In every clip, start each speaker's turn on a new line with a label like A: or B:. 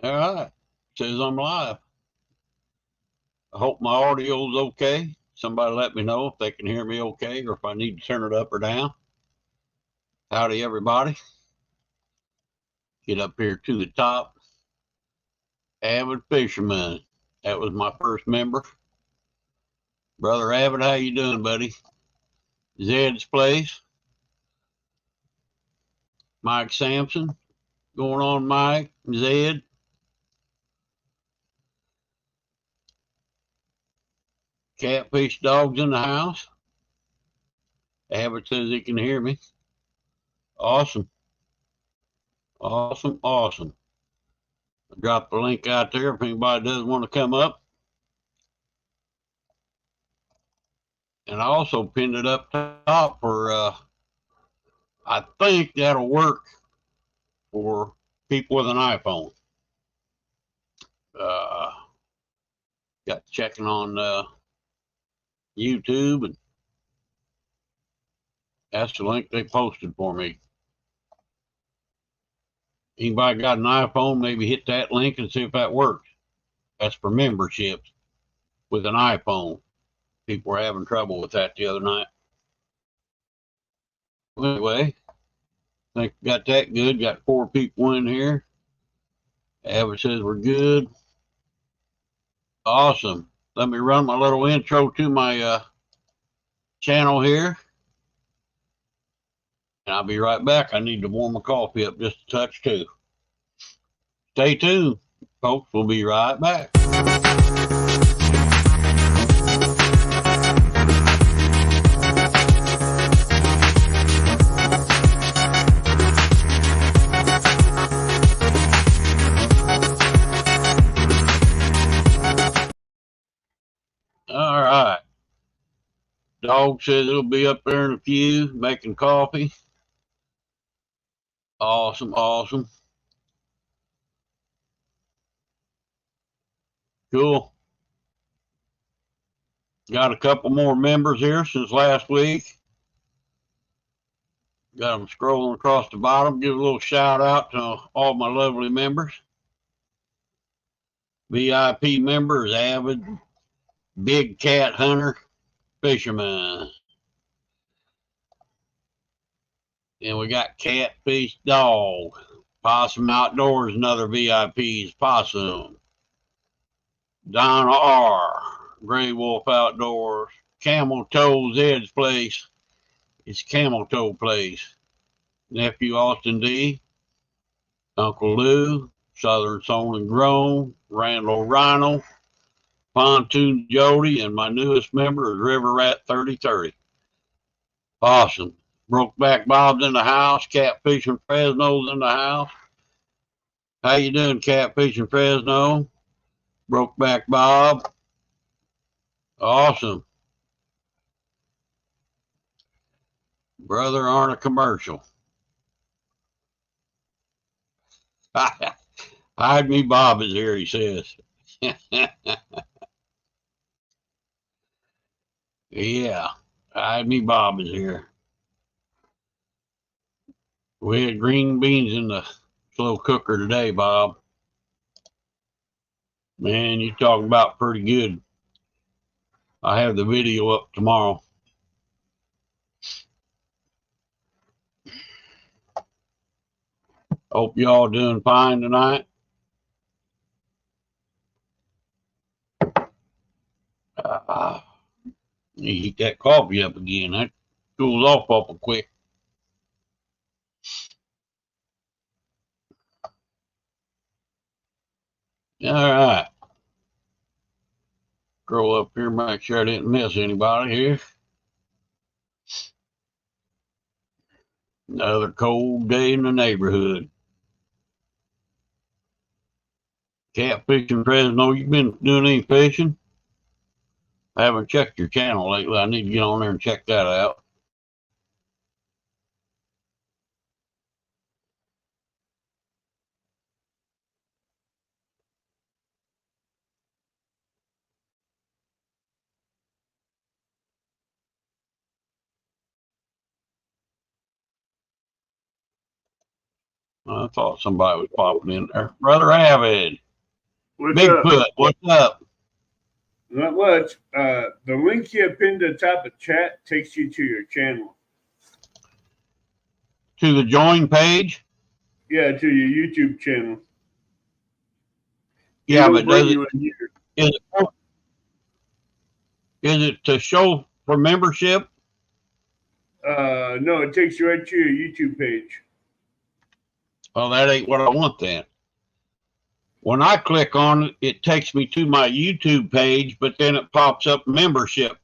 A: All right. Says I'm live. I hope my audio's okay. Somebody let me know if they can hear me okay or if I need to turn it up or down. Howdy, everybody. Get up here to the top. Avid fisherman. That was my first member. Brother Avid, how you doing, buddy? Zed's place. Mike Sampson. Going on, Mike? Zed? Catfish dogs in the house. Avid says he can hear me. Awesome. Awesome. Awesome. I dropped the link out there if anybody does want to come up. And I also pinned it up top for, I think that'll work for people with an iPhone. Got checking on YouTube, and that's the link they posted for me. Anybody got an iPhone, maybe hit that link and see if that works. That's for memberships with an iPhone. People were having trouble with that the other night. Anyway, I think we got that good. Got 4 people in here. Abbott says we're good. Awesome. Let me run my little intro to my channel here. And I'll be right back. I need to warm my coffee up just a touch too. Stay tuned, folks. We'll be right back. All right. Dog says it'll be up there in a few, making coffee. Awesome, awesome. Cool. Got a couple more members here since last week. Got them scrolling across the bottom. Give a little shout out to all my lovely members. VIP members, Avid, Big Cat Hunter, Fisherman. And we got Catfish Dog. Possum Outdoors, another VIP's Possum. Donna R. Gray Wolf Outdoors. Camel Toe Zed's place. It's Camel Toe Place. Nephew Austin D. Uncle Lou. Southern Soul and Grown. Randall Rhino. Pontoon Jody. And my newest member is River Rat 3030. Awesome. Brokeback Bob's in the house. Catfish and Fresno's in the house. How you doing, Catfish and Fresno? Brokeback Bob. Awesome. Brother aren't a commercial. Hide me Bob is here, he says. Yeah, hide me Bob is here. We had green beans in the slow cooker today, Bob. Man, you talking about pretty good. I have the video up tomorrow. Hope y'all doing fine tonight. You heat that coffee up again. That cools off awful quick. All right. Scroll up here, make sure I didn't miss anybody here. Another cold day in the neighborhood. Catfishing Fresno, you been doing any fishing? I haven't checked your channel lately. I need to get on there and check that out. I thought somebody was popping in there. Brother Avid.
B: What's
A: Bigfoot,
B: up?
A: what's up?
B: Not much. The link you pinned to the top of chat takes you to your channel.
A: To the join page?
B: Yeah, to your YouTube channel.
A: Yeah,
B: It'll
A: but
B: bring
A: does it
B: you in here.
A: is it to show for membership?
B: No, it takes you right to your YouTube page.
A: Oh, that ain't what I want then. When I click on it, it takes me to my YouTube page, but then it pops up membership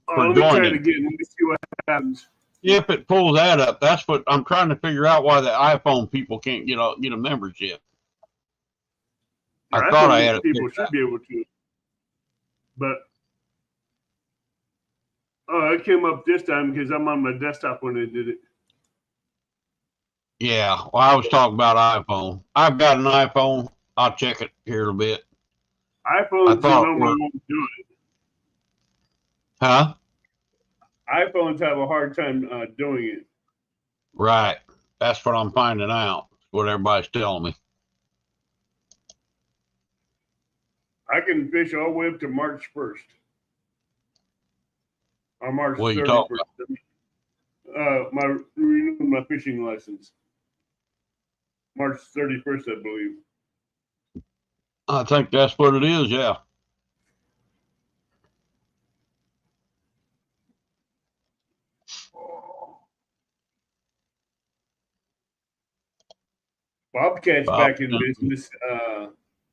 A: for
B: Let me try it
A: joining.
B: again. Let me see what happens.
A: If it pulls that up, that's what I'm trying to figure out why the iPhone people can't get a membership. I
B: Your
A: thought I
B: iPhone
A: had it
B: people
A: figured
B: should
A: out.
B: be able to, but it came up this time because I'm on my desktop when they did it.
A: Yeah, well, I was talking about iPhone. I've got an iPhone. I'll check it here in a bit. I
B: iPhones
A: thought it
B: normally
A: worked.
B: won't do it.
A: Huh?
B: iPhones have a hard time doing it.
A: Right. That's what I'm finding out. What everybody's telling me.
B: I can fish all the way up to March 1st. Or March
A: What are you talking
B: 31st. Renewing my fishing license. March 31st, I believe.
A: about? I think that's what it is, yeah.
B: Bobcat's
A: Bob.
B: back in business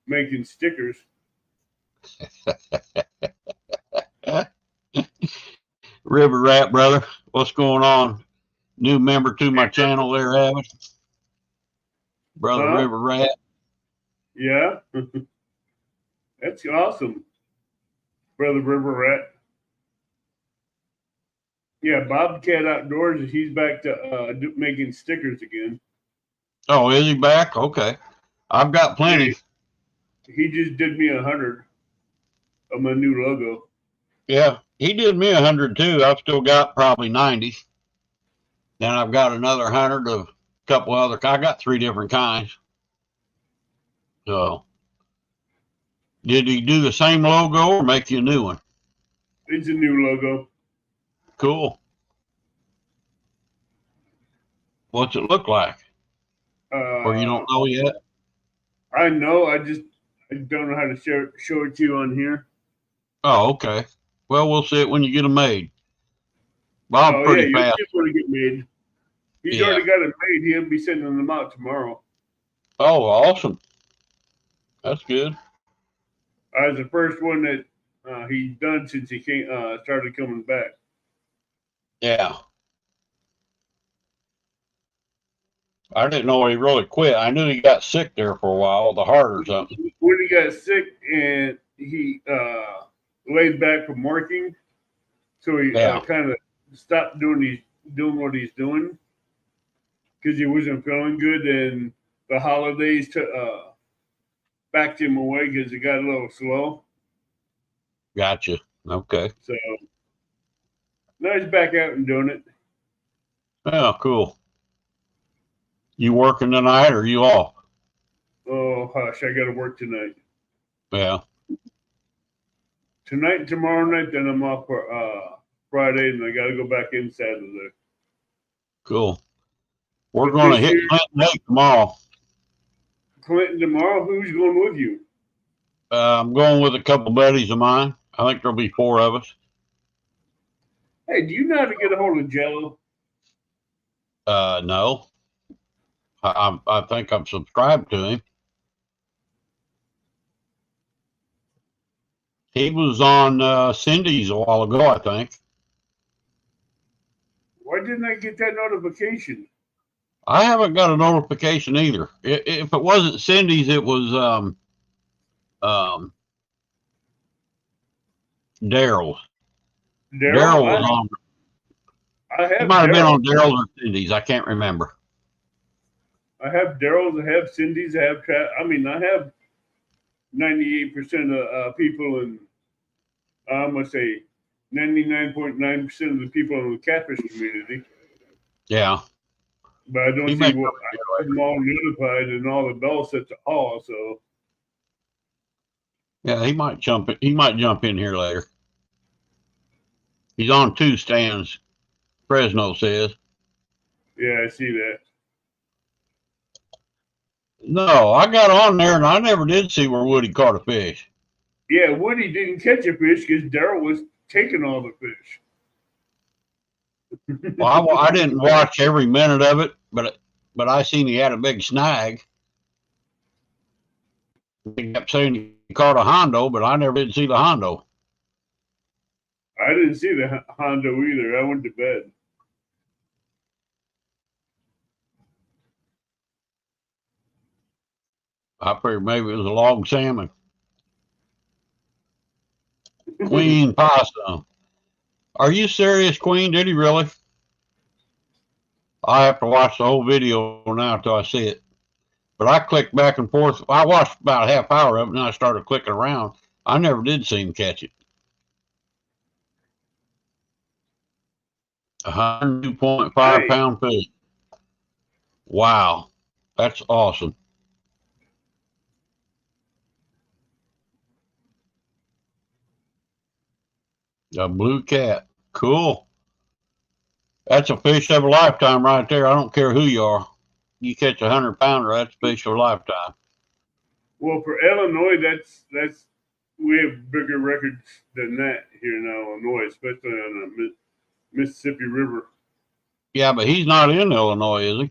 B: making stickers.
A: River Rat, brother. What's going on? New member to my channel there, Avid. Brother
B: Huh?
A: River Rat.
B: Yeah. That's awesome. Brother River Rat. Yeah, Bobcat Outdoors, he's back to making stickers again.
A: Oh, is he back? Okay. I've got plenty.
B: Yeah, he just did me 100 of my new logo.
A: Yeah, he did me 100 too. I've still got probably 90. Then I've got another 100 of a couple other. I got 3 different kinds. So, did he do the same logo or make you a new one?
B: It's a new logo.
A: Cool. What's it look like? Or you don't know yet?
B: I know. I don't know how to show it to you on here.
A: Oh, okay. Well, we'll see it when you get them made. Bob's
B: Oh yeah,
A: pretty
B: you'll
A: fast.
B: see it when it get made. He's
A: Yeah.
B: already got it made. He'll be sending them out tomorrow.
A: Oh, awesome. That's good.
B: I was the first one that he's done since he started coming back.
A: Yeah. I didn't know he really quit. I knew he got sick there for a while, the heart or something.
B: When he got sick and he laid back from working, so he
A: Yeah.
B: kind of stopped doing what he's doing because he wasn't feeling good, and the holidays backed him away because he got a little slow.
A: Gotcha. Okay.
B: So now he's back out and doing it.
A: Oh, cool. You working tonight or you off?
B: Oh hush, I got to work tonight.
A: Yeah.
B: Tonight and tomorrow night, then I'm off for Friday, and I got to go back in Saturday.
A: Cool. We're
B: But
A: going to
B: this
A: hit
B: year,
A: Clinton Lake tomorrow.
B: Clinton tomorrow. Who's going with you?
A: I'm going with a couple buddies of mine. I think there'll be 4 of us.
B: Hey, do you know how to get a hold of Jello?
A: No. I think I'm subscribed to him. He was on Cindy's a while ago, I think.
B: Why didn't I get that notification?
A: I haven't got a notification either. If it wasn't Cindy's, it was Daryl's. Daryl was
B: Daryl,
A: on.
B: I
A: He
B: have
A: might have been
B: Daryl.
A: on Daryl's or Cindy's. I can't remember.
B: I have Daryl's. I have Cindy's. I have. I have 98% of people in. I'm gonna say 99.9% of the people in the catfish community.
A: Yeah.
B: but I don't
A: He
B: see
A: may
B: what
A: come in
B: I have them all notified and all the bells at the hall. So
A: Yeah, he might jump. He might jump in here later. He's on 2 stands. Fresno says.
B: yeah, I see that.
A: No, I got on there and I never did see where Woody caught a fish.
B: Yeah, Woody didn't catch a fish because Daryl was taking all the fish.
A: Well, I didn't watch every minute of it, but I seen he had a big snag. He kept saying he caught a hondo, but I never did see the hondo.
B: I didn't see the Hondo either. I went to bed.
A: I figured maybe it was a log salmon. Queen possum. Are you serious, Queen? Did he really? I have to watch the whole video now until I see it. But I clicked back and forth. I watched about a half hour of it, and then I started clicking around. I never did see him catch it. 102.5
B: Nice.
A: pound fish. Wow, that's awesome. A blue cat. Cool. That's a fish of a lifetime right there. I don't care who you are. You catch a 100-pounder, that's a fish of a lifetime.
B: Well, for Illinois, that's we have bigger records than that here in Illinois, especially on the Mississippi River.
A: Yeah, but he's not in Illinois, is he?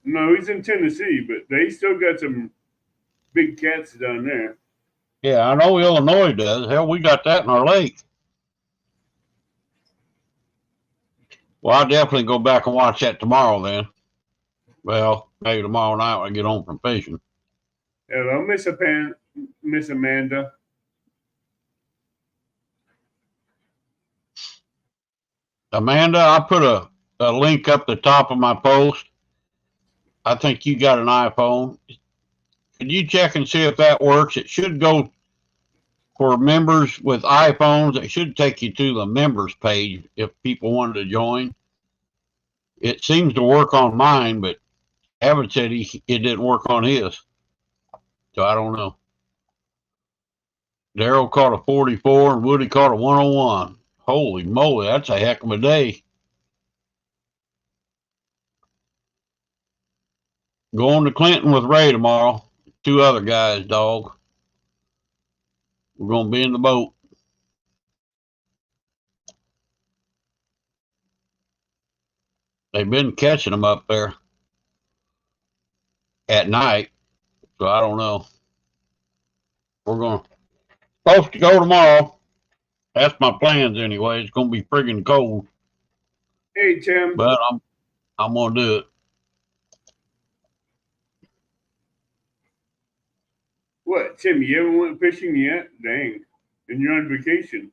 B: No, he's in Tennessee, but they still got some big cats down there.
A: Yeah, I know Illinois does. Hell, we got that in our lake. Well, I'll definitely go back and watch that tomorrow then. Well, maybe tomorrow night when I get home from fishing.
B: Hello, Miss Amanda.
A: Amanda, I put a link up the top of my post. I think you got an iPhone. Could you check and see if that works? It should go for members with iPhones. It should take you to the members page if people wanted to join. It seems to work on mine, but Evan said it didn't work on his. So I don't know. Daryl caught a 44 and Woody caught a 101. Holy moly, that's a heck of a day. Going to Clinton with Ray tomorrow. 2 other guys, dog. We're going to be in the boat. They've been catching them up there at night, so I don't know. We're supposed to go tomorrow. That's my plans anyway. It's going to be friggin' cold,
B: Hey, Tim.
A: but I'm going to do it.
B: What, Tim? You haven't went fishing yet? Dang. And you're on vacation.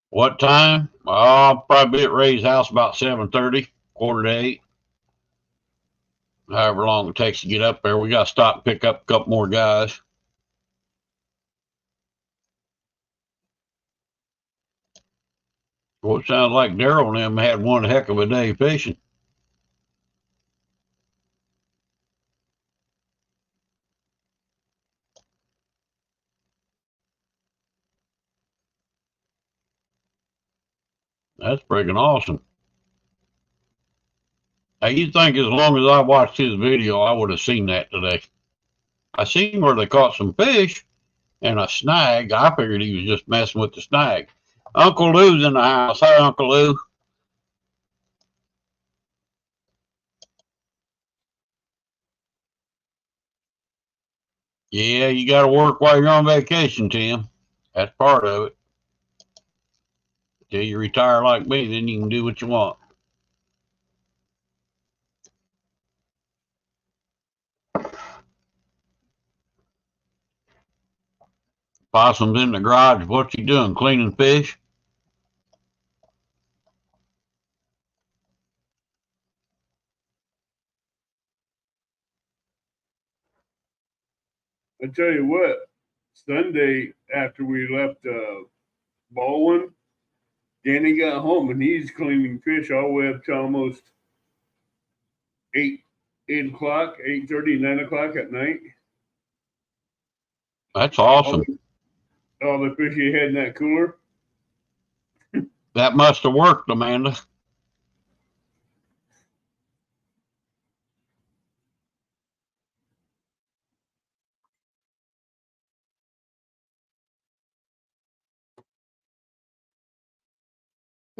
A: What time? I'll probably be at Ray's house about 7:30, quarter to 8. However long it takes to get up there. We got to stop and pick up a couple more guys. Well, it sounds like Daryl and them had one heck of a day fishing. That's freaking awesome. Now, you think as long as I watched his video, I would have seen that today. I seen where they caught some fish and a snag. I figured he was just messing with the snag. Uncle Lou's in the house. Hi, Uncle Lou. Yeah, you got to work while you're on vacation, Tim. That's part of it. Till you retire like me, then you can do what you want. Possum's in the garage. What you doing? Cleaning fish?
B: tell you what, Sunday after we left Baldwin, Danny got home and he's cleaning fish all the way up to almost 8 o'clock, 8:30, 9 o'clock at night.
A: That's awesome.
B: All the fish he had in that cooler.
A: That must have worked, Amanda.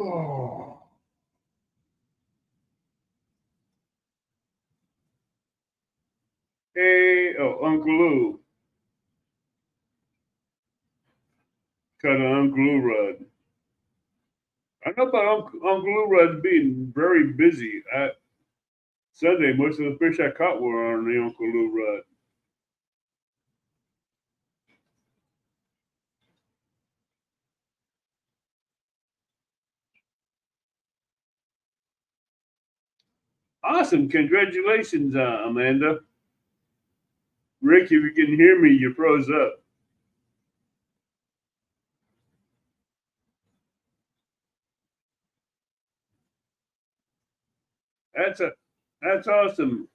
B: Oh. Hey, Uncle Lou. Caught an Uncle Lou rod. I know about Uncle Lou rods being very busy. Sunday, most of the fish I caught were on the Uncle Lou rod. Awesome. Congratulations, Amanda. Rick, if you can hear me, you froze up. That's awesome.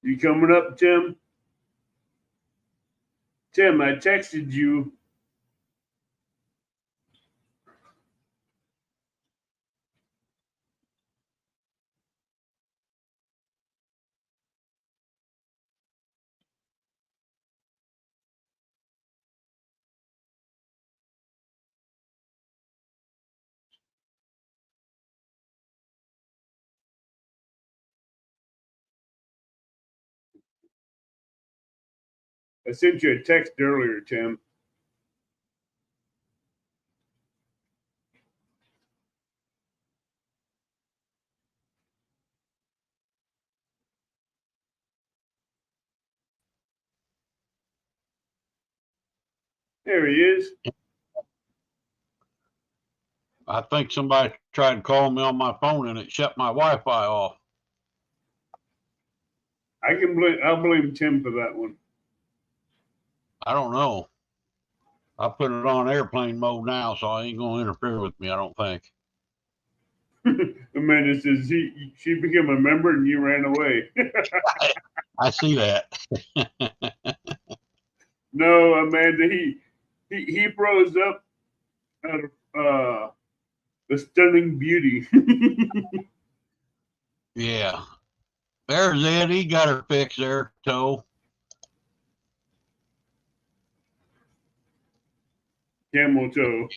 B: You coming up, Tim? Tim, I texted you. I sent you a text earlier, Tim. There he is.
A: I think somebody tried to call me on my phone and it shut my Wi-Fi off.
B: I'll blame Tim for that one.
A: I don't know. I put it on airplane mode now, so I ain't gonna interfere with me, I don't think.
B: Amanda says she became a member and you ran away.
A: I see that.
B: No, Amanda, he froze up out of the stunning beauty.
A: Yeah. There's Ed. He got her fixed there, toe.
B: Camel toe.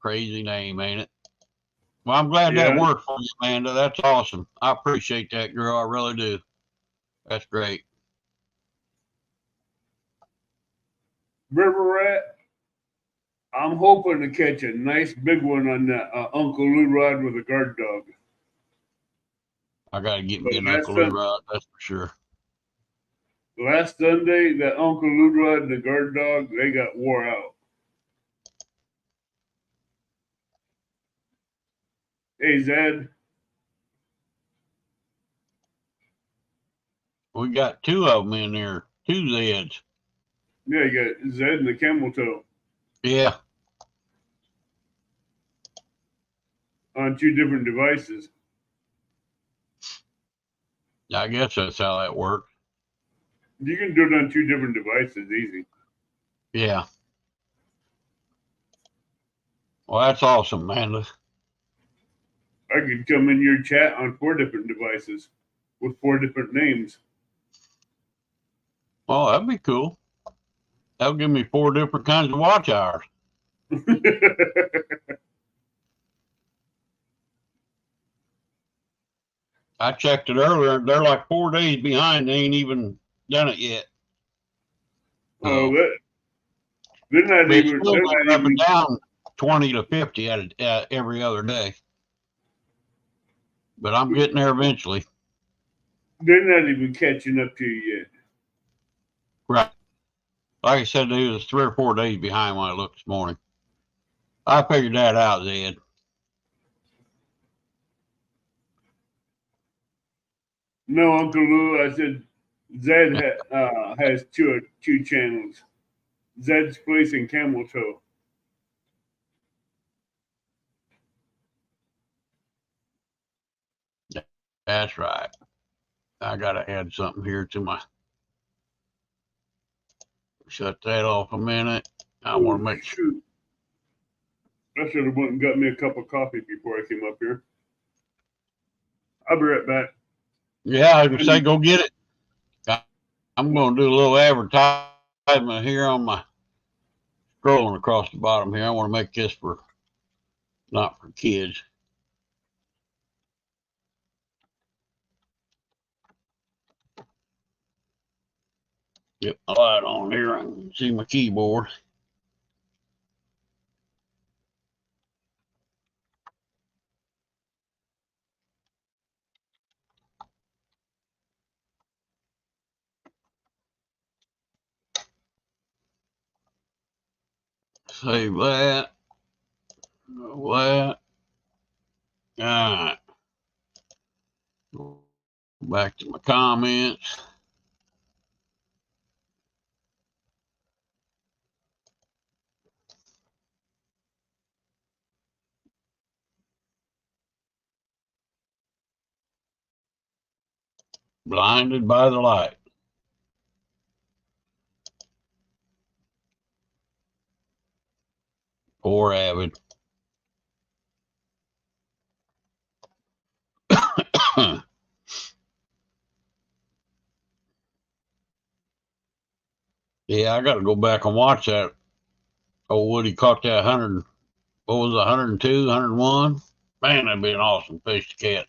A: Crazy name, ain't it? Well, I'm glad
B: Yeah.
A: that worked for you, Amanda. That's awesome. I appreciate that, girl. I really do. That's great.
B: River Rat, I'm hoping to catch a nice big one on that Uncle Lou rod with a guard dog.
A: I got to get me
B: But
A: an Uncle Lou rod, that's for sure.
B: Last Sunday, that Uncle Lou rod and the guard dog, they got wore out. Hey, Zed.
A: We got two of them in there, two Zeds.
B: Yeah, you got Zed and the camel toe.
A: Yeah.
B: On two different devices.
A: I guess that's how that works.
B: You can do it on two different devices, easy.
A: Yeah. Well, that's awesome, Amanda.
B: I could come in your chat on 4 different devices with 4 different names.
A: Well, that'd be cool. That'll give me 4 different kinds of watch hours. I checked it earlier. They're like 4 days behind. They ain't even done it yet.
B: Oh, they're not even. They're not
A: up
B: even
A: and down 20 to 50 at every other day. But I'm getting there eventually.
B: They're not even catching up to you yet.
A: Right. Like I said, they was 3 or 4 days behind when I looked this morning. I figured that out, Zed.
B: No, Uncle Lou. I said Zed has two channels. Zed's Place and Camel Toe.
A: That's right. I gotta add something here to my. Shut that off a minute. I want to make sure.
B: I should have went and got me a cup of coffee before I came up here. I'll be right back.
A: Yeah, I can say go get it. I'm going to do a little advertisement here on my scrolling across the bottom here. I want to make this for not for kids. Get my light on here. I can see my keyboard. Save that. That. All right. Go back to my comments. Blinded by the light. Poor Avid. Yeah, I got to go back and watch that. Oh, Woody caught that 100. What was it, 102, 101? Man, that'd be an awesome fish to catch.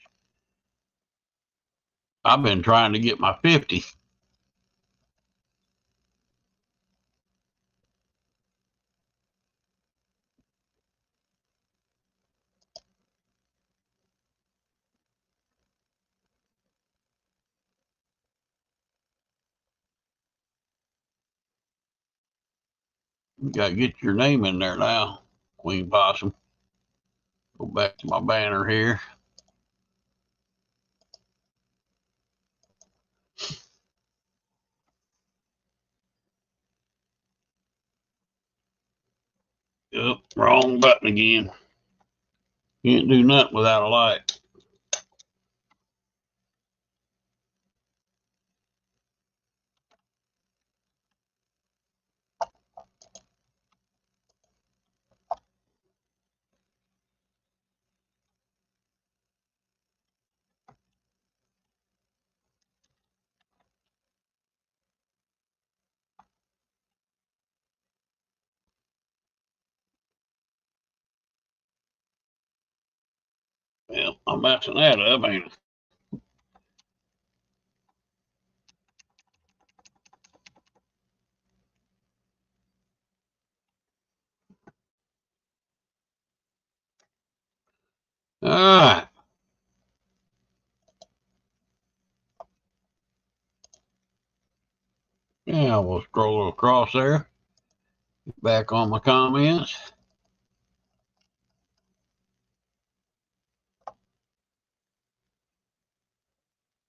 A: I've been trying to get my 50. You got to get your name in there now, Queen Possum. Go back to my banner here. Yep, wrong button again. Can't do nothing without a light. Well, I'm messing that up, ain't I? All right. Yeah, we'll scroll across there. Back on my comments.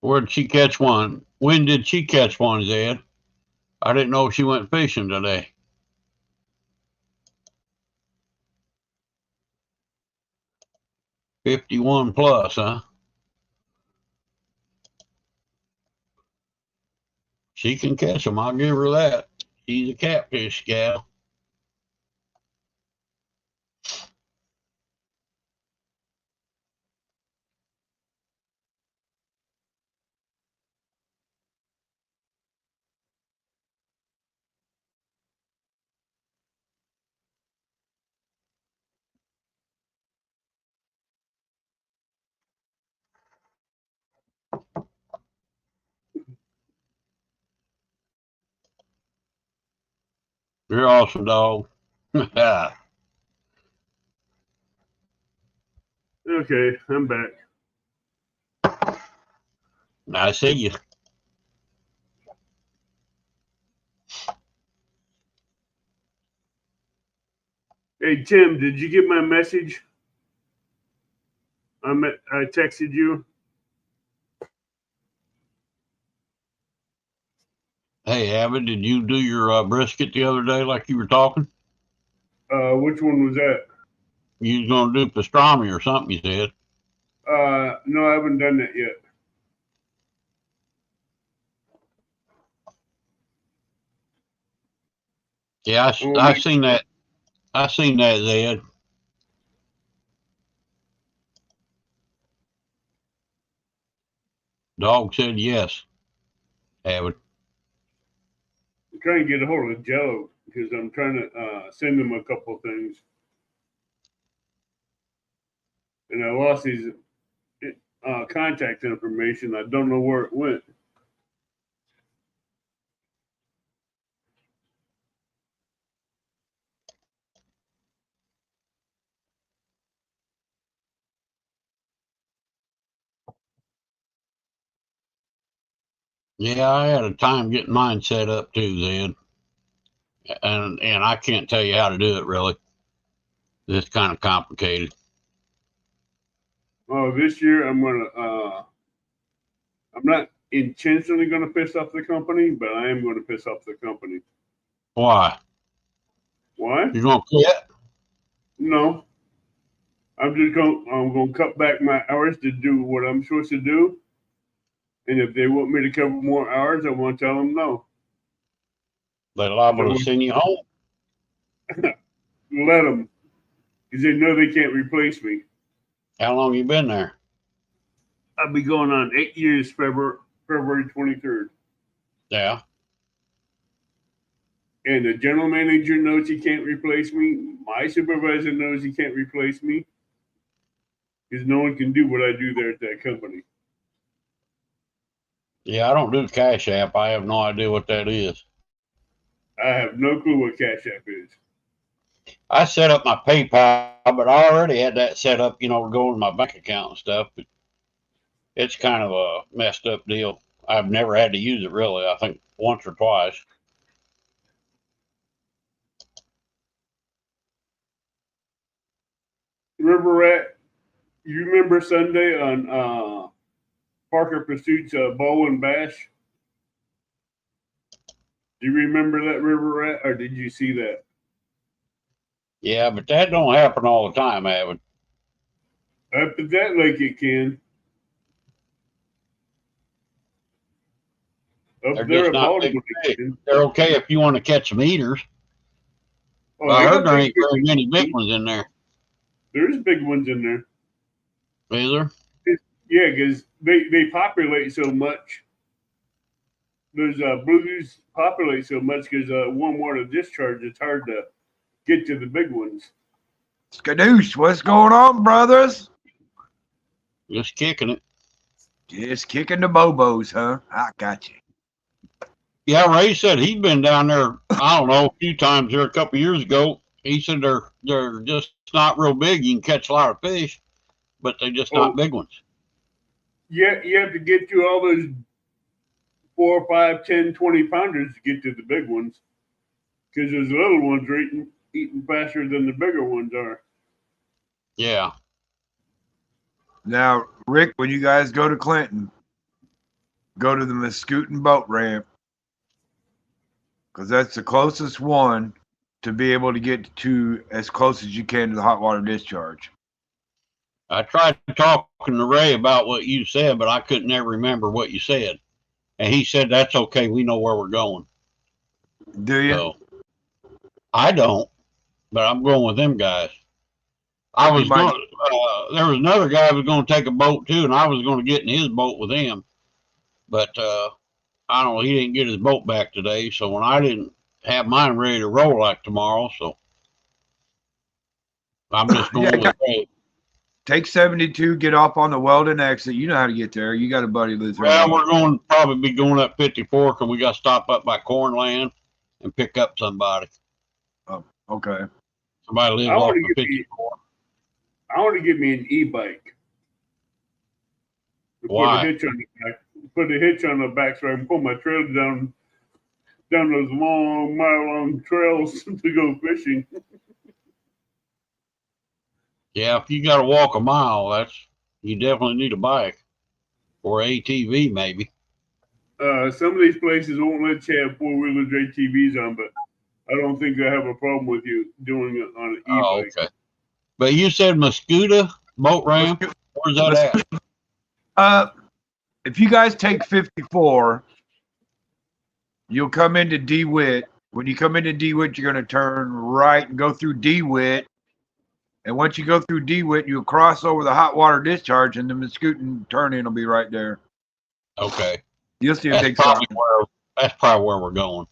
A: Where did she catch one? When did she catch one, Zed? I didn't know she went fishing today. 51 plus, huh? She can catch them. I'll give her that. She's a catfish gal. You're awesome, dog.
B: Okay, I'm back.
A: I see you.
B: Hey Tim, did you get my message? I texted you.
A: Hey, Avid, did you do your brisket the other day like you were talking?
B: Which one was that?
A: You was going to do pastrami or something, you said.
B: No, I haven't done that yet.
A: Yeah, I seen that. I seen that, Zed. Dog said yes, Avid.
B: I'm trying to get a hold of Jello because I'm trying to send him a couple things, and I lost his contact information. I don't know where it went.
A: Yeah, I had a time getting mine set up too, Zed. And I can't tell you how to do it really. It's kind of complicated.
B: Oh, this year I'm not intentionally gonna piss off the company, but I am gonna piss off the company.
A: Why?
B: Why?
A: You gonna quit?
B: No, I'm gonna cut back my hours to do what I'm supposed to do, and if they want me to cover more hours, I want to tell them no.
A: They
B: 'Cause I
A: liable to
B: want
A: send you home.
B: to let them because they know they can't replace me.
A: How long you been there?
B: I'll be going on 8 years, February 23rd.
A: Yeah.
B: And the general manager knows he can't replace me. My supervisor knows he can't replace me because no one can do what I do there at that company.
A: Yeah, I don't do Cash App. I have no idea what that is.
B: I have no clue what Cash App is.
A: I set up my PayPal, but I already had that set up, to go in my bank account and stuff. But it's kind of a messed up deal. I've never had to use it really. I think once or twice.
B: River Rat, you remember Sunday on Parker Pursuit's Bow and Bash? Do you remember that, River Rat, or did you see that?
A: Yeah, but that don't happen all the time, Avid.
B: Up at that lake it can.
A: They're
B: Up there
A: just
B: at
A: not big
B: Baltimore it
A: fish.
B: can.
A: They're okay if you want to catch some eaters.
B: Oh,
A: But I
B: they
A: heard
B: got
A: there
B: big
A: ain't very
B: fish.
A: many big ones in there.
B: There's big ones in there.
A: Is there?
B: Yeah, because they populate so much. Those blues populate so much because warm water discharge. It's hard to get to the big ones.
C: Skadoosh, what's going on, brothers?
A: Just kicking it.
C: Just kicking the bobos, huh? I got you.
A: Yeah, Ray said he'd been down there, I don't know, a few times there a couple years ago. He said they're just not real big. You can catch a lot of fish, but they're just not
B: Oh,
A: big ones.
B: yeah, you have to get through all those 4, 5, 10, 20 pounders to get to the big ones because those little ones are eating faster than the bigger ones are.
A: Yeah.
C: Now, Rick, when you guys go to Clinton, go to the Muscootin boat ramp because that's the closest one to be able to get to as close as you can to the hot water discharge.
A: I tried talking to Ray about what you said, but I couldn't ever remember what you said. And he said, that's okay. We know where we're going.
C: Do you?
A: So I don't, but I'm going with them guys. I
C: You
A: was
C: might.
A: going. There was another guy who was going to take a boat too, and I was going to get in his boat with him. But I don't know. He didn't get his boat back today, so when I didn't have mine ready to roll like tomorrow, so I'm just going
C: Yeah,
A: with Ray.
C: take 72, get off on the Weldon exit. You know how to get there. You got a buddy lives there.
A: Well, we're going to probably be going up 54 because we got to stop up by Cornland and pick up somebody.
C: Oh, okay.
A: Somebody lives
B: I want
A: off
B: to
A: of
B: get
A: 54.
B: I want to get me an e-bike. Put a
A: Why?
B: hitch on the back. Put a hitch on the back so I can pull my trailer down those long, mile-long trails to go fishing.
A: Yeah, if you got to walk a mile, you definitely need a bike or ATV maybe.
B: Some of these places won't let you have four-wheeler drive TVs on, but I don't think I have a problem with you doing it on an
A: Oh,
B: e-bike.
A: okay. But you said Muscuda boat ramp. Where's that at?
C: If you guys take 54, you'll come into DeWitt. When you come into DeWitt, you're going to turn right and go through DeWitt. And once you go through DeWitt, you'll cross over the hot water discharge, and the Muscutan turn-in will be right there.
A: Okay.
C: You'll see a
A: That's
C: big sign.
A: probably where we're going.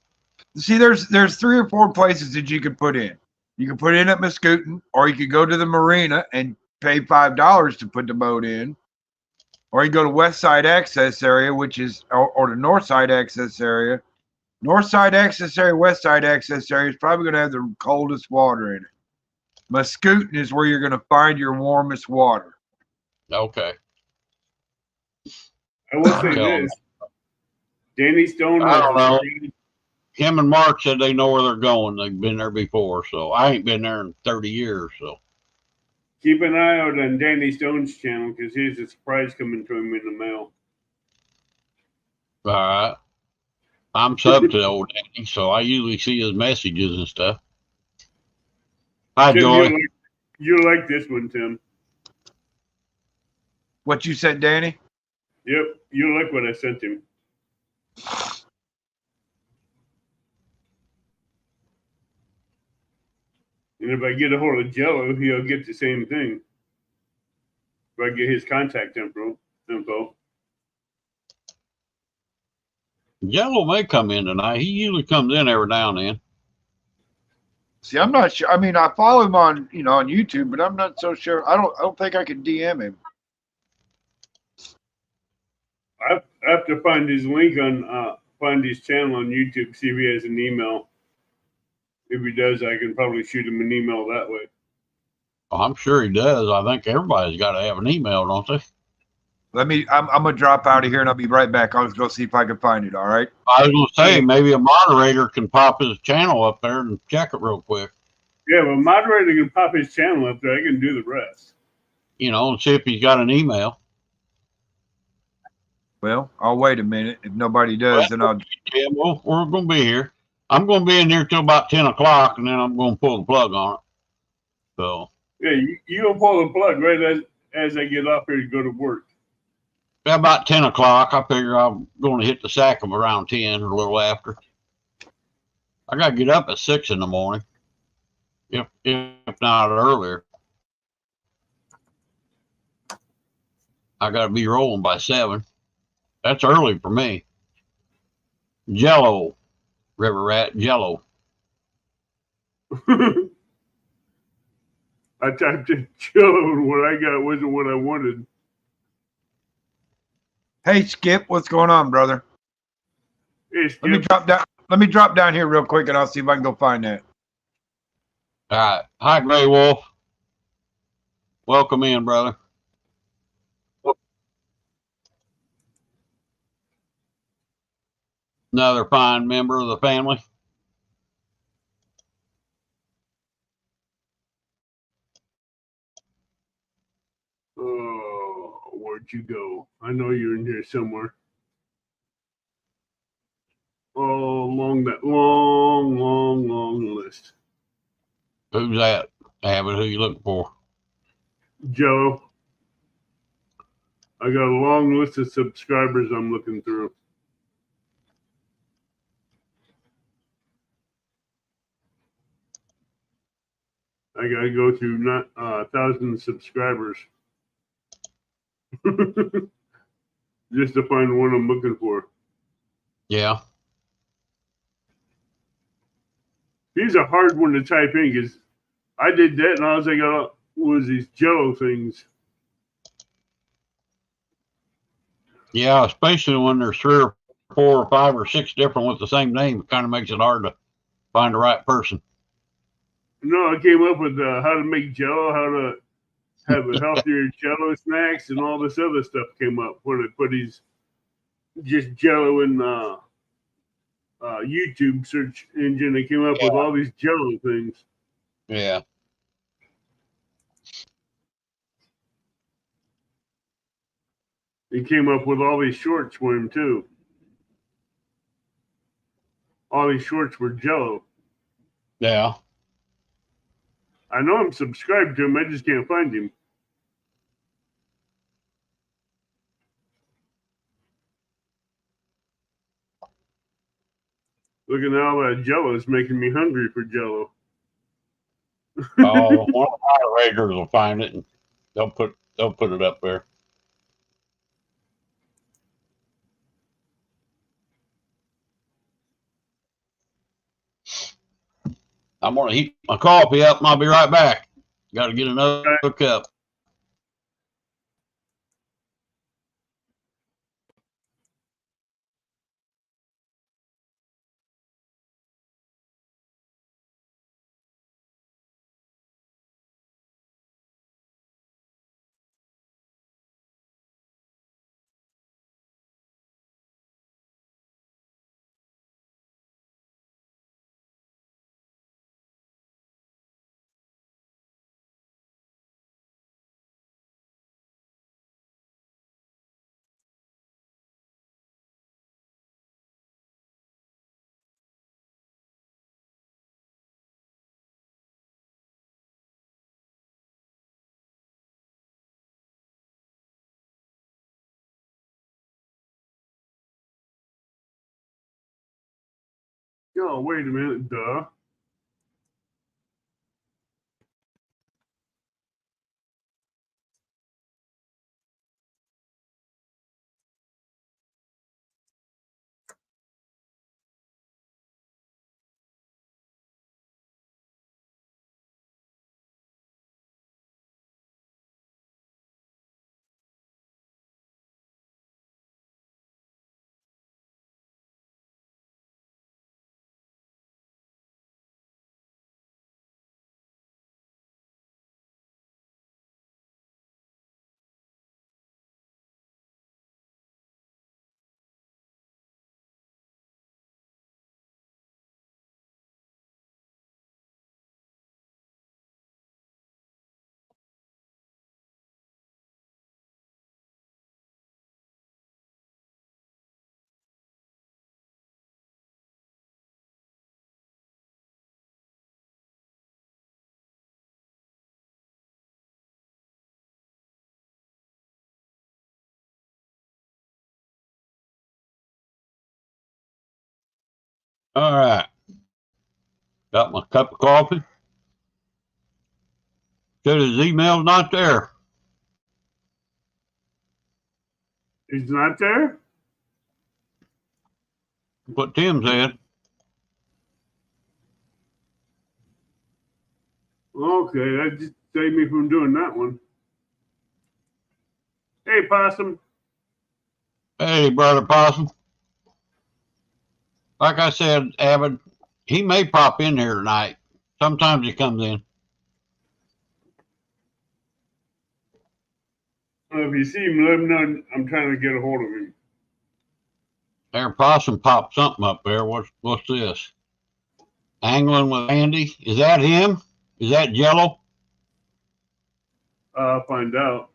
C: See, there's 3 or 4 places that you could put in. You can put in at Muscutan, or you could go to the marina and pay $5 to put the boat in. Or you go to West Side Access Area, which is, or the North Side Access Area. North Side Access Area, West Side Access Area is probably going to have the coldest water in it. Muscutan is where you're going to find your warmest water.
A: Okay.
B: I will say this: Danny Stone
A: I
B: has
A: don't
B: a
A: know.
B: screen.
A: Him and Mark said they know where they're going. They've been there before, so I ain't been there in 30 years. So
B: Keep an eye out on Danny Stone's channel because here's a surprise coming to him in the mail.
A: all right. I'm sub to old Danny, so I usually see his messages and stuff. Hi,
B: Tim,
A: Joy.
B: you'll like this one, Tim.
C: What you said, Danny?
B: Yep, you'll like what I sent him. And if I get a hold of Jello, he'll get the same thing. If I get his contact info.
A: Jello may come in tonight. He usually comes in every now and then.
C: See, I'm not sure. I mean, I follow him on, on YouTube, but I'm not so sure. I don't think I can DM him.
B: I have to find his link on find his channel on YouTube, see if he has an email. If he does, I can probably shoot him an email that way.
A: I'm sure he does. I think everybody's got to have an email, don't they?
C: I'm gonna drop out of here and I'll be right back. I'll just go see if I can find it. All right.
A: I was going to say maybe a moderator can pop his channel up there and check it real quick.
B: Yeah, well, moderator can pop his channel up there. I can do the rest.
A: And see if he's got an email.
C: Well, I'll wait a minute. If nobody does, then I'll.
A: Yeah, well, we're going to be here. I'm going to be in here till about 10 o'clock, and then I'm going to pull the plug on it. So.
B: Yeah, you gonna pull the plug right as I get off here to go to work.
A: About 10 o'clock, I figure I'm going to hit the sack of around 10 or a little after. I got to get up at 6 in the morning, if not earlier. I got to be rolling by 7. That's early for me. Jello, River Rat, Jello.
B: I typed in Jello, and what I got wasn't what I wanted.
C: Hey, Skip, what's going on, brother?
B: Hey, Skip.
C: Let me drop down here real quick, and I'll see if I can go find that.
A: All right. Hi, Gray Wolf. Welcome in, brother. Another fine member of the family.
B: Oh, where'd you go? I know you're in here somewhere. Oh, along that long list.
A: Who's that? Abbott, who you looking for?
B: Joe. I got a long list of subscribers I'm looking through. I gotta go through not 1,000 subscribers just to find one I'm looking for.
A: Yeah.
B: He's a hard one to type in because I did that and all I was thinking was these Jello things.
A: Yeah, especially when there's 3 or 4 or 5 or 6 different with the same name. It kind of makes it hard to find the right person.
B: No, I came up with how to make Jello, how to have a healthier Jello snacks, and all this other stuff came up when I put these just Jello in YouTube search engine. They came up with all these Jello things.
A: Yeah.
B: They came up with all these shorts for him too. all these shorts were Jello.
A: Yeah.
B: I know I'm subscribed to him. I just can't find him. Looking at all that Jello is making me hungry for Jello.
A: Oh, one of the moderators will find it and they'll put it up there. I'm gonna heat my coffee up and I'll be right back. Got to get another cup.
B: Oh, wait a minute, duh.
A: All right. Got my cup of coffee. Said his email's not there.
B: He's not there?
A: What Tim said.
B: Okay, that just saved me from doing that one. Hey, Possum.
A: Hey, brother Possum. Like I said, Abbott, he may pop in here tonight. Sometimes he comes in.
B: If you see him, let him know I'm trying to get a hold of him.
A: There, Possum popped something up there. What's this? Angling with Andy. Is that him? Is that Jello?
B: I'll find out.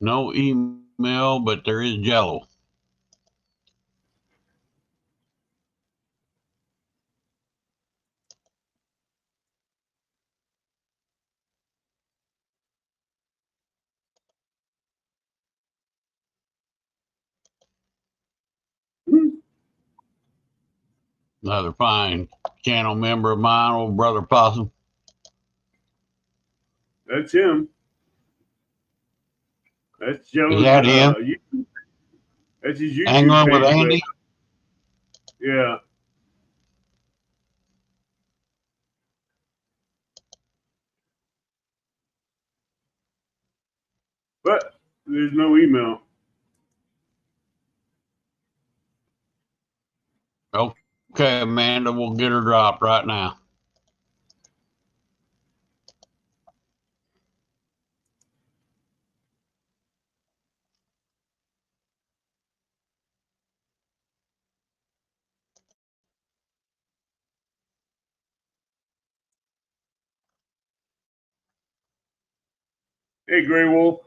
A: No email, but there is Jello. Another fine channel member of mine, old brother Possum.
B: That's him. That's Jello's.
A: Is that him?
B: That's his YouTube
A: Angling
B: page.
A: with Andy?
B: Yeah. But there's no email.
A: Okay, Amanda, we'll get her dropped right now.
B: Hey, Grey Wolf.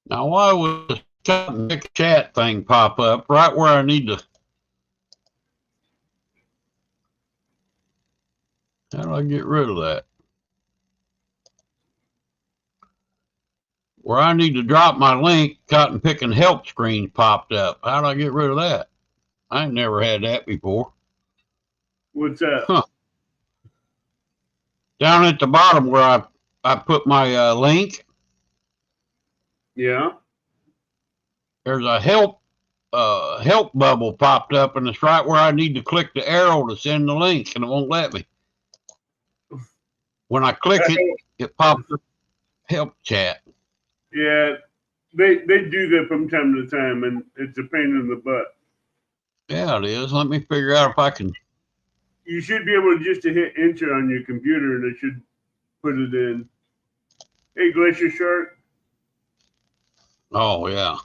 A: Now, why would the cut and pick chat thing pop up right where I need to? How do I get rid of that? Where I need to drop my link, cotton picking help screen popped up. How do I get rid of that? I ain't never had that before.
B: What's that?
A: Huh. Down at the bottom where I put my link,
B: Yeah.
A: there's a help bubble popped up, and it's right where I need to click the arrow to send the link, and it won't let me. When I click it, it pops up help chat.
B: Yeah, they do that from time to time, and it's a pain in the butt.
A: Yeah, it is. Let me figure out if I can.
B: You should be able to just to hit enter on your computer, and it should put it in. Hey, Glacier Shark.
A: Oh yeah,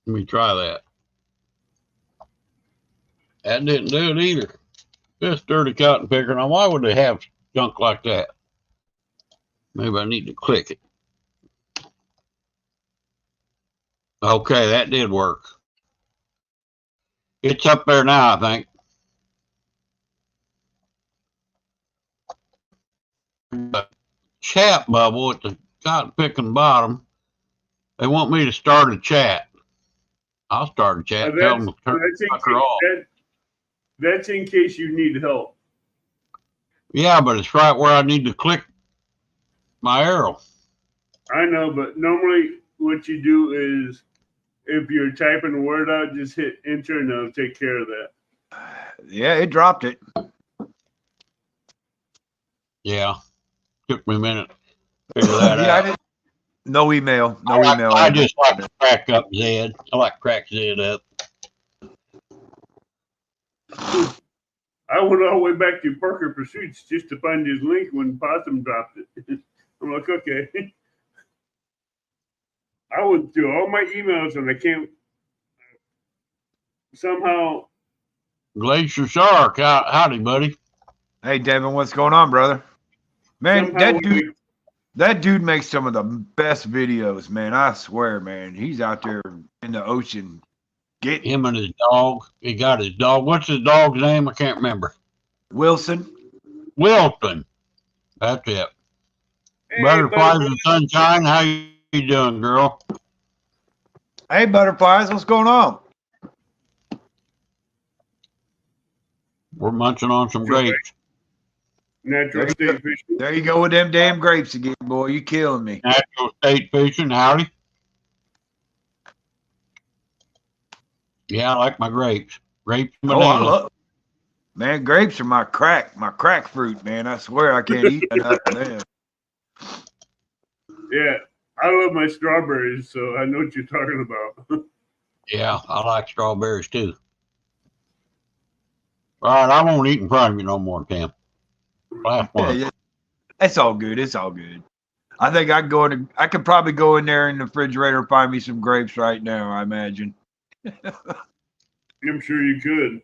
A: let me try that. That didn't do it either. This dirty cotton picker. Now, why would they have junk like that? Maybe I need to click it. Okay, that did work. It's up there now, I think. The chat bubble at the cotton picking bottom. They want me to start a chat. I'll start a chat. Tell them to turn the fucker off.
B: That's in case you need help.
A: Yeah, but it's right where I need to click my arrow.
B: I know, but normally what you do is if you're typing a word out, just hit enter and it'll take care of that.
C: Yeah, it dropped it.
A: Yeah. Took me a minute to figure that
C: Yeah,
A: out.
C: I didn't. No email. No email.
A: I just like to crack up Zed. I like to crack Zed up.
B: I went all the way back to Parker Pursuits just to find his link when Possum dropped it. I'm like, okay. I went through all my emails and I can't somehow.
A: Glacier Shark, howdy, buddy.
C: Hey, Devin, what's going on, brother? Man, that dude makes some of the best videos, man. I swear, man. He's out there in the ocean. Get
A: him and his dog. He got his dog. What's his dog's name? I can't remember.
C: Wilson.
A: Wilson. That's it.
B: Hey,
A: Butterflies and Sunshine. How you doing, girl?
C: Hey, Butterflies, what's going on?
A: We're munching on some grapes.
B: Natural state fishing.
C: There you go with them damn grapes again, boy. You killing me.
A: Natural state fishing. Howdy. Yeah, I like my grapes. Grapes and bananas.
C: Man, grapes are my crack fruit, man. I swear I can't eat enough of them.
B: Yeah, I love my strawberries, so I know what you're talking about.
A: Yeah, I like strawberries too. All right, I won't eat in front of you no more, Tim. Last one.
C: Yeah, it's all good. It's all good. I think I could probably go in there in the refrigerator and find me some grapes right now, I imagine.
B: I'm sure you could.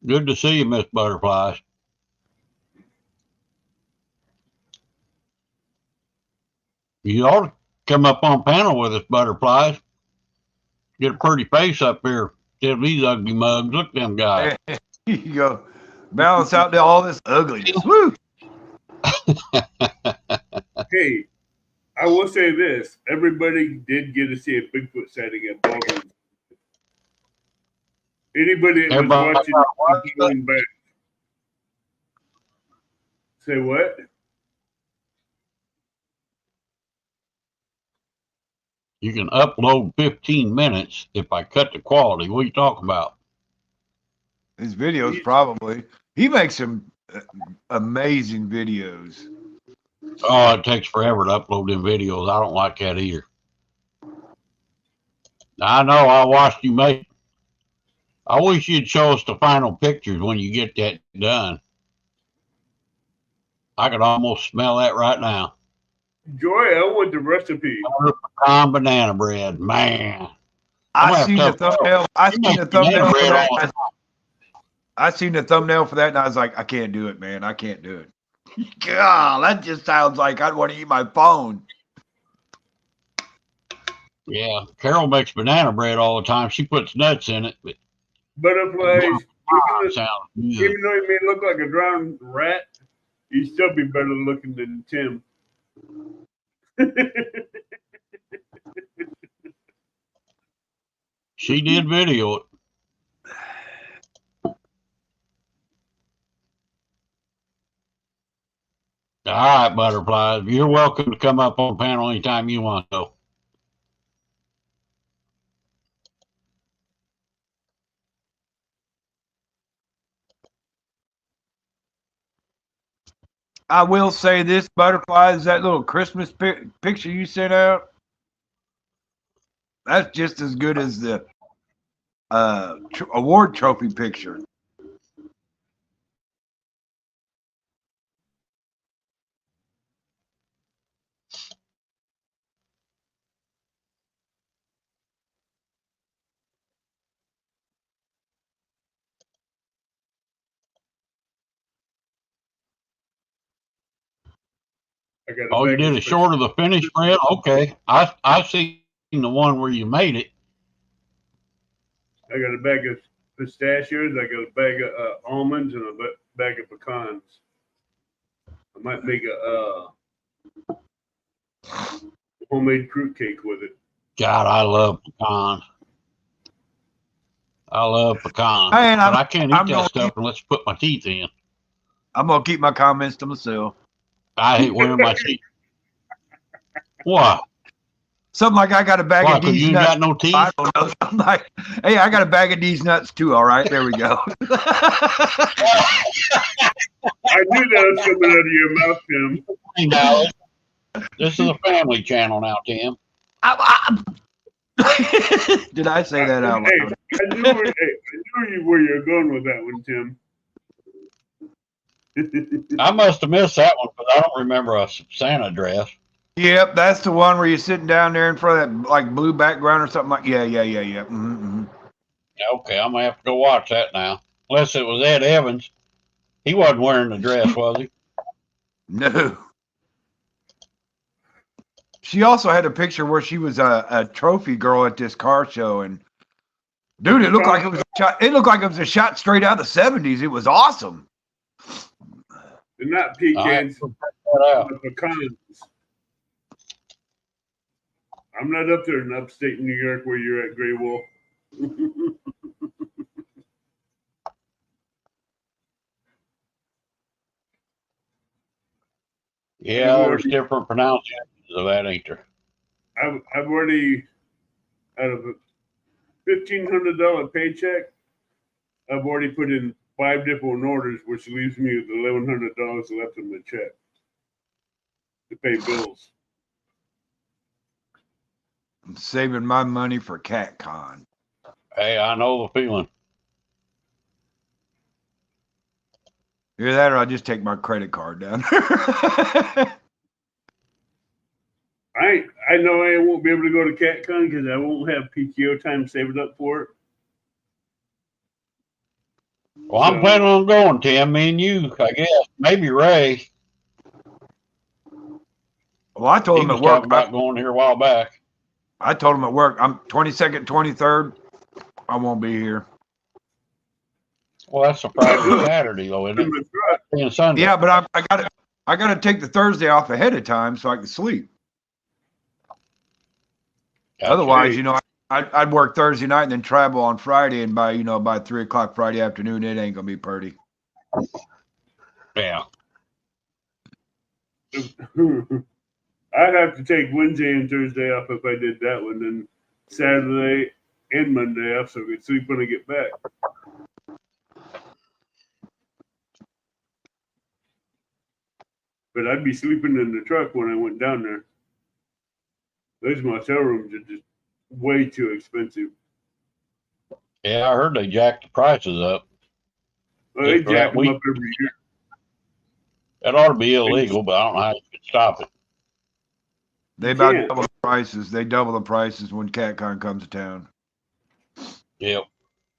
A: Good to see you, Miss Butterflies. You ought to come up on panel with us, Butterflies. Get a pretty face up here. Instead of these ugly mugs. Look at them guys.
C: Here you go. Balance out all this ugliness. Woo!
B: Hey, I will say this. Everybody did get to see a Bigfoot sighting at Baldwin. Anybody that was watching going back. Say what?
A: You can upload 15 minutes if I cut the quality. What are you talking about?
C: His videos probably. He makes some amazing videos.
A: Oh, it takes forever to upload them videos. I don't like that either. I know. I watched you make. I wish you'd show us the final pictures when you get that done. I could almost smell that right now.
B: Joy, I want the recipe.
A: Pecan banana bread, man.
C: I seen the thumbnail. I seen the thumbnail for that, and I was like, I can't do it, man. I can't do it. God, that just sounds like I'd want to eat my phone.
A: Yeah, Carol makes banana bread all the time. She puts nuts in it, but
B: Butterflies.
A: sounds good.
B: Even though he may look like a drowned rat, he'd still be better looking than Tim.
A: She did video it. All right, butterflies. You're welcome to come up on panel anytime you want to.
C: I will say this, butterflies, that little Christmas picture you sent out, that's just as good as the award trophy picture.
A: Oh, you did a short of the finished bread? Okay. I seen the one where you made it.
B: I got a bag of pistachios. I got a bag of almonds and a bag of pecans. I might make a homemade fruit cake with it.
A: God, I love pecans. I love pecans,
C: Man,
A: but I can't eat
C: I'm
A: that
C: gonna
A: stuff unless I put my teeth in.
C: I'm gonna keep my comments to myself.
A: I hate wearing my teeth. What?
C: Something like I got a bag
A: Why?
C: of
A: Because
C: these
A: you
C: nuts.
A: got no teeth?
C: I don't know. I'm like, hey, I got a bag of these nuts too. All right, there we go.
B: I knew that was coming out of your mouth, Tim.
A: Hey, now, this is a family channel now, Tim.
C: Did I say that out
B: Hey,
C: loud?
B: I knew where you're going with that one, Tim.
A: I must have missed that one because I don't remember a Santa dress.
C: Yep, that's the one where you're sitting down there in front of that like blue background or something like. Yeah. Mm-hmm.
A: Okay, I'm gonna have to go watch that now. Unless it was Ed Evans. He wasn't wearing the dress, was he?
C: No. She also had a picture where she was a trophy girl at this car show, and dude, it looked like it was a shot. It looked like it was a shot straight out of the '70s. It was awesome.
B: They're not pecans, but pecans. I'm not up there in upstate New York where you're at, Grey Wolf.
A: Yeah, there's different pronunciations of that, ain't there?
B: I've already, out of a $1,500 paycheck, I've already put in 5 different orders, which leaves me with $1,100 left in the check to pay bills.
C: I'm saving my money for CatCon.
A: Hey, I know the feeling.
C: Either that or I'll just take my credit card down.
B: I know I won't be able to go to CatCon because I won't have PTO time saved up for it.
A: Well, I'm planning on going, Tim. Me and you, I guess. Maybe Ray.
C: Well, I told him at work
A: about going here a while back.
C: I told him at work, I'm 22nd, 23rd. I won't be here.
A: Well, that's a Friday, Saturday, though, isn't it? And Sunday.
C: Yeah, but I got to take the Thursday off ahead of time so I can sleep. Gotcha. Otherwise, you know, I'd work Thursday night and then travel on Friday, and by 3:00 Friday afternoon, it ain't gonna be pretty.
A: Yeah.
B: I'd have to take Wednesday and Thursday off if I did that one, then Saturday and Monday off so I could sleep when I get back. But I'd be sleeping in the truck when I went down there. Those motel rooms are just way too expensive.
A: Yeah, I heard they jacked the prices up.
B: Well, they jack them up every year.
A: That ought to be illegal, but I don't know how you can stop it.
C: They about double the prices. They double the prices when CatCon comes to town.
A: Yep.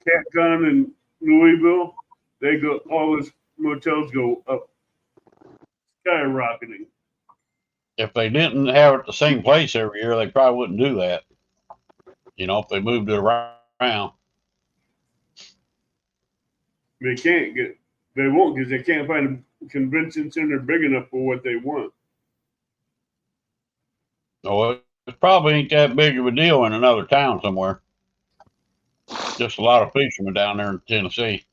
B: CatCon in Louisville, all those motels go up, skyrocketing.
A: If they didn't have it the same place every year, they probably wouldn't do that. If they moved it around.
B: They can't get. They won't because they can't find a convention center big enough for what they want.
A: No, it probably ain't that big of a deal in another town somewhere. Just a lot of fishermen down there in Tennessee.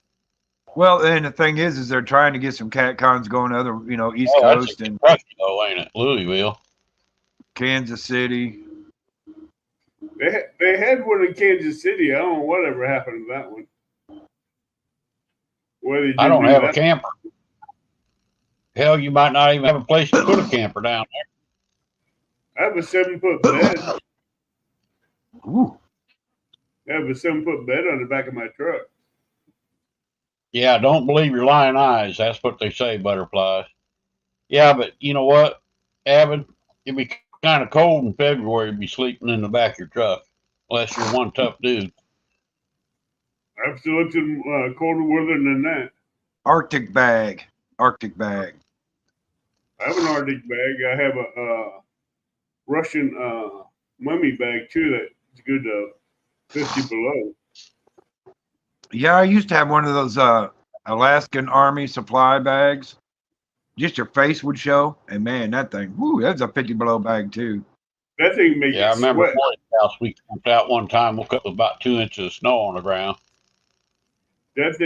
C: Well, and the thing is they're trying to get some cat cons going to other, East
A: Oh, that's
C: Coast
A: in
C: and
A: Kentucky, though, ain't it? Louisville.
C: Kansas City.
B: They had one in Kansas City. I don't know whatever happened to that one. Why they didn't
A: I don't
B: do
A: have
B: that.
A: a camper. Hell, you might not even have a place to put a camper down
B: I have a 7-foot bed.
C: Ooh.
B: I have a 7-foot bed on the back of my truck.
A: Yeah, don't believe your lying eyes. That's what they say, butterflies. Yeah, but you know what, Avid? It'd be kind of cold in February to be sleeping in the back of your truck, unless you're one tough dude.
B: I've still looked in colder weather than that.
C: Arctic bag. Arctic bag.
B: I have an Arctic bag. I have a Russian mummy bag too. That's good 50 below.
C: Yeah, I used to have one of those Alaskan Army supply bags. Just your face would show, and man, that thing, whoo, that's a 50 below bag too.
B: That thing makes
A: Yeah, I
B: you
A: remember
B: sweat.
A: Floyd's house. We camped out one time, woke up with about 2 inches of snow on the ground.
B: That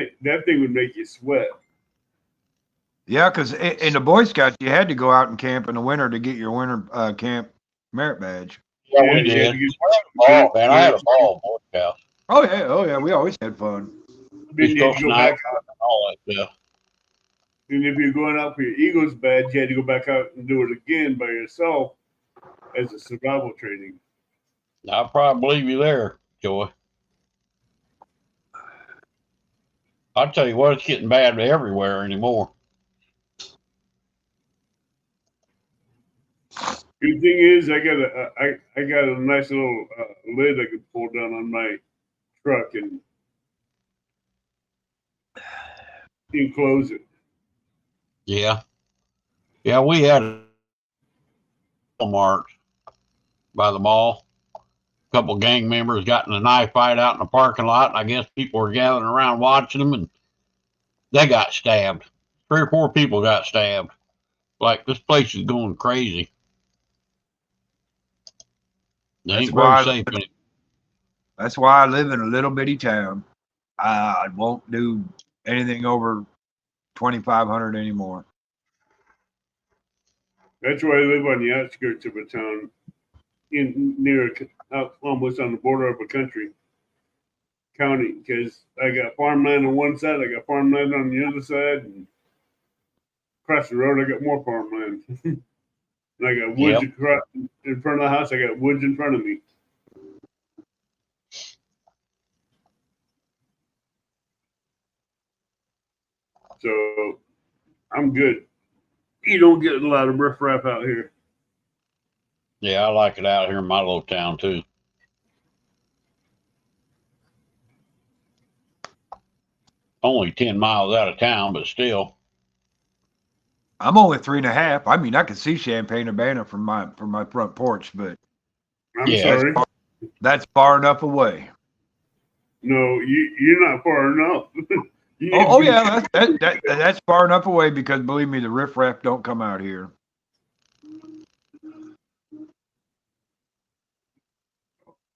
B: thing would make you sweat.
C: Yeah, because in the Boy Scouts, you had to go out and camp in the winter to get your winter camp merit badge.
A: Yeah,
B: Yeah,
A: we
B: you had
A: did.
B: to get.
A: Oh, man, I had a ball, Boy Scout.
C: Oh yeah, we always had fun.
B: Then
A: East
B: you had
A: Coast
B: to go
A: night
B: back out.
A: and all that stuff.
B: And if you're going out for your Eagles badge, you had to go back out and do it again by yourself as a survival training.
A: I probably believe you there, Joy. I'll tell you what, it's getting bad everywhere anymore.
B: Good thing is, I got a nice little lid I can pull down on my truck and enclose it.
A: Yeah. Yeah, we had a march by the mall. A couple gang members got in a knife fight out in the parking lot, and I guess people were gathering around watching them, and they got stabbed. 3 or 4 people got stabbed. Like, this place is going crazy. It
C: That's
A: ain't very
C: why.
A: safe anymore.
C: That's why I live in a little bitty town. I won't do anything over 2,500 anymore.
B: That's why I live on the outskirts of a town, almost on the border of a county, because I got farmland on one side, I got farmland on the other side, and across the road I got more farmland. And I got woods across in front of the house. I got woods in front of me. So I'm good. You don't get a lot of riffraff out here.
A: Yeah, I like it out here in my little town, too. Only 10 miles out of town, but still.
C: I'm only 3.5. I mean, I can see Champaign-Urbana from my front porch, but
B: I'm sorry.
C: That's far enough away.
B: No, you're not far enough.
C: Yeah, that's far enough away because believe me, the riffraff don't come out here.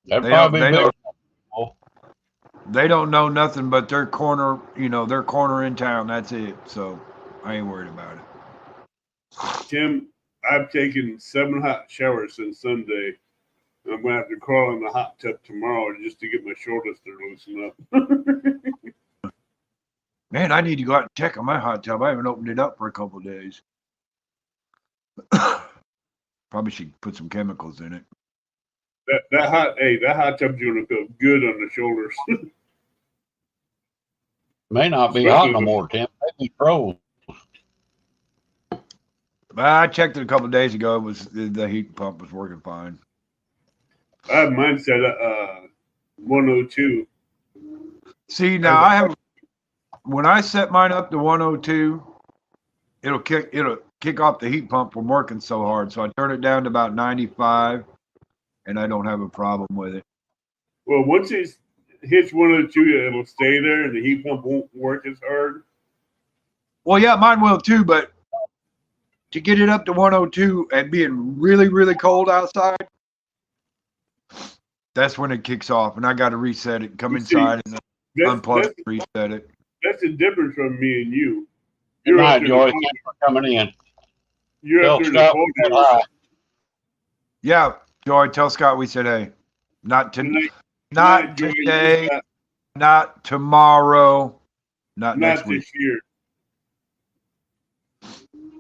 C: They don't know nothing but their corner, their corner in town. That's it. So I ain't worried about it.
B: Tim, I've taken 7 hot showers since Sunday. I'm gonna have to crawl in the hot tub tomorrow just to get my shoulders to loosen up.
C: Man, I need to go out and check on my hot tub. I haven't opened it up for a couple of days. Probably should put some chemicals in it.
B: That hot tub's gonna feel good on the shoulders.
A: May not be hot no more, Tim. Maybe froze.
C: I checked it a couple of days ago. It was the heat pump was working fine.
B: I have mine set at 102.
C: See, now when I set mine up to 102, it'll kick off the heat pump from working so hard. So I turn it down to about 95, and I don't have a problem with it.
B: Well, once it hits one of the two, it'll stay there, and the heat pump won't work as hard.
C: Well, yeah, mine will too, but to get it up to 102 and being really, really cold outside, that's when it kicks off, and I got to reset it, come inside, and unplug and reset it.
B: That's the difference from me and you.
A: Good night, Joy. Thanks for coming in.
B: You're up there in the cold areas.
C: Yeah, Joy, tell Scott we said hey. Not today, not tomorrow, not next week.
B: This year.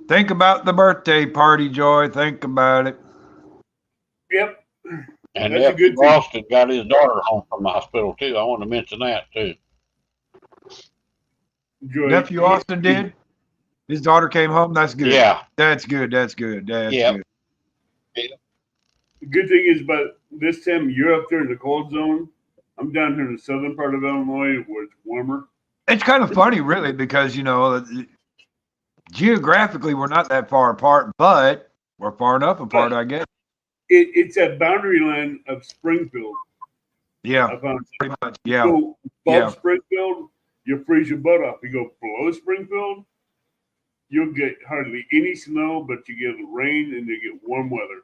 C: Think about the birthday party, Joy. Think about it.
B: Yep.
A: And nephew Austin got his daughter home from the hospital too. I want to mention that too.
C: Nephew Austin did? His daughter came home? That's good.
A: Yeah.
C: That's good. That's good. That's good.
B: Yeah. The good thing is, but this time you're up there in the cold zone. I'm down here in the southern part of Illinois where it's warmer.
C: It's kind of funny, really, because, you know, geographically we're not that far apart, but we're far enough apart, I guess.
B: It's that boundary line of Springfield.
C: Yeah, pretty much. Yeah.
B: You go above Springfield, you'll freeze your butt off. You go below Springfield, you'll get hardly any snow, but you get rain and you get warm weather.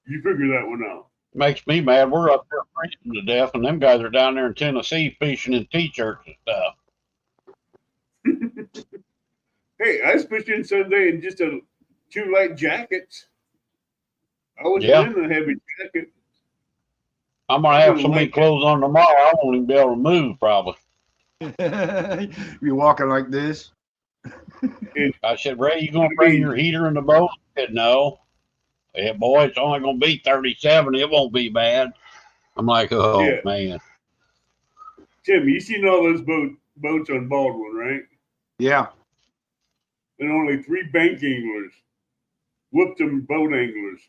B: You figure that one out.
A: Makes me mad. We're up there freezing to death, and them guys are down there in Tennessee fishing in t-shirts and stuff.
B: Hey, I was fishing Sunday in just two light jackets. I wasn't in a heavy jacket.
A: I'm going to have so many clothes on tomorrow, I won't even be able to move, probably.
C: You're walking like this?
A: I said, Ray, you going to bring your heater in the boat? He said, no. Yeah, boy, it's only going to be 37. It won't be bad. I'm like, oh, man.
B: Tim, you seen all those boats on Baldwin, right?
C: Yeah.
B: And only 3 bank anglers whooped them boat anglers.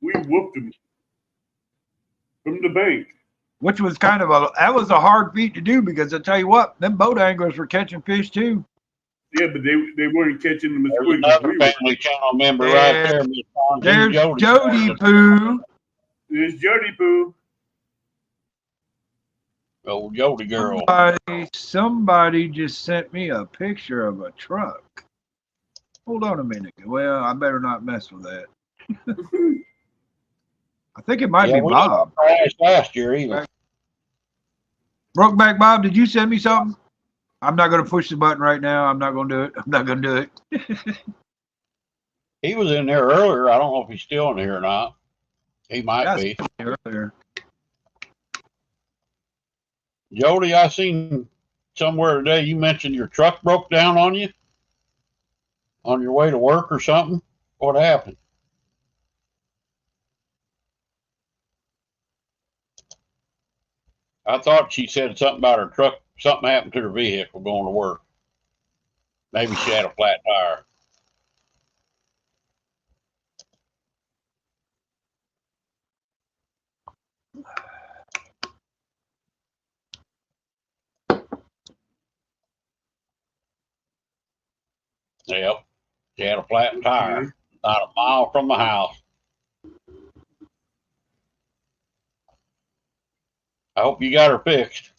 B: We whooped them from the bank.
C: Which was kind of that was a hard feat to do because I tell you what, them boat anglers were catching fish too.
B: Yeah, but they weren't catching them as quick
A: as
B: we
A: were. Family channel member right there.
C: There's Jody Poo.
B: There's Jody Poo.
A: Oh, Jody girl.
C: Somebody just sent me a picture of a truck. Hold on a minute. Well, I better not mess with that. I think it might be Bob.
A: Last year, even.
C: Brokeback Bob, did you send me something? I'm not going to push the button right now. I'm not going to do it. I'm not going to do it.
A: He was in there earlier. I don't know if he's still in here or not. He might be.
C: Earlier.
A: Jody, I seen somewhere today you mentioned your truck broke down on you on your way to work or something. What happened? I thought she said something about her truck. Something happened to her vehicle going to work. Maybe she had a flat tire. Yep. She had a flat tire about a mile from the house. I hope you got her fixed.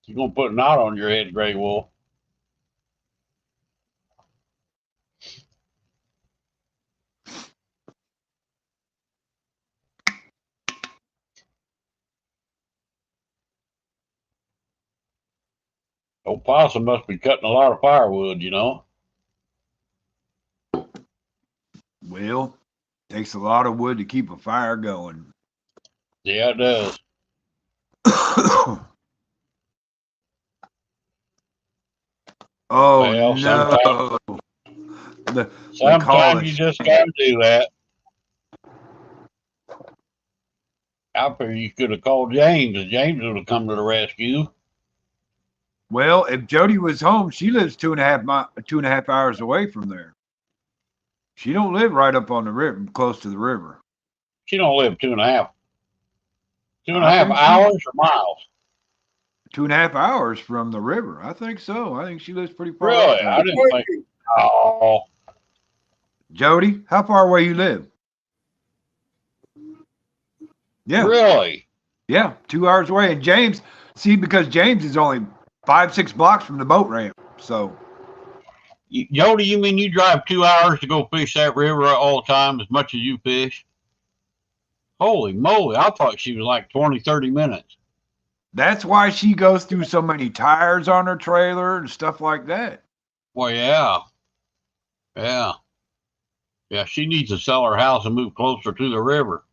A: You're going to put a knot on your head, Gray Wolf. Old Possum must be cutting a lot of firewood, you know.
C: Well, takes a lot of wood to keep a fire going.
A: Yeah, it does.
C: Oh,
A: well,
C: no.
A: Sometimes you just got to do that. I figure you could have called James, and James would have come to the rescue.
C: Well, if Jody was home, she lives 2.5 hours away from there. She don't live right up on the river, close to the river.
A: She don't live 2.5 hours or miles.
C: 2.5 hours from the river. I think so. I think she lives pretty far
A: Really?
C: up
A: I
C: there.
A: didn't think. Oh,
C: Jody, how far away you live? Yeah.
A: really?
C: Yeah, 2 hours away. And James, see, because James is only 5-6 blocks from the boat ramp. So
A: Jody, you mean you drive 2 hours to go fish that river all the time as much as you fish? Holy moly, I thought she was like 20, 30 minutes.
C: that's why she goes through so many tires on her trailer and stuff like that.
A: Well, yeah. Yeah. Yeah, she needs to sell her house and move closer to the river.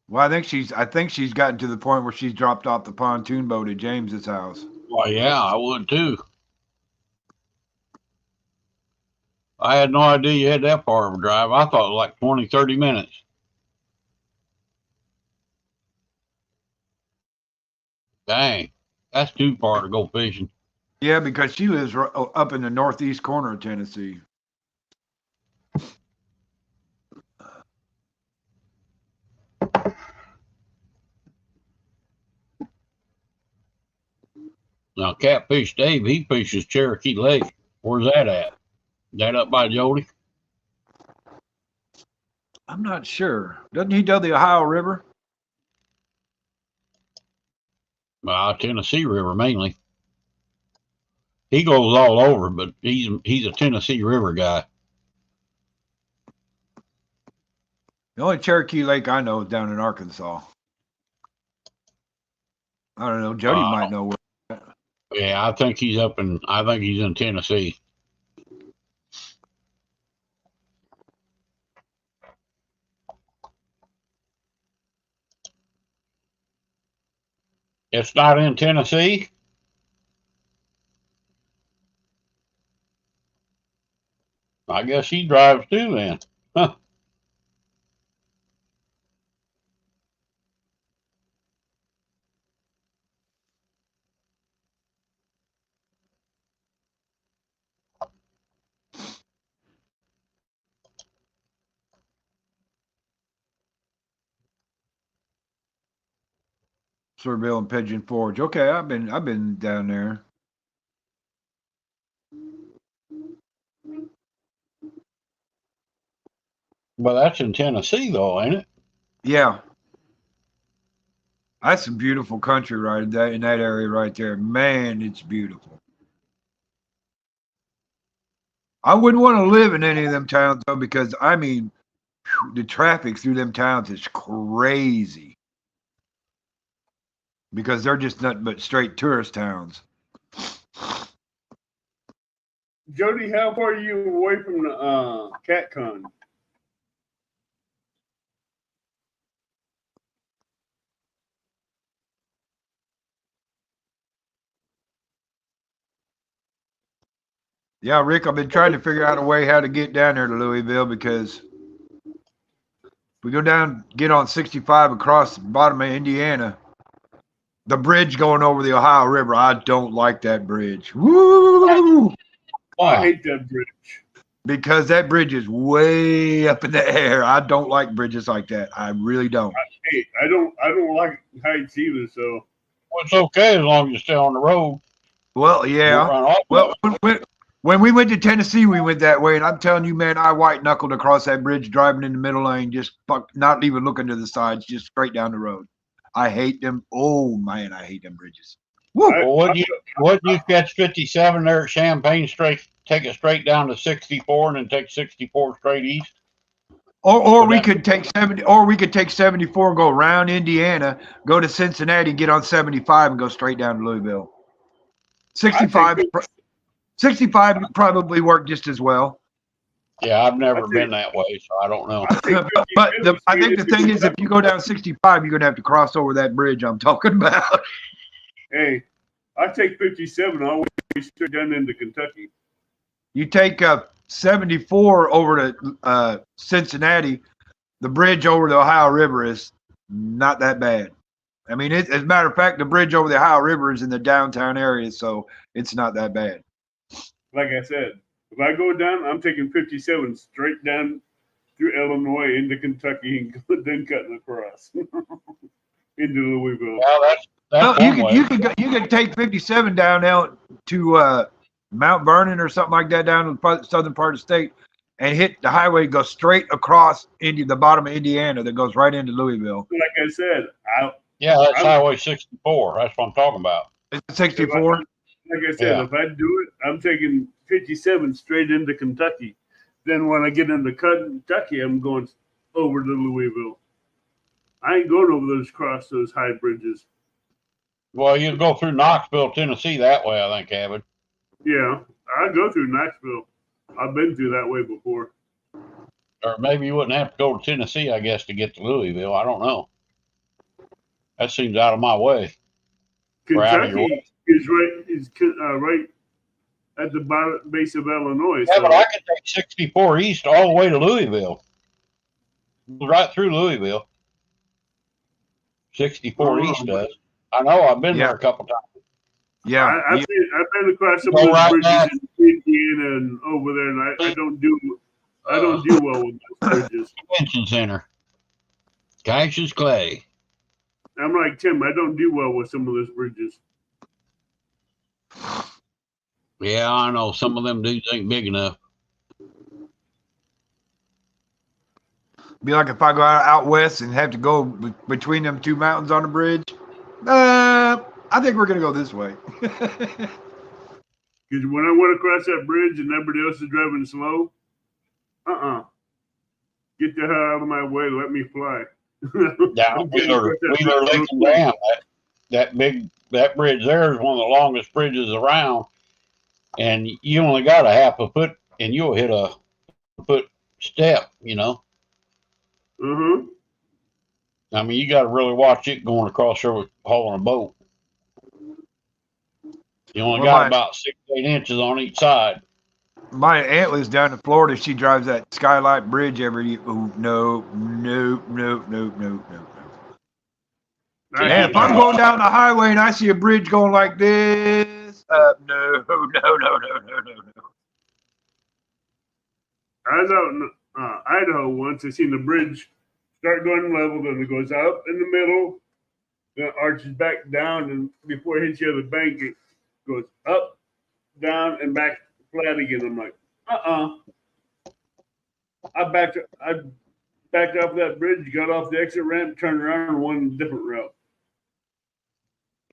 C: Well, I think she's gotten to the point where she's dropped off the pontoon boat at James's house.
A: Well, yeah, I would too. I had no idea you had that far of a drive. I thought it was like 20, 30 minutes. Dang, that's too far to go fishing.
C: Yeah, because she lives up in the northeast corner of Tennessee.
A: Now, Catfish Dave, he fishes Cherokee Lake. Where's that at? That up by Jody?
C: I'm not sure. Doesn't he do the Ohio River?
A: Tennessee River mainly. He goes all over, but he's a Tennessee River guy.
C: The only Cherokee Lake I know is down in Arkansas. I don't know. Jody might know where.
A: Yeah, I think he's in Tennessee. It's not in Tennessee? I guess he drives too then. Huh.
C: Surville and Pigeon Forge. Okay, I've been down there.
A: Well, that's in Tennessee though, ain't it?
C: Yeah. That's some beautiful country right there in that area right there. Man, it's beautiful. I wouldn't want to live in any of them towns though, because I mean, the traffic through them towns is crazy. Because they're just nothing but straight tourist towns.
B: Jody, how far are you away from the CatCon?
C: Yeah, Rick, I've been trying to figure out a way how to get down there to Louisville, because if we go down, get on 65 across the bottom of Indiana, the bridge going over the Ohio River, I don't like that bridge. Woo!
B: I hate that bridge.
C: Because that bridge is way up in the air. I don't like bridges like that. I really don't.
B: I don't like heights either. So
A: Well, it's okay as long as you stay on the road.
C: Well, yeah. Well, when we went to Tennessee, we went that way, and I'm telling you, man, I white knuckled across that bridge, driving in the middle lane, just not even looking to the sides, just straight down the road. I hate them. Oh man, I hate them bridges. Woo!
A: Well, wouldn't you catch 57 there at Champaign straight, take it straight down to 64, and then take 64 straight east?
C: Or we could take 70, or we could take 74, go around Indiana, go to Cincinnati, get on 75, and go straight down to Louisville. 65 probably work just as well.
A: Yeah, I've never been that way, so I don't know.
C: But I think the thing is, if you go down 65, you're going to have to cross over that bridge I'm talking about.
B: Hey, I take 57 all the way straight down into Kentucky.
C: You take 74 over to Cincinnati, the bridge over the Ohio River is not that bad. I mean, as a matter of fact, the bridge over the Ohio River is in the downtown area, so it's not that bad.
B: Like I said, if I go down, I'm taking 57 straight down through Illinois into Kentucky and then cutting across. into Louisville.
A: Well, that's
C: Well,
A: one way.
C: you could take 57 down out to Mount Vernon or something like that down in the southern part of the state, and hit the highway, go straight across into the bottom of Indiana that goes right into Louisville.
B: Like I said,
A: Yeah, that's
B: I'm-
A: Highway 64. That's what I'm talking about.
C: Is it 64?
B: like I said,
A: Yeah.
B: if I do it, I'm taking 57 straight into Kentucky. Then when I get into Kentucky, I'm going over to Louisville. I ain't going over those across those high bridges.
A: Well, you go through Knoxville, Tennessee that way, I think, Abbott.
B: Yeah, I go through Knoxville. I've been through that way before.
A: Or maybe you wouldn't have to go to Tennessee, I guess, to get to Louisville. I don't know. That seems out of my way. Or out of your
B: Kentucky is right at the bottom base of Illinois.
A: Yeah,
B: So
A: but I could take 64 east all the way to Louisville. Right through Louisville. 64 east does. I know, I've been there a couple times.
C: Yeah.
B: I've been across some
A: Go
B: of those
A: right
B: bridges
A: back.
B: in Indiana and over there, and I don't do well with those bridges.
A: Convention Center. Cassius Clay.
B: I'm like Tim. I don't do well with some of those bridges.
A: Yeah, I know. Some of them dudes ain't big enough.
C: Be like if I go out west and have to go between them two mountains on the bridge. I think we're gonna go this way.
B: Because when I went across that bridge and everybody else is driving slow, get the hell out of my way. Let me fly.
A: Down Wheeler Lincoln Dam. That bridge there is one of the longest bridges around, and you only got a half a foot, and you'll hit a foot step. You know. I mean, you got to really watch it going across there with hauling a boat. You only got about 6-8 inches on each side.
C: My aunt lives down in Florida. She drives that Skylight Bridge every year. Oh, no. And if I'm going down the highway and I see a bridge going like this, no.
B: I was out in Idaho once. I seen the bridge start going level, then it goes up in the middle, then arches back down, and before it hits the other bank, it goes up, down, and back flat again. I'm like, I backed off that bridge, got off the exit ramp, turned around, and went a different route.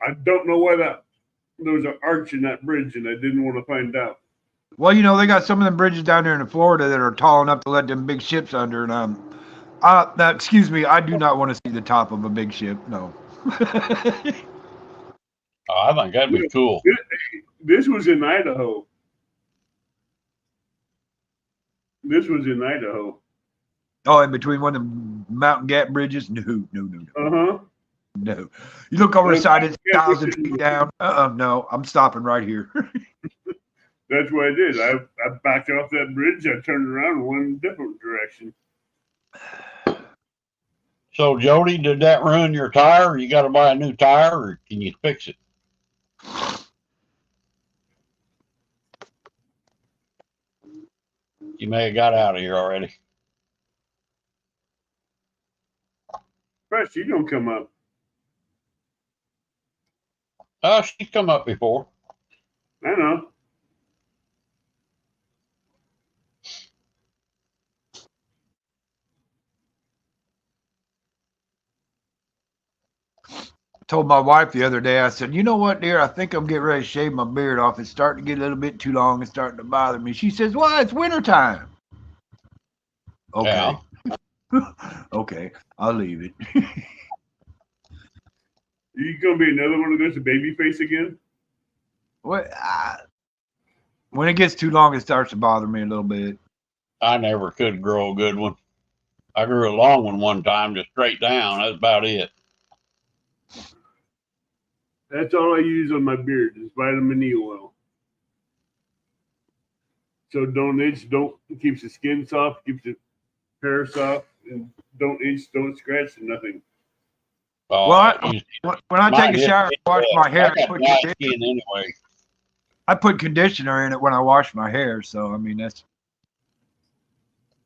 B: I don't know why there was an arch in that bridge, and I didn't want to find out.
C: Well, you know, they got some of them bridges down there in Florida that are tall enough to let them big ships under. And now, excuse me, I do not want to see the top of a big ship. No.
A: I think that'd be cool.
B: This was in Idaho.
C: Oh, in between one of the Mountain Gap bridges? No. No. You look over the side, it's 1,000 feet down. No, I'm stopping right here.
B: That's what I did. I backed off that bridge. I turned around and went in a different direction.
A: So, Jody, did that ruin your tire? Or you got to buy a new tire, or can you fix it? You may have got out of here already.
B: Fresh, you don't come up.
A: Oh, she's come up before.
B: I know.
C: Told my wife the other day, I said, you know what, dear, I think I'm getting ready to shave my beard off. It's starting to get a little bit too long. It's starting to bother me. She says, well, it's wintertime. Okay. Yeah. Okay, I'll leave it.
B: You gonna be another one of those baby face again?
C: What? When it gets too long, it starts to bother me a little bit.
A: I never could grow a good one. I grew a long one time, just straight down. That's about it.
B: That's all I use on my beard is vitamin E oil. So don't itch, it keeps the skin soft, keeps the hair soft, and don't itch, don't scratch, nothing.
C: Well, when I take a shower and wash my hair, I put conditioner in it when I wash my hair. So, I mean, that's.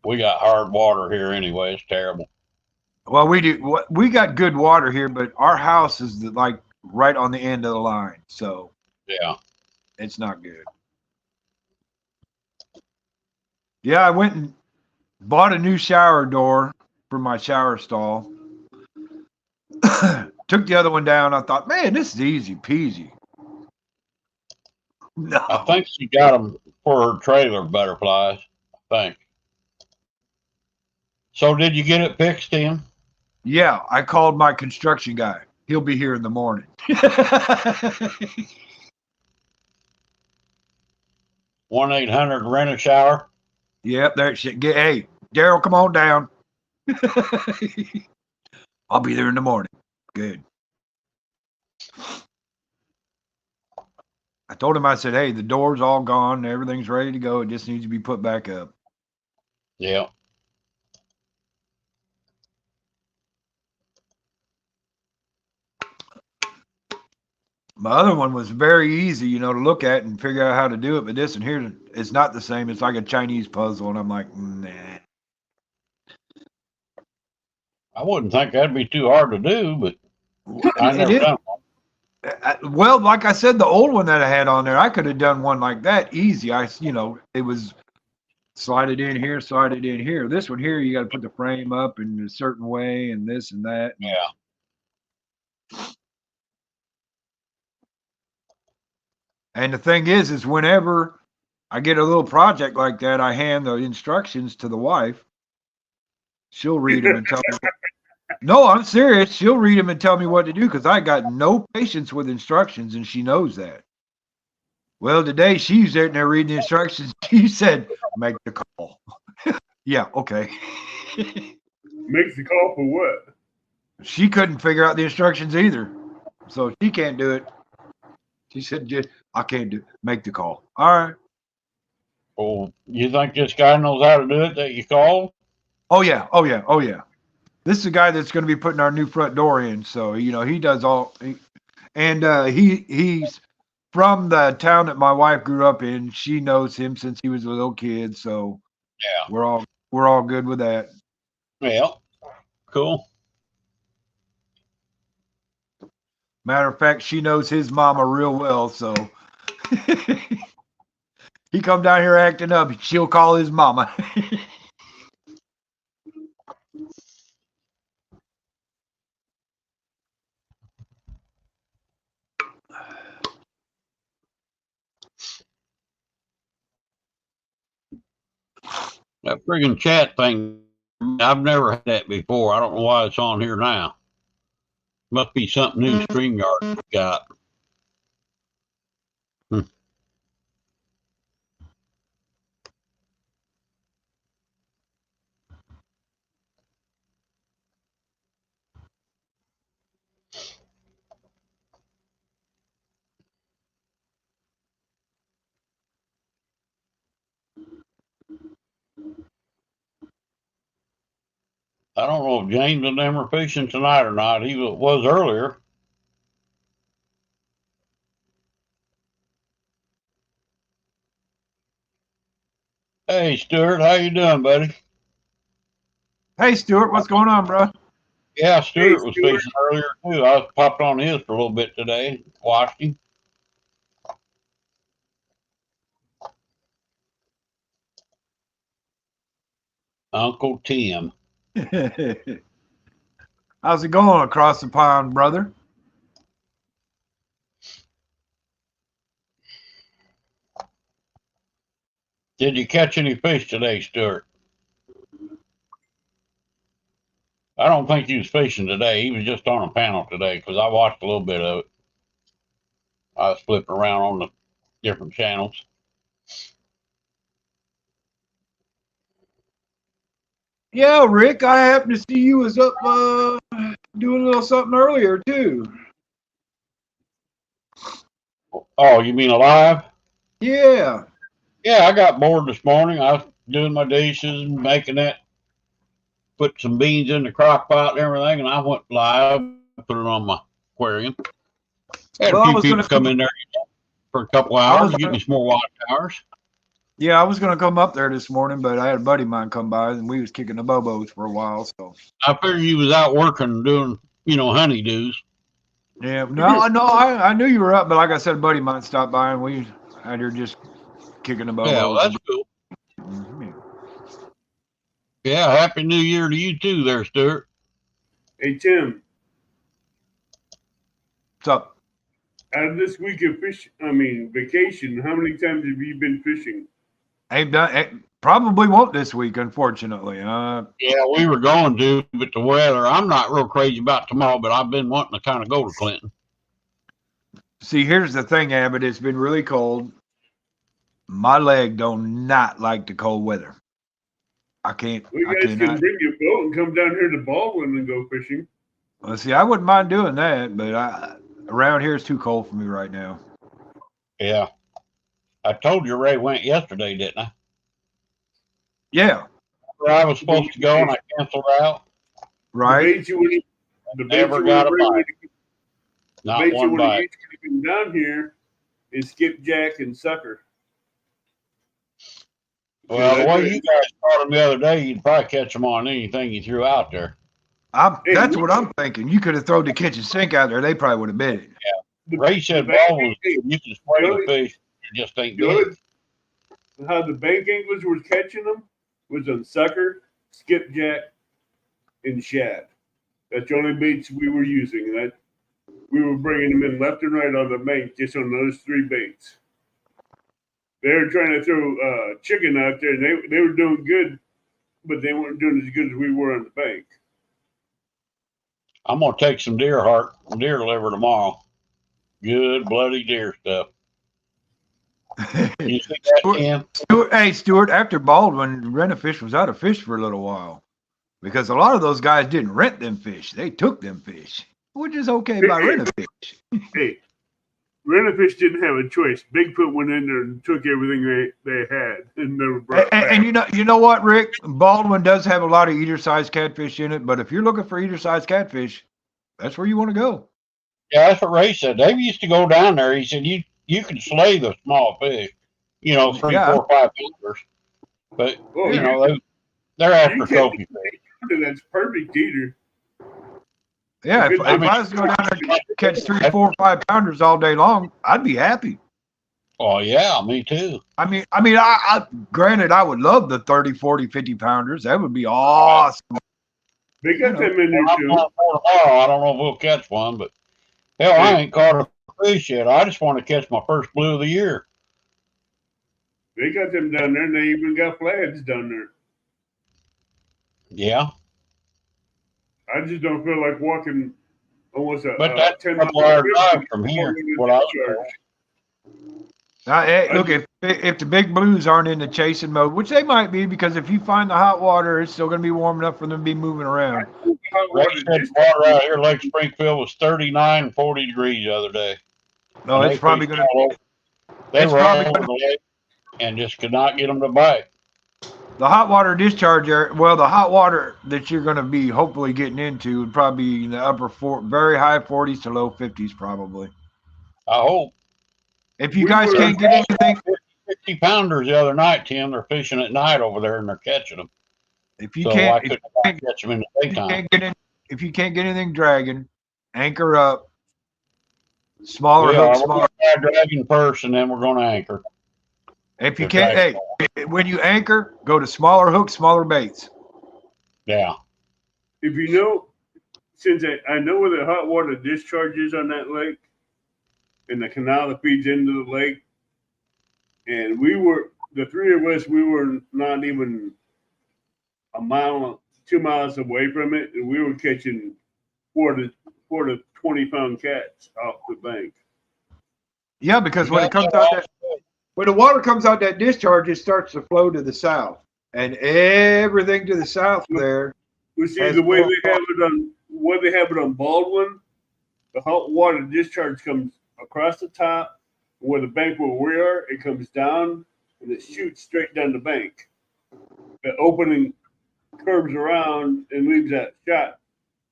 A: We got hard water here anyway. It's terrible.
C: Well, we got good water here, but our house is like right on the end of the line, so
A: Yeah.
C: it's not good. Yeah, I went and bought a new shower door for my shower stall. Took the other one down. I thought, man, this is easy peasy. No.
A: I think she got them for her trailer butterflies. I think. So did you get it fixed, Tim?
C: Yeah, I called my construction guy. He'll be here in the morning.
A: 1-800 rent a shower.
C: Yep, there shit. Hey, Daryl, come on down. I'll be there in the morning. Good. I told him, I said, hey, the door's all gone. Everything's ready to go. It just needs to be put back up.
A: Yeah.
C: My other one was very easy, to look at and figure out how to do it. But this one here, it's not the same. It's like a Chinese puzzle. And I'm like, nah.
A: I wouldn't think that'd be too hard to do, but I never done one.
C: Well, like I said, the old one that I had on there, I could have done one like that easy. It was slide it in here, slide it in here. This one here, you got to put the frame up in a certain way and this and that.
A: Yeah.
C: And the thing is whenever I get a little project like that, I hand the instructions to the wife. She'll read them and tell me. No, I'm serious. She'll read them and tell me what to do because I got no patience with instructions, and she knows that. Well, today she's sitting there reading the instructions. She said, make the call. Yeah, okay.
B: Makes the call for what?
C: She couldn't figure out the instructions either. So she can't do it. She said, I can't do it. Make the call. All right.
A: Well, you think this guy knows how to do it that you called?
C: Oh, yeah. Oh, yeah. Oh, yeah. This is the guy that's going to be putting our new front door in. So, he does all. He's from the town that my wife grew up in. She knows him since he was a little kid. So,
A: Yeah.
C: we're all good with that.
A: Yeah. Cool.
C: Matter of fact, she knows his mama real well. So, he come down here acting up. She'll call his mama.
A: That friggin' chat thing, I've never had that before. I don't know why it's on here now. Must be something new StreamYard got. I don't know if James and them are fishing tonight or not. He was earlier. Hey, Stuart, how you doing, buddy?
C: Hey, Stuart, what's going on, bro?
A: Yeah, Stuart was
B: Stuart.
A: fishing earlier too. I popped on his for a little bit today. Watched him. Uncle Tim.
C: How's it going across the pond, brother?
A: Did you catch any fish today, Stuart? I don't think he was fishing today. He was just on a panel today because I watched a little bit of it. I was flipping around on the different channels.
C: Yeah, Rick, I happened to see you was up doing a little something earlier too.
A: Oh, you mean alive?
C: Yeah.
A: Yeah, I got bored this morning. I was doing my dishes and making that, put some beans in the crock pot and everything, and I went live, put it on my aquarium. Had
C: Well,
A: a few people come in there for a couple hours, give me some more watch hours.
C: Yeah, I was gonna come up there this morning, but I had a buddy of mine come by and we was kicking the bobos for a while. So
A: I figured you was out working doing, honeydews.
C: yeah, no, I knew you were up, but like I said, a buddy of mine stopped by and we out here just kicking the
A: Yeah, well,
C: bobos.
A: that's cool.
C: Mhm.
A: Yeah, happy New Year to you too, there, Stuart.
B: Hey Tim,
C: What's up?
B: out of this week of vacation, how many times have you been fishing?
C: Ain't done. Probably won't this week, unfortunately.
A: Yeah, we were going to, but the weather. I'm not real crazy about tomorrow, but I've been wanting to kind of go to Clinton.
C: See, here's the thing, Abbott. It's been really cold. My leg do not like the cold weather. I can't.
B: Well, you
C: I
B: guys
C: cannot.
B: can bring your boat and come down here to Baldwin and go fishing.
C: Well, see, I wouldn't mind doing that, but around here it's too cold for me right now.
A: Yeah, I told you Ray went yesterday, didn't I?
C: Yeah,
A: Where I was supposed to go and I canceled out.
C: right.
B: The bait you would
A: Never got a bite.
B: The
A: Not
B: bait you
A: one
B: would have
A: bite.
B: used to come down here is skipjack and sucker.
A: Well, the
B: that's
A: way
B: right.
A: you guys caught them the other day, you'd probably catch them on anything you threw out there.
B: Hey,
C: That's what I'm thinking. You could have thrown the kitchen sink out there. They probably would have bit it.
A: Ray said ball was good. You can spray the fish. It just ain't good.
B: How the bank anglers were catching them was on sucker, skipjack, and shad. That's the only baits we were using. And we were bringing them in left and right on the bank just on those three baits. They were trying to throw chicken out there, and they were doing good, but they weren't doing as good as we were on the bank.
A: I'm gonna take some deer liver tomorrow. Good bloody deer stuff. You see that, Ken?
C: Stuart, after Baldwin, rent a fish was out of fish for a little while because a lot of those guys didn't rent them fish. They took them fish, which is okay by rent a fish.
B: Hey, Rent-A-Fish didn't have a choice. Bigfoot went in there and took everything they had and never brought back.
C: And you know what, Rick? Baldwin does have a lot of eater-sized catfish in it, but if you're looking for eater-sized catfish, that's where you want to go.
A: Yeah, that's what Ray said. They used to go down there. He said you can slay the small fish, 3, 4, 5 pounders, but they're after trophy fish.
B: That's perfect eater.
C: Yeah, if I was going down there and catch 3, 4, 5 pounders all day long, I'd be happy.
A: Oh yeah, me too.
C: I granted, I would love the 30, 40, 50 pounders. That would be awesome.
B: They got them in there too.
A: Tomorrow, I don't know if we'll catch one, but hell, I ain't caught a fish yet. I just want to catch my first blue of the year.
B: They got them down there, and they even got flags down there.
A: Yeah.
B: I just don't feel like walking almost
A: But that's a couple-hour drive from here. What I was
C: look, if the big blues aren't in the chasing mode, which they might be, because if you find the hot water, it's still going to be warm enough for them to be moving around.
A: Water out here, Lake Springfield, was 39 and 40 degrees the other day.
C: No, it's probably going to.
A: They were all over the lake and just could not get them to bite.
C: The hot water discharge area, well, the hot water that you're going to be hopefully getting into would probably be in the very high 40s to low 50s, probably.
A: I hope.
C: If you guys can't get anything,
A: 50 pounders the other night, Tim. They're fishing at night over there and they're catching them.
C: If you can't
A: catch them in the daytime.
C: If you can't get anything dragging, anchor up. Smaller hooks, smaller.
A: Dragging first, and then we're going to anchor.
C: If you can't, when you anchor, go to smaller hooks, smaller baits.
A: Yeah.
B: If you know, since I know where the hot water discharge is on that lake, and the canal that feeds into the lake, and the three of us, we were not even a mile, 2 miles away from it, and we were catching 4 to 20-pound cats off the bank.
C: Yeah, because when the water comes out that discharge, it starts to flow to the south, and everything to the south there.
B: We see the way they have it on Baldwin. The hot water discharge comes across the top, where the bank where we are, it comes down and it shoots straight down the bank. The opening curves around and leaves that shot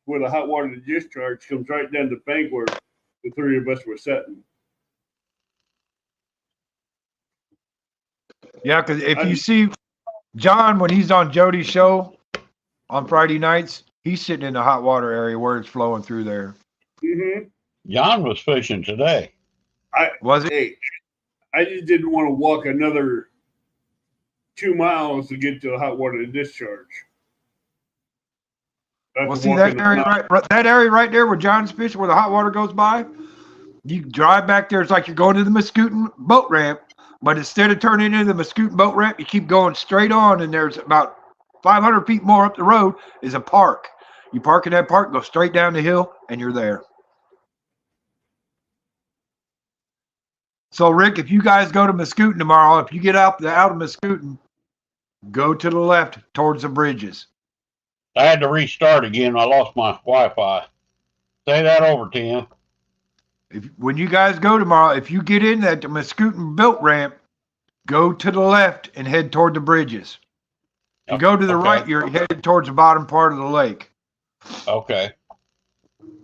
B: where the hot water discharge comes right down the bank where the three of us were sitting.
C: Yeah, because if you see John when he's on Jody's show on Friday nights, he's sitting in the hot water area where it's flowing through there.
B: Mm-hmm.
A: John was fishing today.
C: Was it?
B: Hey, I just didn't want to walk another 2 miles to get to the hot water discharge.
C: Well, see that area right there where John's fishing, where the hot water goes by. You drive back there, it's like you're going to the Muscootin boat ramp, but instead of turning into the Muscootin boat ramp, you keep going straight on, and there's about 500 feet more up the road is a park. You park in that park, go straight down the hill, and you're there. So, Rick, if you guys go to Muscootin tomorrow, if you get out of Muscootin, go to the left towards the bridges.
A: I had to restart again. I lost my Wi-Fi. Say that over, Tim.
C: When you guys go tomorrow, if you get in that Muscootin boat ramp, go to the left and head toward the bridges. If you go to the right, you're headed towards the bottom part of the lake.
A: Okay.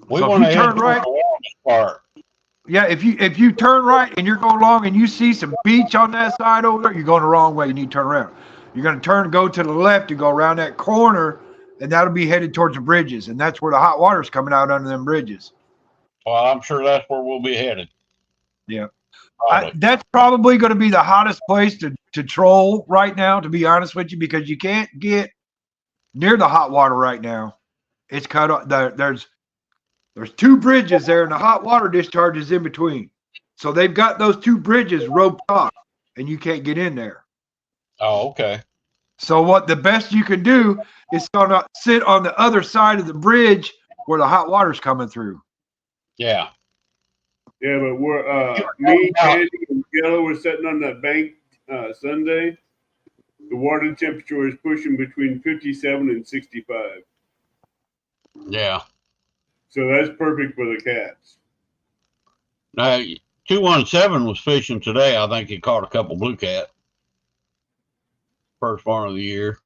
A: We
C: So
A: want
C: if
A: to
C: you
A: head
C: turn right,
A: part.
C: yeah, if you turn right and you're going along and you see some beach on that side over there, you're going the wrong way. You need to turn around. You're going to turn, go to the left, and go around that corner, and that'll be headed towards the bridges, and that's where the hot water's coming out under them bridges.
A: Well, I'm sure that's where we'll be headed.
C: Yeah. That's probably going to be the hottest place to troll right now, to be honest with you, because you can't get near the hot water right now. It's cut off. There's 2 bridges there, and the hot water discharge is in between. So they've got those 2 bridges roped off, and you can't get in there.
A: Oh, okay.
C: So what the best you can do is gonna sit on the other side of the bridge where the hot water's coming through.
A: Yeah.
B: Yeah, but we're me, Candy, and Yellow were sitting on that bank Sunday. The water temperature is pushing between 57 and 65.
A: Yeah.
B: So that's perfect for the cats.
A: Now, 217 was fishing today. I think he caught a couple blue cat. First one of the year.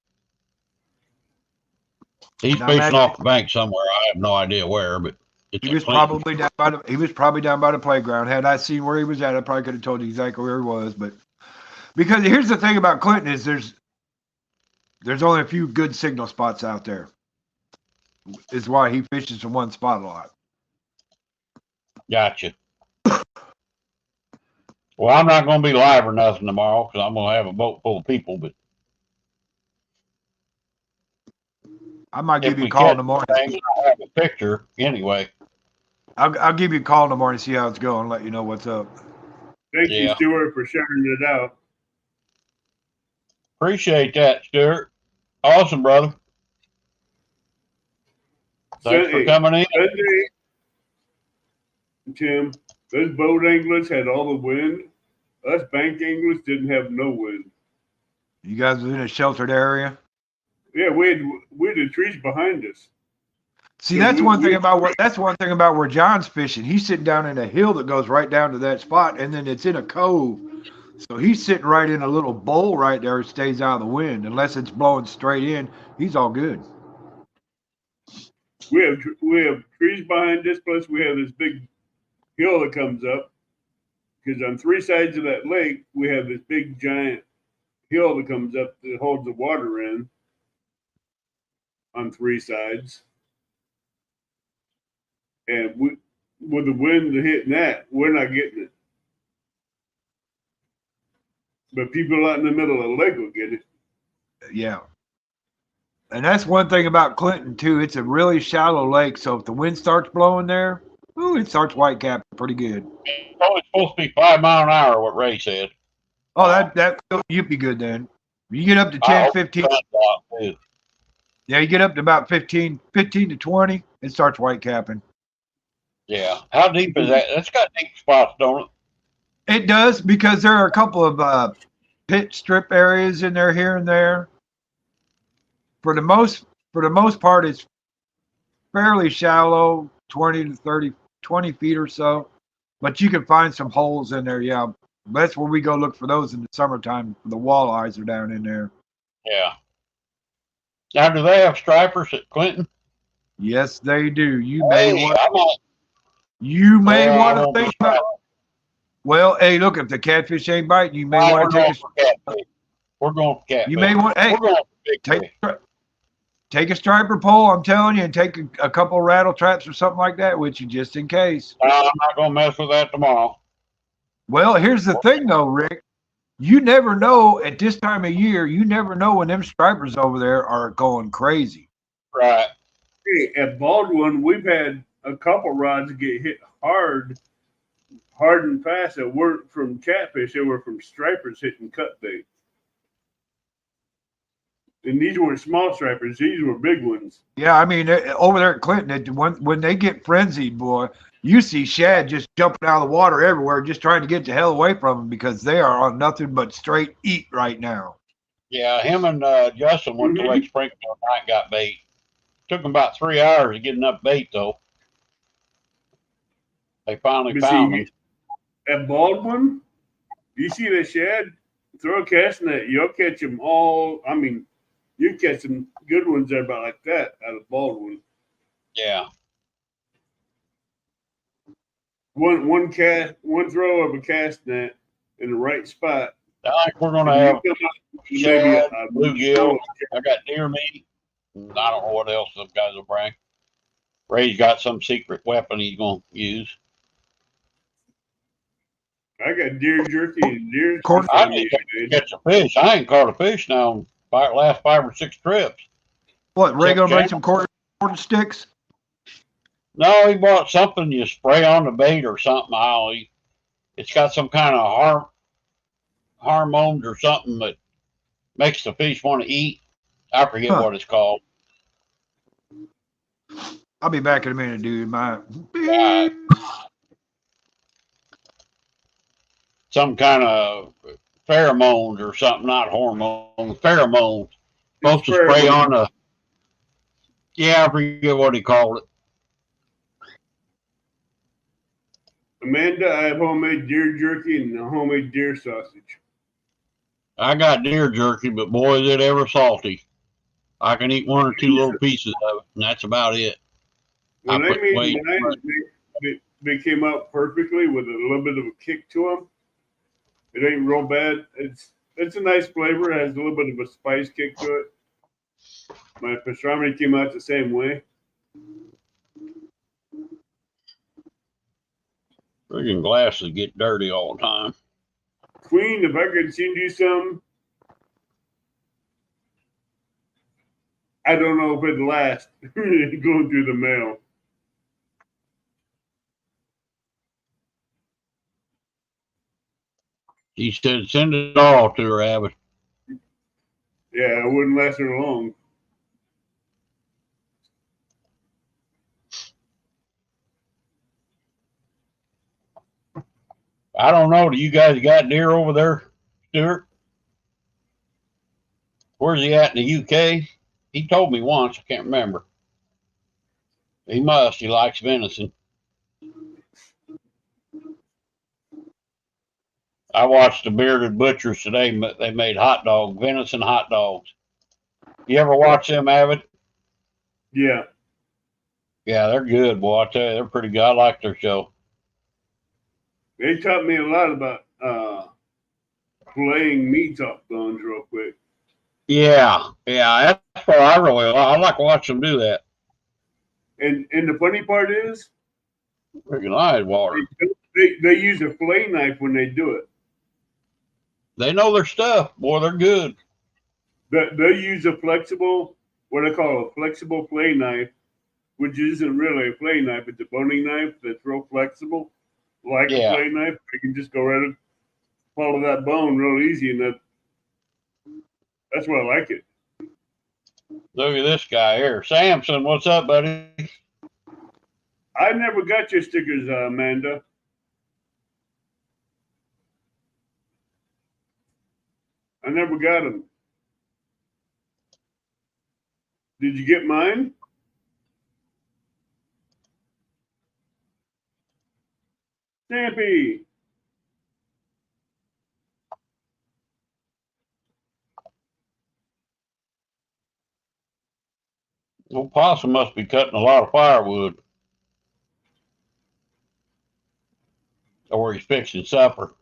A: He's fishing off the bank somewhere. I have no idea where, but
C: he was probably down by the playground. Had I seen where he was at, I probably could have told you exactly where he was. But because here's the thing about Clinton is there's only a few good signal spots out there. Is why he fishes in one spot a lot.
A: Gotcha. Well, I'm not going to be live or nothing tomorrow because I'm going to have a boat full of people. But
C: I might give you a call in the morning.
A: I'll have a picture anyway.
C: I'll give you a call in the morning, see how it's going, let you know what's up.
B: Thank you, Stuart, for sharing it out.
A: Appreciate that, Stuart. Awesome, brother. Thanks for coming in.
B: Sunday, Tim, those boat anglers had all the wind. Us bank anglers didn't have no wind.
C: You guys were in a sheltered area?
B: Yeah, we had the trees behind us.
C: See, so that's one thing about where John's fishing. He's sitting down in a hill that goes right down to that spot, and then it's in a cove. So he's sitting right in a little bowl right there. It stays out of the wind. Unless it's blowing straight in, he's all good.
B: We have trees behind this, plus we have this big hill that comes up. Because on 3 sides of that lake, we have this big giant hill that comes up that holds the water in on 3 sides. And with the wind hitting that, we're not getting it. But people out in the middle of the lake will get it.
C: Yeah. And that's one thing about Clinton, too. It's a really shallow lake, so if the wind starts blowing there, it starts white capping pretty good.
A: It's only supposed to be 5 miles an hour, what Ray said.
C: Oh, that you'd be good then. You get up to 10, 15. Yeah, you get up to about 15 to 20, it starts white capping.
A: Yeah. How deep is that? That's got deep spots, don't it?
C: It does, because there are a couple of pit strip areas in there here and there. For the most part, it's fairly shallow, 20 feet or so. But you can find some holes in there, yeah. That's where we go look for those in the summertime. The walleyes are down in there.
A: Yeah. Now, do they have stripers at Clinton?
C: Yes, they do. You may want to think about. Well, hey, look, if the catfish ain't biting, you may want to take a.
A: We're going for catfish.
C: You may want, hey,
A: We're going for big
C: take
A: fish.
C: take a striper pole, I'm telling you, and take a couple rattle traps or something like that with you just in case.
A: I'm not going to mess with that tomorrow.
C: Well, here's the thing though, Rick. You never know at this time of year, you never know when them stripers over there are going crazy.
A: Right.
B: Hey, at Baldwin, we've had a couple rods get hit hard and fast that weren't from catfish. They were from stripers hitting cut bait. And these weren't small stripers. These were big ones.
C: Yeah, I mean, over there at Clinton, when they get frenzied, boy, you see shad just jumping out of the water everywhere, just trying to get the hell away from them because they are on nothing but straight eat right now.
A: Yeah, him and Justin went to Lake Springfield night and got bait. Took them about 3 hours to get enough bait, though. They finally found them.
B: At Baldwin, you see the shad, throw a cast net, you'll catch them all. I mean, you catch some good ones there about like that out of Baldwin.
A: Yeah.
B: One throw of a cast net in the right spot.
A: I think we're going to have shad, bluegill. I got deer meat. I don't know what else those guys will bring. Ray's got some secret weapon he's going to use.
B: I got deer jerky and deer.
A: I need to catch a fish. I ain't caught a fish now in the last 5 or 6 trips.
C: What, Ray gonna bring some quarter sticks?
A: No, he bought something you spray on the bait or something. It's got some kind of hormones or something that makes the fish want to eat. I forget what it's called.
C: I'll be back in a minute, dude.
A: Some kind of pheromones or something, not hormones, pheromones. Supposed to spray on the. Yeah, I forget what he called it.
B: Amanda, I have homemade deer jerky and homemade deer sausage.
A: I got deer jerky, but boy, is it ever salty. I can eat 1 or 2 little pieces of it, and that's about it.
B: When I made mine, they came out perfectly with a little bit of a kick to them. It ain't real bad. It's a nice flavor. It has a little bit of a spice kick to it. My pastrami came out the same way.
A: Friggin' glasses get dirty all the time.
B: Queen, if I could send you some, I don't know if it'd last going through the mail.
A: He said, send it all to her, Abbott.
B: Yeah, it wouldn't last her long.
A: I don't know. Do you guys got deer over there, Stuart? Where's he at in the UK? He told me once. I can't remember. He must. He likes venison. I watched the Bearded Butchers today. They made venison hot dogs. You ever watch them, Avid?
B: Yeah.
A: Yeah, they're good, boy. I tell you, they're pretty good. I like their show.
B: They taught me a lot about filleting meats off bones real quick.
A: Yeah, that's what I like watching them do that.
B: And the funny part is,
A: freaking eyes water.
B: They use a fillet knife when they do it.
A: They know their stuff, boy. They're good.
B: They use a flexible, what I call a flexible fillet knife, which isn't really a fillet knife. It's a boning knife that's real flexible, like a fillet knife. You can just go right and follow that bone real easy, and that's why I like it.
A: Look at this guy here. Samson, what's up, buddy?
B: I never got your stickers, Amanda. I never got them. Did you get mine? Stampy.
A: Well, Possum must be cutting a lot of firewood. Or he's fixing supper.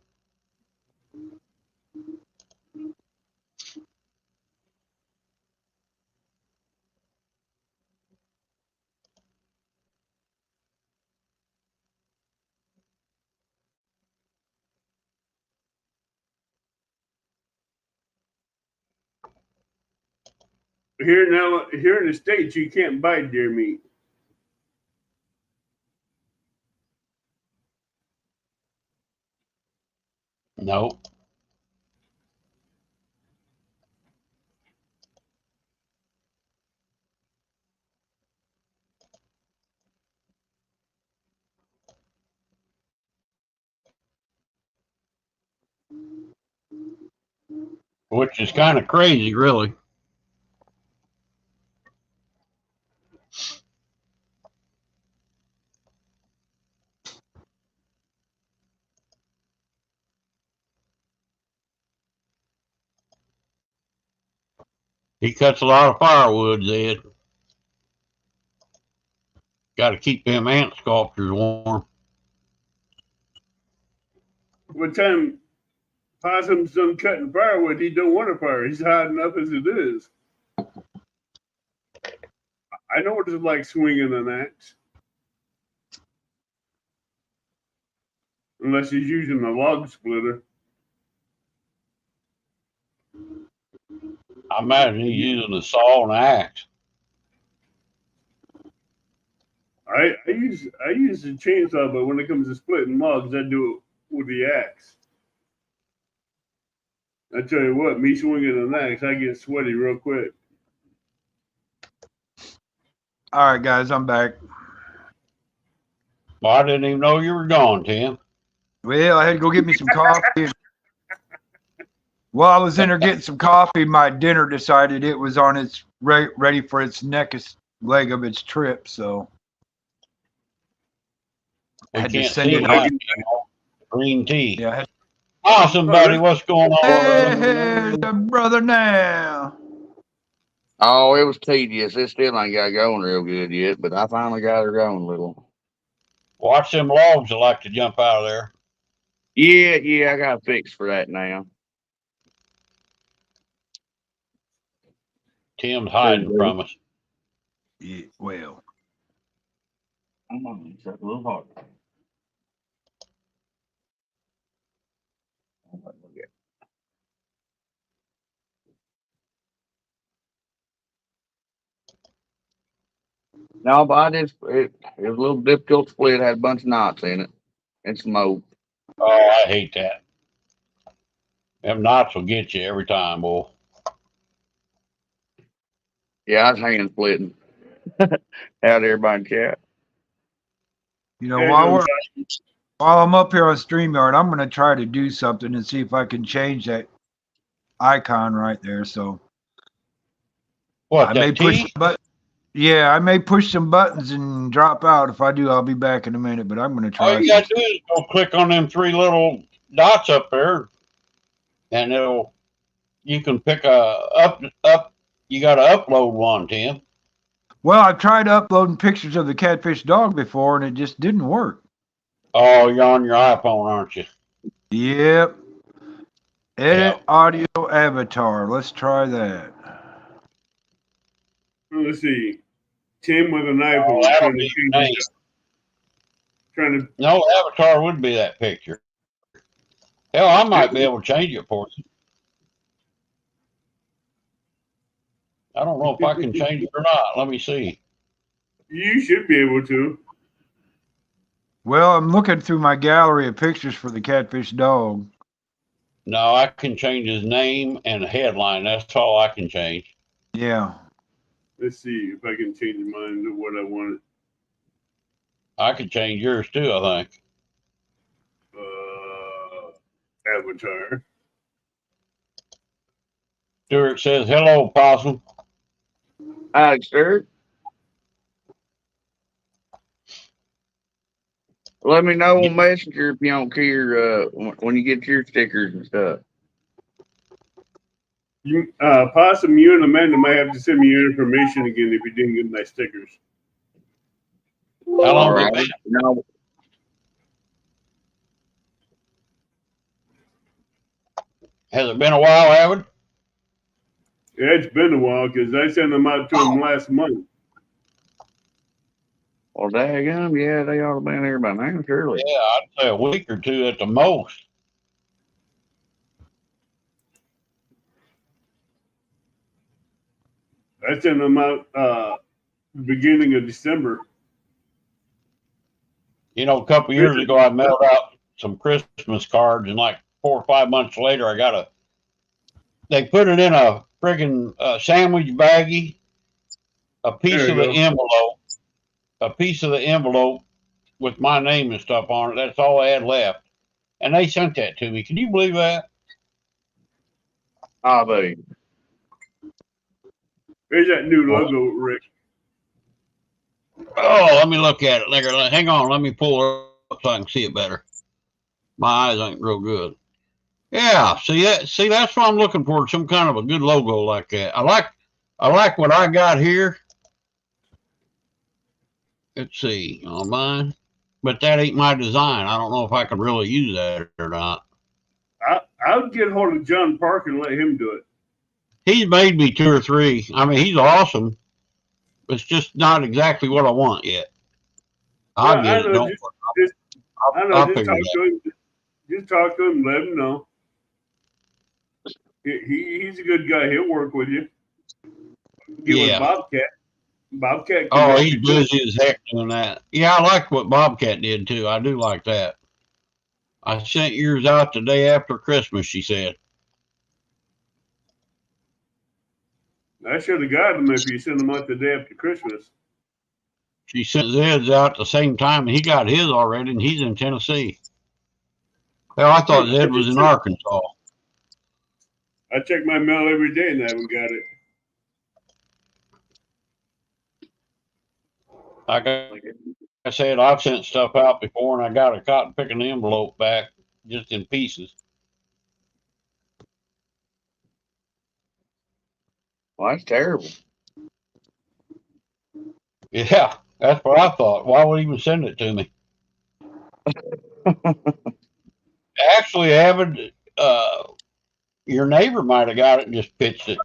B: Here in the States, you can't buy deer meat.
A: Nope. Which is kind of crazy, really. He cuts a lot of firewood, Zed. Got to keep them ant sculptures warm.
B: What time Possum's done cutting firewood, he don't want a fire. He's hot enough as it is. I know what it's like swinging an axe. Unless he's using a log splitter.
A: I imagine he's using a saw and an axe.
B: I use the chainsaw, but when it comes to splitting logs, I do it with the axe. I tell you what, me swinging an axe, I get sweaty real quick.
C: All right, guys, I'm back.
A: Well, I didn't even know you were gone, Tim.
C: Well, I had to go get me some coffee. While I was in there getting some coffee, my dinner decided it was on its ready for its next leg of its trip. So I had to send it out.
A: Green tea.
C: Yeah.
A: Awesome, buddy. What's going on?
C: Hey, brother, now.
D: Oh, it was tedious. It still ain't got going real good yet, but I finally got her going a little.
A: Watch them logs that like to jump out of there.
D: Yeah, I got a fix for that now.
A: Tim's hiding from us.
C: Yeah, well.
D: I'm on this up a little harder. No, but it was a little difficult to split. It had a bunch of knots in it and smoke.
A: Oh, I hate that. Them knots will get you every time, boy.
D: Yeah, I was hand splitting. Out everybody in chat.
C: You know, while I'm up here on StreamYard, I'm going to try to do something and see if I can change that icon right there. So
A: What,
C: I
A: that
C: may push
A: tea?
C: the button. Yeah, I may push some buttons and drop out. If I do, I'll be back in a minute, but I'm going to try.
A: All you got to do is go click on them three little dots up there, and you can pick you got to upload one, Tim.
C: Well, I've tried uploading pictures of the catfish dog before, and it just didn't work.
A: Oh, you're on your iPhone, aren't you?
C: Yep. Edit audio avatar. Let's try that.
B: Let's see. Tim with an iPhone trying to
A: No, avatar would be that picture. Hell, I might be able to change it for you. I don't know if I can change it or not. Let me see.
B: You should be able to.
C: Well, I'm looking through my gallery of pictures for the catfish dog.
A: No, I can change his name and headline. That's all I can change.
C: Yeah.
B: Let's see if I can change mine to what I wanted.
A: I could change yours too, I think.
B: Avatar.
A: Stuart says, hello, Possum.
D: Hi, Stuart. Let me know on Messenger if you don't care when you get your stickers and stuff.
B: Possum, you and Amanda might have to send me your information again if you didn't get my stickers.
A: How long has it been?
D: No.
A: Has it been a while, Howard?
B: Yeah, it's been a while because I sent them out to him last month.
D: Well, daggum, yeah, they ought to have been here by now, surely.
A: Yeah, I'd say a week or two at the most.
B: I I sent them out beginning of December.
A: You know, a couple years ago, I mailed out some Christmas cards, and like 4 or 5 months later, they put it in a friggin' sandwich baggie, a piece of the envelope with my name and stuff on it. That's all I had left. And they sent that to me. Can you believe that?
D: I bet.
B: There's that new logo, Rick.
A: Oh, let me look at it. Hang on, let me pull it up so I can see it better. My eyes ain't real good. Yeah, see, that's what I'm looking for. Some kind of a good logo like that. I like what I got here. Let's see on mine, but that ain't my design. I don't know if I could really use that or not.
B: I would get hold of John Park and let him do it.
A: He's made me 2 or 3. I mean, he's awesome. It's just not exactly what I want yet. I'll get it. Don't. I'll
B: just talk to him. Just talk to him. Let him know. He's a good guy. He'll work with you. Get with Bobcat. Bobcat.
A: Oh, he's busy as heck doing that. Yeah, I like what Bobcat did too. I do like that. I sent yours out the day after Christmas, she said.
B: I should have got them if you sent them out the day after Christmas.
A: She sent Zed's out at the same time, and he got his already, and he's in Tennessee. Hell, I thought Zed was in Arkansas.
B: I check my mail every day, and I haven't got it.
A: Like I said, I've sent stuff out before, and I got a cotton picking envelope back just in pieces.
D: Well, that's terrible.
A: Yeah, that's what I thought. Why would he even send it to me? Actually, Avid, your neighbor might have got it and just pitched it.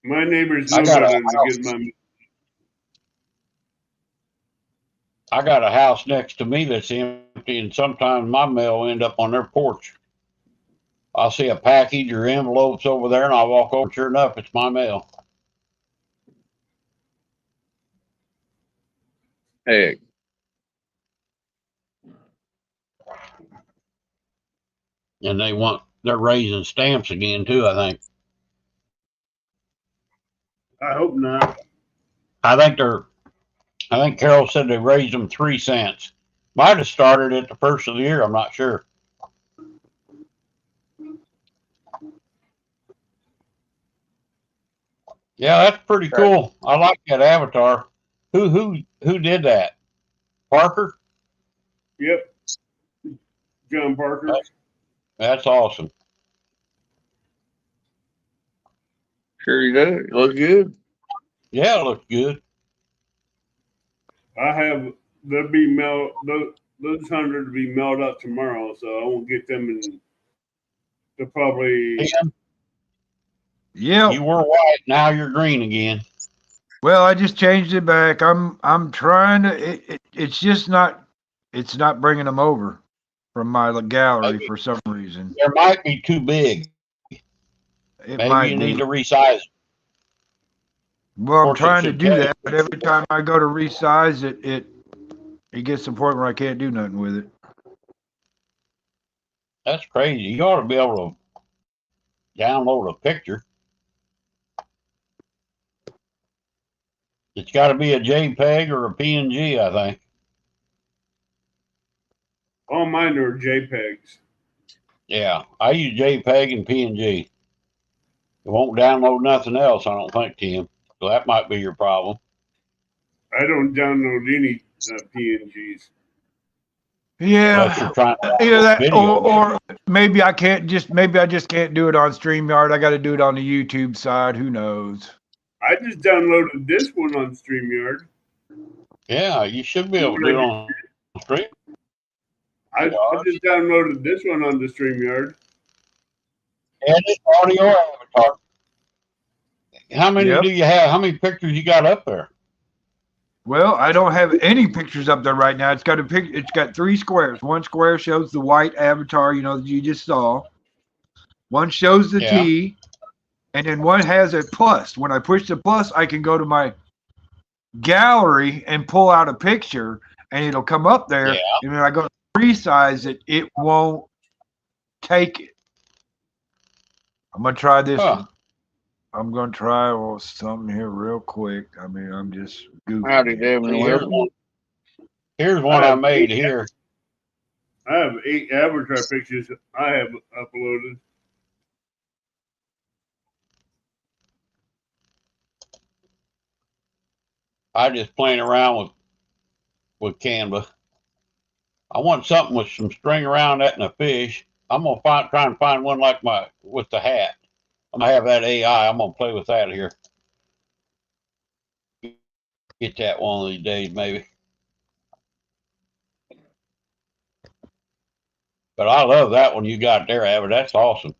B: My neighbors know better than to get my.
A: I got a house next to me that's empty, and sometimes my mail will end up on their porch. I'll see a package or envelopes over there, and I'll walk over. Sure enough, it's my mail.
D: Heck.
A: And they're raising stamps again too, I think.
B: I hope not.
A: I think Carol said they raised them 3 cents. Might have started at the first of the year. I'm not sure. Yeah, that's pretty cool. I like that avatar. Who did that? Parker?
B: Yep. John Parker.
A: That's awesome.
D: Sure you do. It looks good.
A: Yeah, it looks good.
B: They'll be mailed. Those 100 to be mailed out tomorrow, so I won't get them in. They'll probably.
C: Yeah.
A: You were white, now you're green again.
C: Well, I just changed it back. I'm trying to. It's just not. It's not bringing them over from my gallery for some reason.
A: There might be too big. Maybe you need to resize it.
C: Well, I'm trying to do that, but every time I go to resize it, it gets to the point where I can't do nothing with it.
A: That's crazy. You ought to be able to download a picture. It's got to be a JPEG or a PNG, I think.
B: All mine are JPEGs.
A: Yeah, I use JPEG and PNG. It won't download nothing else, I don't think, Tim. So that might be your problem.
B: I don't download any PNGs.
C: Yeah,
A: unless you're trying to
C: either that or maybe I just can't do it on StreamYard. I got to do it on the YouTube side. Who knows?
B: I just downloaded this one on StreamYard.
A: Yeah, you should be able to do it on Stream.
B: I just downloaded this one on the StreamYard.
A: Edit audio avatar. How many do you have? How many pictures you got up there?
C: Well, I don't have any pictures up there right now. It's got 3 squares. One square shows the white avatar, that you just saw. One shows the T, and then one has a plus. When I push the plus, I can go to my gallery and pull out a picture, and it'll come up there.
A: Yeah.
C: And when I go to resize it, it won't take it. I'm gonna try this.
A: Huh.
C: I'm gonna try something here real quick. I mean, I'm just goofing.
D: Howdy, Devin
A: See,
D: Wilson.
A: here's one I made here.
B: I have 8 avatar pictures I have uploaded.
A: I just playing around with Canva. I want something with some string around that and a fish. I'm gonna try and find one like with the hat. I'm gonna have that AI. I'm gonna play with that here. Get that one of these days, maybe. But I love that one you got there, Abbott. That's awesome.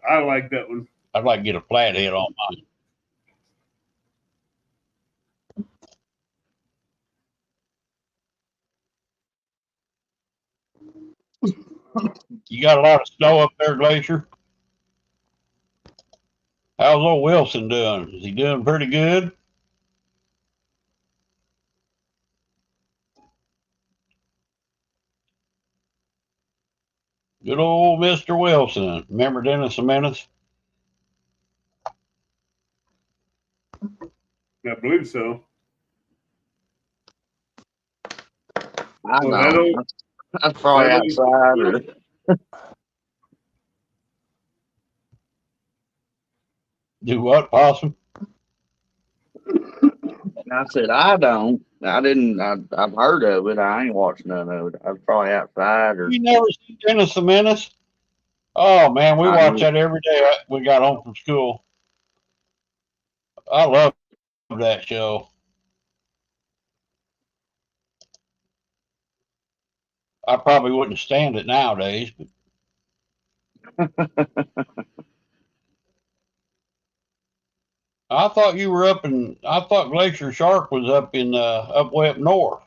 B: I like that one.
A: I'd like to get a flathead on mine. You got a lot of snow up there, Glacier? How's old Wilson doing? Is he doing pretty good? Good old Mr. Wilson. Remember Dennis the Menace?
B: I believe so.
D: I
B: Well,
D: know. That's probably outside. Or...
A: Do what, Possum?
D: I said, I don't. I didn't. I've heard of it. I ain't watched none of it. I was probably outside or.
A: You never seen Dennis the Menace? Oh man, we watch that every day. We got home from school. I love that show. I probably wouldn't stand it nowadays, but I thought you were I thought Glacier Shark was up way up north.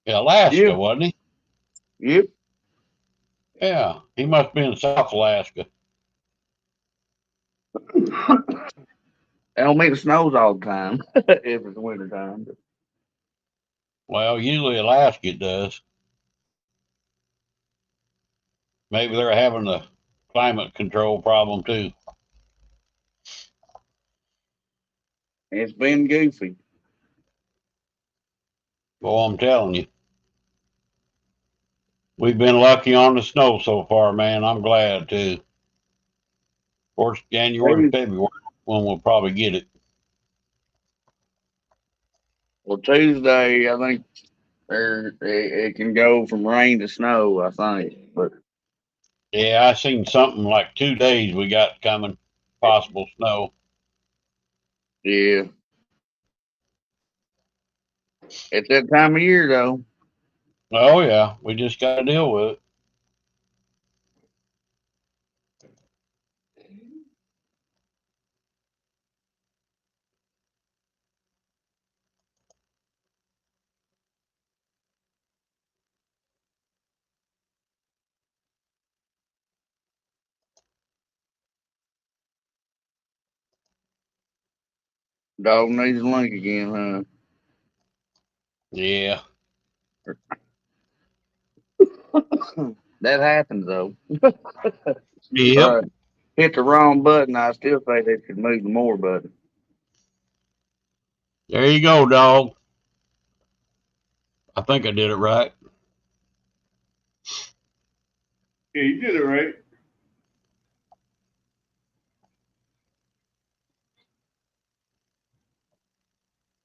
A: Yeah, Alaska, wasn't he?
D: Yep.
A: Yeah, he must be in South Alaska.
D: They don't make the snows all the time if it's winter time.
A: Well, usually Alaska it does. Maybe they're having the climate control problem too.
D: It's been goofy.
A: Well, I'm telling you. We've been lucky on the snow so far, man. I'm glad too. Of course, January and February when we'll probably get it.
D: Well, Tuesday, I think it can go from rain to snow, I think. But
A: yeah, I seen something like 2 days we got coming, possible snow.
D: Yeah. It's that time of year, though.
A: Oh yeah, we just got to deal with it.
D: Dog needs a link again, huh?
A: Yeah.
D: That happens, though.
A: Yep.
D: Hit the wrong button. I still say they should move the more button.
A: There you go, dog. I think I did it right.
B: Yeah, you did it right.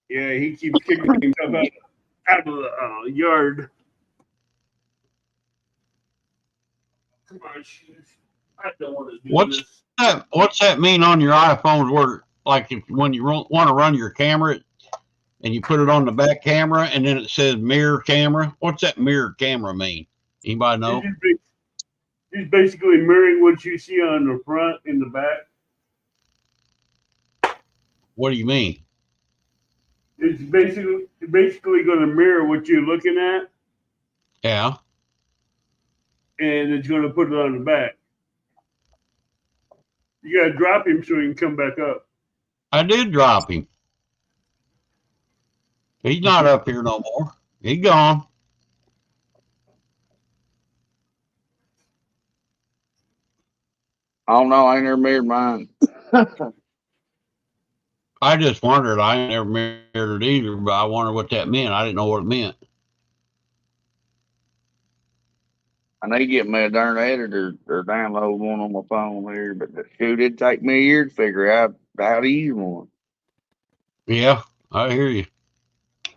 B: Yeah, he keeps kicking himself out of the yard. Come on, I don't want to do this.
A: What's that mean on your iPhones? Where like when you want to run your camera and you put it on the back camera and then it says mirror camera. What's that mirror camera mean? Anybody know?
B: He's basically mirroring what you see on the front and the back.
A: What do you mean?
B: It's basically going to mirror what you're looking at.
A: Yeah.
B: and it's going to put it on the back. You got to drop him so he can come back up.
A: I did drop him. He's not up here no more. He gone.
D: I don't know. I ain't never mirrored mine.
A: I just wondered. I ain't never mirrored it either, but I wondered what that meant. I didn't know what it meant.
D: I need to get me a darn editor or download one on my phone here, but shoot, it'd take me a year to figure out how to use one.
A: Yeah, I hear you.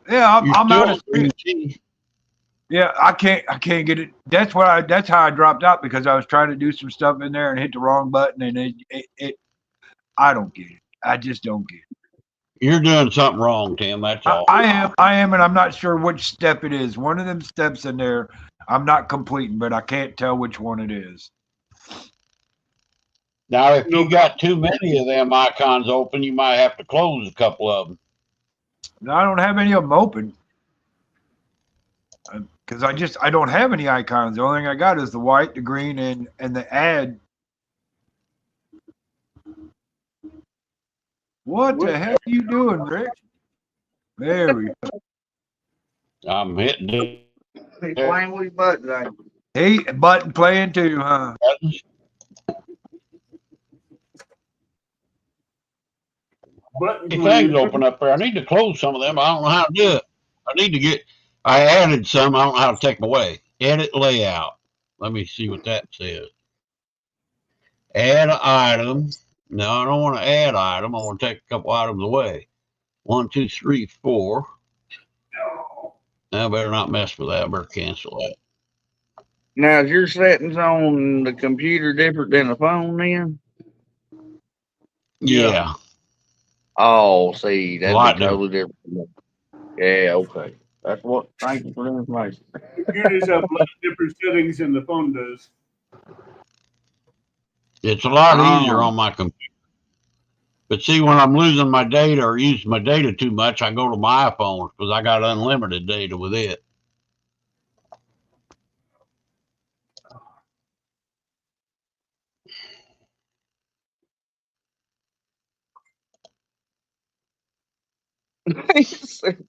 C: Yeah,
A: You're
C: I'm
A: still
C: out
A: on
C: of
A: green
C: speed.
A: tea.
C: Yeah, I can't get it. That's how I dropped out, because I was trying to do some stuff in there and hit the wrong button, and it I don't get it. I just don't get it.
A: You're doing something wrong, Tim. That's all.
C: I am, and I'm not sure which step it is. One of them steps in there, I'm not completing, but I can't tell which one it is.
A: Now, if you got too many of them icons open, you might have to close a couple of them.
C: Now, I don't have any of them open, because I don't have any icons. The only thing I got is the white, the green, and the add. What the hell are you doing, Rick? There we go.
A: I'm hitting it.
D: He's playing with his buttons, ain't
C: Hey, button playing too, huh?
A: Things open up there. I need to close some of them. I don't know how to do it. I added some. I don't know how to take them away. Edit layout. Let me see what that says. Add item. No, I don't want to add item. I want to take a couple items away. 1, 2, 3, 4. I better not mess with that. I better cancel that.
D: Now, is your settings on the computer different than the phone then?
A: Yeah.
D: Oh, see, that'd
A: Lot
D: be totally different. Yeah, okay. That's what. Thank you for the information.
B: Computers have a lot of different settings than the phone does.
A: It's a lot easier on my computer. But see, when I'm losing my data or using my data too much, I go to my iPhone because I got unlimited data with it.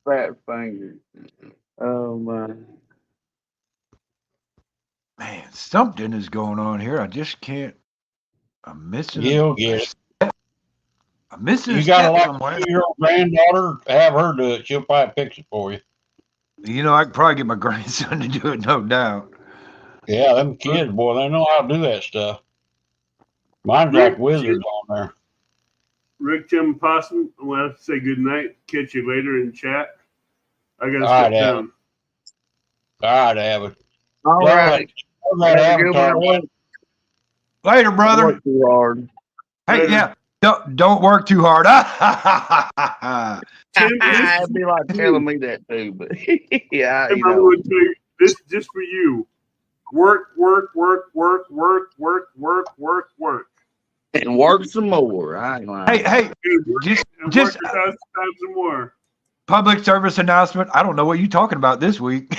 D: Fat finger. Oh my.
C: Man, something is going on here. I just can't. I'm missing.
A: You'll get it.
C: I'm missing.
A: You got a 2-year-old granddaughter? Have her do it. She'll probably fix it for you.
C: You know, I could probably get my grandson to do it, no doubt.
A: Yeah, them kids, boy, they know how to do that stuff. Mine's like wizards on there.
B: Rick, Tim, Possum, I want to say good night. Catch you later in chat. I got to
A: All
B: step
A: right,
B: down.
A: All right, Abbott.
D: All right.
C: Later, brother.
D: Work too hard.
C: Hey,
B: Later.
C: yeah. Don't work too hard.
B: Tim,
D: It'd be like telling me that too, but yeah,
B: Tim,
D: you
B: I'm
D: know.
B: going to tell you, this is just for you. Work, work, work, work, work, work, work, work, work.
D: And work some more. I ain't lying.
C: Hey, just
B: work 1,000 times or more.
C: Public service announcement. I don't know what you're talking about this week.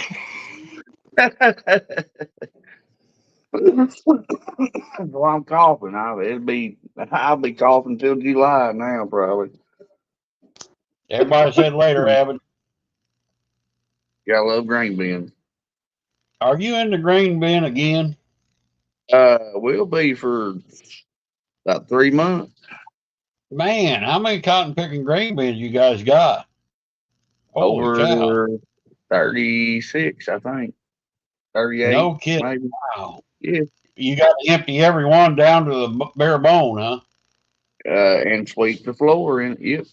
D: Well, I'm coughing. I'll be coughing till July now, probably.
A: Everybody said later, Abbott.
D: Gotta love green beans.
A: Are you in the green bin again?
D: We'll be for about 3 months.
A: Man, how many cotton picking green beans you guys got? Holy cow.
D: Over 36, I think. 38.
A: No kidding.
D: Maybe.
A: Wow.
D: Yeah.
A: You got to empty every one down to the bare bone, huh?
D: And sweep the floor in it. Yep.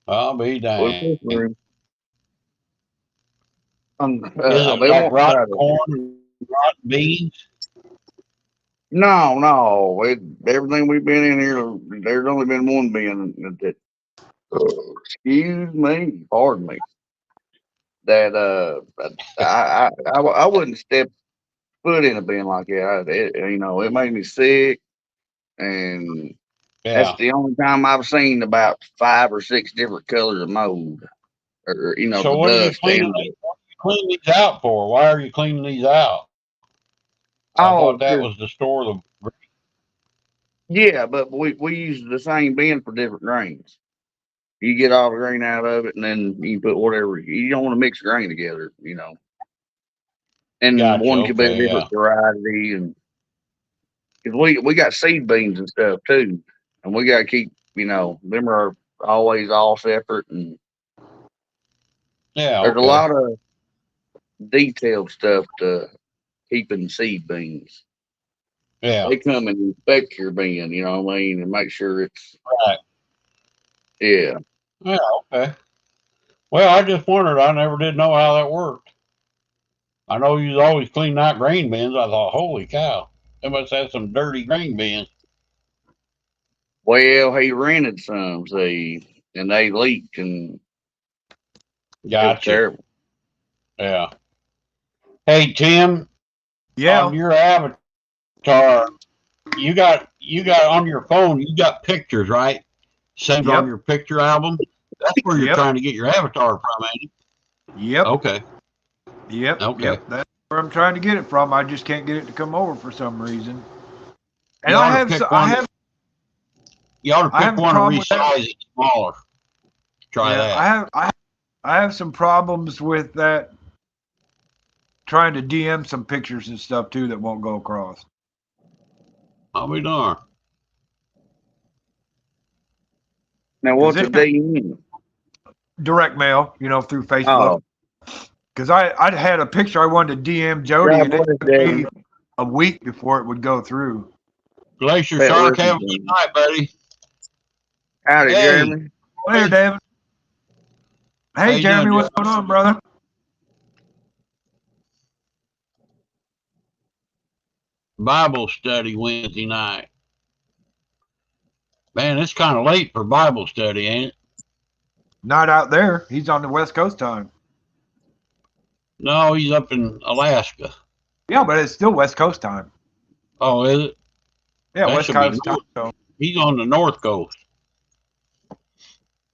A: I'll be dang.
D: Is
A: it like rotten corn and rotten beans?
D: No. Everything we've been in here, there's only been one bin that excuse me, pardon me. That I wouldn't step foot in a bin like that. It made me sick, and that's the only time I've seen about 5 or 6 different colors of mold, or
A: So
D: the
A: what are you
D: dust.
A: cleaning these out for? Why are you cleaning these out? I
D: Oh,
A: thought that was to store the.
D: yeah, but we use the same bin for different grains. You get all the grain out of it, and then you put whatever. You don't want to mix grain together, you know. And
A: Gotcha.
D: one could be a
A: Okay. Yeah.
D: different variety, and because we got seed beans and stuff too, and we got to keep, you know, them are always all separate, and
A: Yeah.
D: there's a
A: Okay.
D: lot of detailed stuff to keeping seed beans.
A: Yeah.
D: They come and inspect your bin, you know what I mean, and make sure it's
A: Right.
D: yeah.
A: Yeah. Okay. Well, I just wondered. I never did know how that worked. I know you always clean out grain bins. I thought, holy cow, they must have some dirty grain bins.
D: Well, he rented some, see, and they leaked, and it was
A: Gotcha.
D: terrible.
A: Yeah. Hey Tim,
C: Yeah.
A: on your avatar, you got on your phone. You got pictures, right? Saved on
C: Yep.
A: your picture album. That's where you're
C: Yep.
A: trying to get your avatar from, ain't it?
C: Yep.
A: Okay.
C: Yep.
A: Okay.
C: Yep. That's where I'm trying to get it from. I just can't get it to come over for some reason. And
A: You
C: I
A: ought to
C: have
A: pick
C: I
A: one.
C: have
A: You ought to
C: I
A: pick
C: have a
A: one and
C: problem with that.
A: resize it smaller. Try
C: Yeah,
A: that.
C: I have some problems with that. Trying to DM some pictures and stuff too that won't go across.
A: I'll be darned.
D: Now,
C: Because
D: what's a
C: it's
D: DM?
C: direct mail, you know, through Facebook.
D: Oh,
C: Because I had a picture I wanted to DM Jody,
D: God
C: and it
D: bless
C: took me
D: Devin.
C: a week before it would go through.
A: Glacier
D: Bet
A: Shark, have a
D: listen to
A: good
D: me.
A: night, buddy.
D: Howdy,
A: Hey,
D: Jeremy.
C: Well, here, David.
A: how
C: Hey,
A: you
C: Jeremy,
A: doing,
C: what's
A: Jeff?
C: going on, brother?
A: Bible study Wednesday night. Man, it's kind of late for Bible study, ain't it?
C: Not out there. He's on the West Coast time.
A: No, he's up in Alaska.
C: Yeah, but it's still West Coast time.
A: Oh, is it?
C: Yeah,
A: That
C: West
A: should be
C: Coast time. So,
A: He's on the North Coast.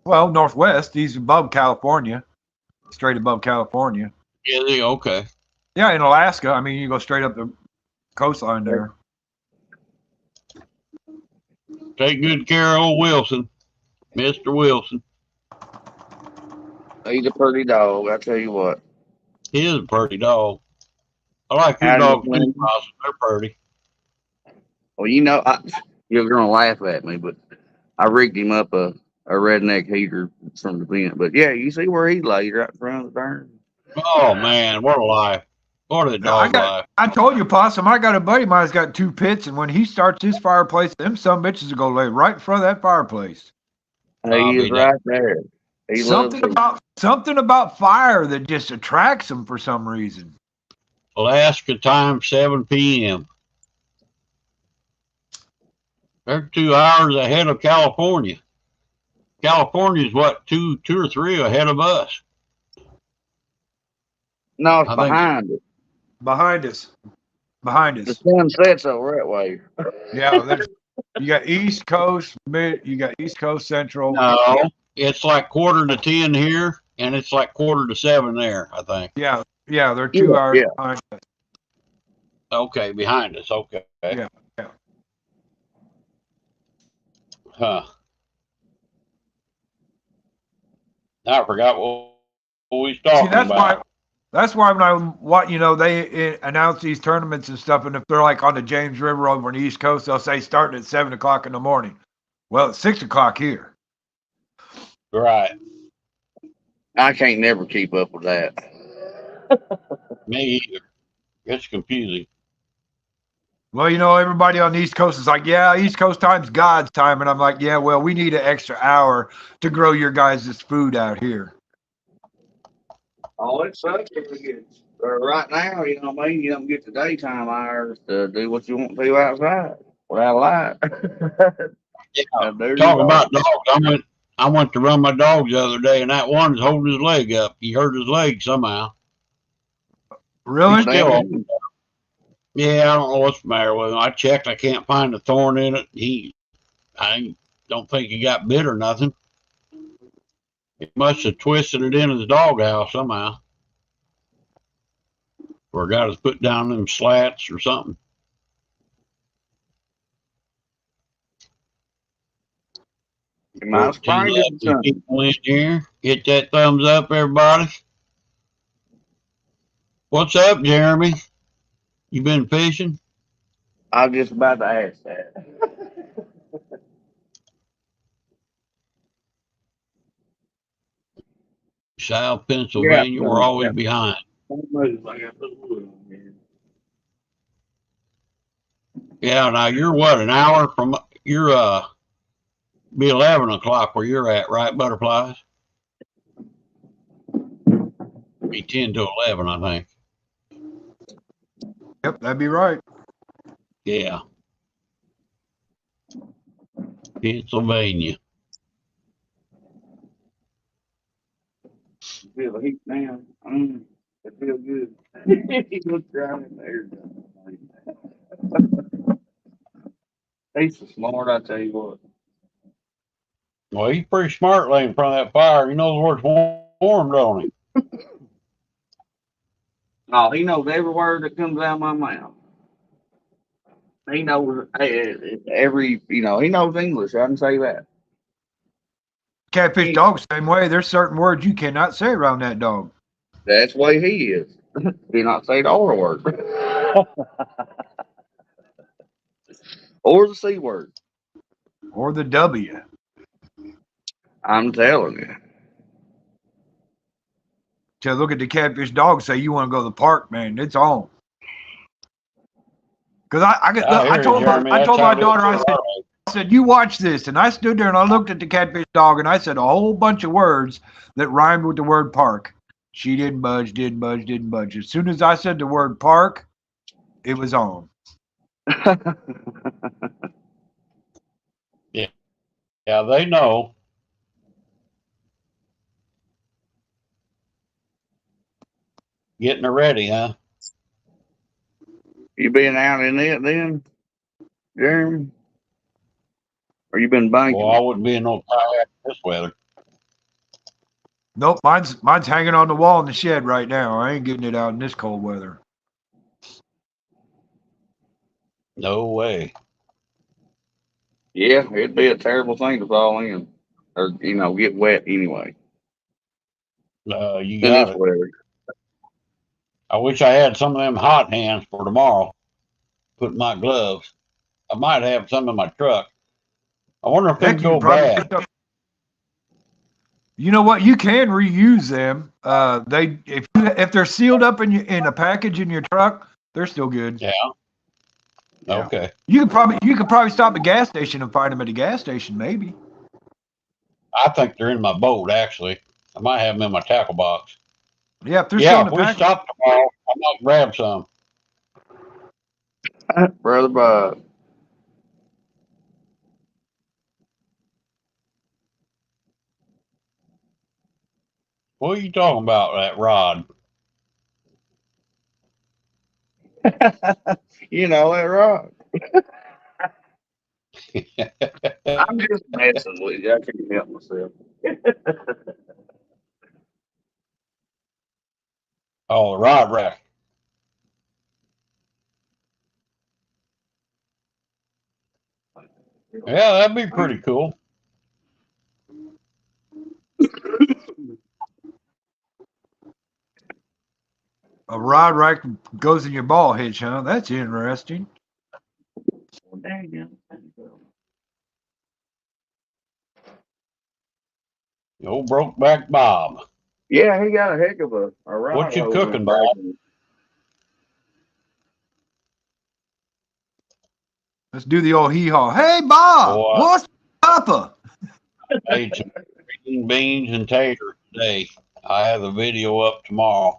C: well, Northwest. He's above California, straight above California.
A: Is he? Okay.
C: Yeah, in Alaska. I mean, you go straight up the coastline there.
A: Take good care of old Wilson, Mr. Wilson.
D: He's a pretty dog, I tell you what.
A: He is a pretty dog. I like your
D: Howdy,
A: dogs too,
D: Clinton.
A: Ross. They're pretty.
D: Well, you know, you're gonna laugh at me, but I rigged him up a redneck heater from the vent. But yeah, you see where he laid right in front of the darn.
A: Oh man, what a life! What a dog life!
C: I told you, Possum, I got a buddy of mine that's got 2 pits, and when he starts his fireplace, them some bitches will go lay right in front of that fireplace.
D: He is right there. He
C: Something about fire that just attracts him for some reason.
A: Alaska time, 7 p.m. They're 2 hours ahead of California. California's what, two or three ahead of us?
D: No, it's behind it.
C: Behind us. Behind us.
D: The sun sets over that way.
C: Yeah, you got East Coast, you got East Coast, Central.
A: No, it's like 9:45 here, and it's like 6:45 there, I think.
C: Yeah, they're 2 hours behind us.
A: Okay, behind us. Okay.
C: Yeah.
A: Huh. I forgot what we was talking about.
C: That's why when they announce these tournaments and stuff, and if they're like on the James River over on the East Coast, they'll say starting at 7:00 in the morning. Well, it's 6:00 here.
A: Right.
D: I can't never keep up with that.
A: Me either. It's confusing.
C: Well, everybody on the East Coast is like, yeah, East Coast time's God's time. And I'm like, yeah, well, we need an extra hour to grow your guys' food out here.
D: Oh, it sucks if we get right now, you know what I mean? You don't get the daytime hours to do what you want to do outside without a light.
A: Yeah. Talking about dogs, I went to run my dogs the other day, and that one's holding his leg up. He hurt his leg somehow.
C: Really?
A: Yeah, I don't know what's the matter with him. I checked. I can't find a thorn in it. I don't think he got bit or nothing. He must have twisted it into the doghouse somehow. Or got his foot down them slats or something.
D: You might have
A: 14
D: sprained it or
A: lovely
D: something.
A: people in here. Get that thumbs up, everybody. What's up, Jeremy? You been fishing?
D: I was just about to ask that.
A: South
D: Yeah.
A: Pennsylvania, we're always behind. Yeah, now you're what, an hour from, you're, be 11 o'clock where you're at, right, Butterflies? Be 10 to 11, I think.
C: Yep, that'd be right.
A: Yeah. Pennsylvania.
D: Feel the heat now. It feels good. He was driving there. He's so smart, I tell you what.
A: Well, he's pretty smart laying in front of that fire. He knows where it's warm, don't he?
D: Oh, he knows every word that comes out of my mouth. He knows every, he knows English. I can say that.
C: Catfish dog, same way. There's certain words you cannot say around that dog.
D: That's the way he is. Do not say the R word. Or the C word.
C: Or the W.
D: I'm telling you.
C: To look at the catfish dog, say you want to go to the park, man. It's on. Because I told my daughter, I said, you watch this. And I stood there and I looked at the catfish dog and I said a whole bunch of words that rhymed with the word park. She didn't budge, didn't budge, didn't budge. As soon as I said the word park, it was on.
A: Yeah, they know. Getting her ready, huh?
D: You been out in it then, Jeremy? Or you been banking?
A: Well, I wouldn't be in no kayak this weather.
C: Nope, mine's hanging on the wall in the shed right now. I ain't getting it out in this cold weather.
A: No way.
D: Yeah, it'd be a terrible thing to fall in. Or, get wet anyway.
A: You got it.
D: Weather.
A: I wish I had some of them hot hands for tomorrow. Put in my gloves. I might have some in my truck. I wonder if they go bad.
C: You know what? You can reuse them. If they're sealed up in a package in your truck, they're still good.
A: Yeah. Okay.
C: You could probably stop at a gas station and find them at a gas station, maybe.
A: I think they're in my boat, actually. I might have them in my tackle box.
C: Yeah, if they're still in the
A: package. If we stop tomorrow, I might grab some.
D: Brother Bob.
A: What are you talking about, that rod?
D: That rod. I'm just messing with you. I can't help myself.
A: Oh, the rod rack. Yeah, that'd be pretty cool.
C: A rod rack goes in your ball hitch, huh? That's interesting.
D: There you go.
A: The old Brokeback Bob.
D: Yeah, he got a heck of a rod.
A: What you cooking, Bob?
C: Let's do the old hee-haw. Hey, Bob!
A: Boy,
C: What's Papa?
A: I made some green beans and taters today. I have the video up tomorrow.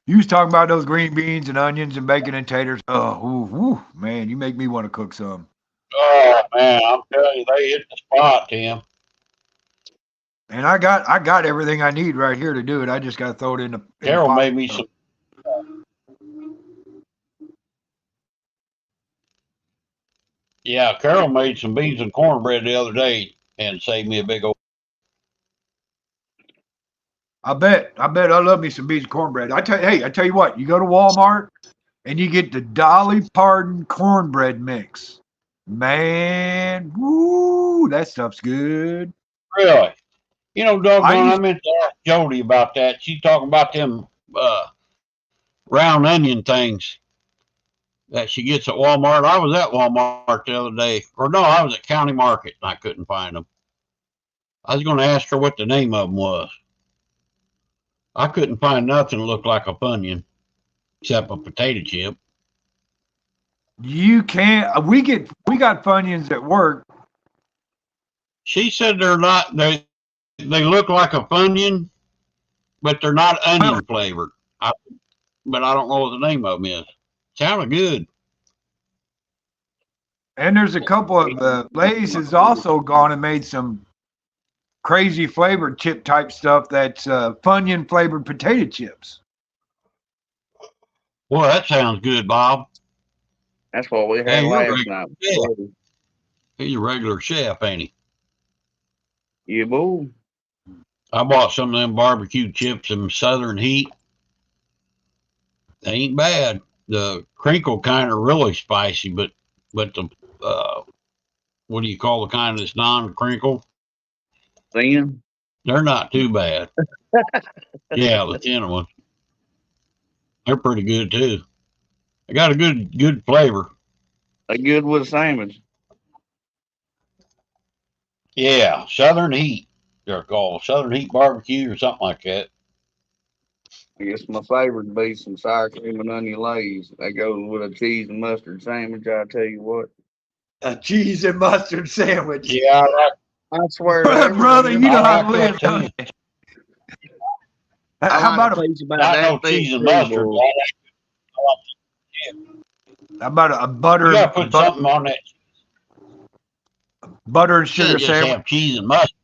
C: You was talking about those green beans and onions and bacon and taters. Oh, man, you make me want to cook some.
A: Oh man, I'm telling you, they hit the spot, Tim.
C: And I got everything I need right here to do it. I just got to throw it in the.
A: Carol made me some. Yeah, Carol made some beans and cornbread the other day and saved me a big old.
C: I bet I love me some beans and cornbread. I tell you what, you go to Walmart and you get the Dolly Parton cornbread mix. Man, woo, that stuff's good.
A: Really? You know, doggone, I
C: used
A: meant to ask Jody about that. She's talking about them round onion things that she gets at Walmart. I was at Walmart the other day. Or no, I was at County Market and I couldn't find them. I was going to ask her what the name of them was. I couldn't find nothing that looked like a Funyun except a potato chip.
C: you can't. We got Funyuns at work.
A: She said they're not. They look like a Funyun, but they're not onion flavored. But I don't know what the name of them is. Sounded good.
C: And there's a couple of Lay's has also gone and made some crazy flavored chip type stuff that's Funyun flavored potato chips.
A: Boy, that sounds good, Bob.
D: That's what we had
A: Hey,
D: last night.
A: He's a regular chef, ain't he?
D: Yeah, boy.
A: I bought some of them barbecue chips in Southern Heat. They ain't bad. The crinkle kind of really spicy, but the what do you call the kind that's non-crinkle?
D: Thin.
A: They're not too bad. Yeah, the thin ones. They're pretty good too. They got a good flavor.
D: They good with a sandwich.
A: Yeah, Southern Heat. They're called Southern Heat Barbecue or something like that.
D: I guess my favorite would be some sour cream and onion Lays. That goes with a cheese and mustard sandwich. I tell you what.
C: A cheese and mustard sandwich.
A: Yeah,
D: I swear,
C: brother, you know how to live.
D: How about a piece about that?
A: No cheese and mustard.
C: How about a butter?
A: You gotta put something on that.
C: Butter and sugar
A: just
C: sandwich.
A: have cheese and mustard.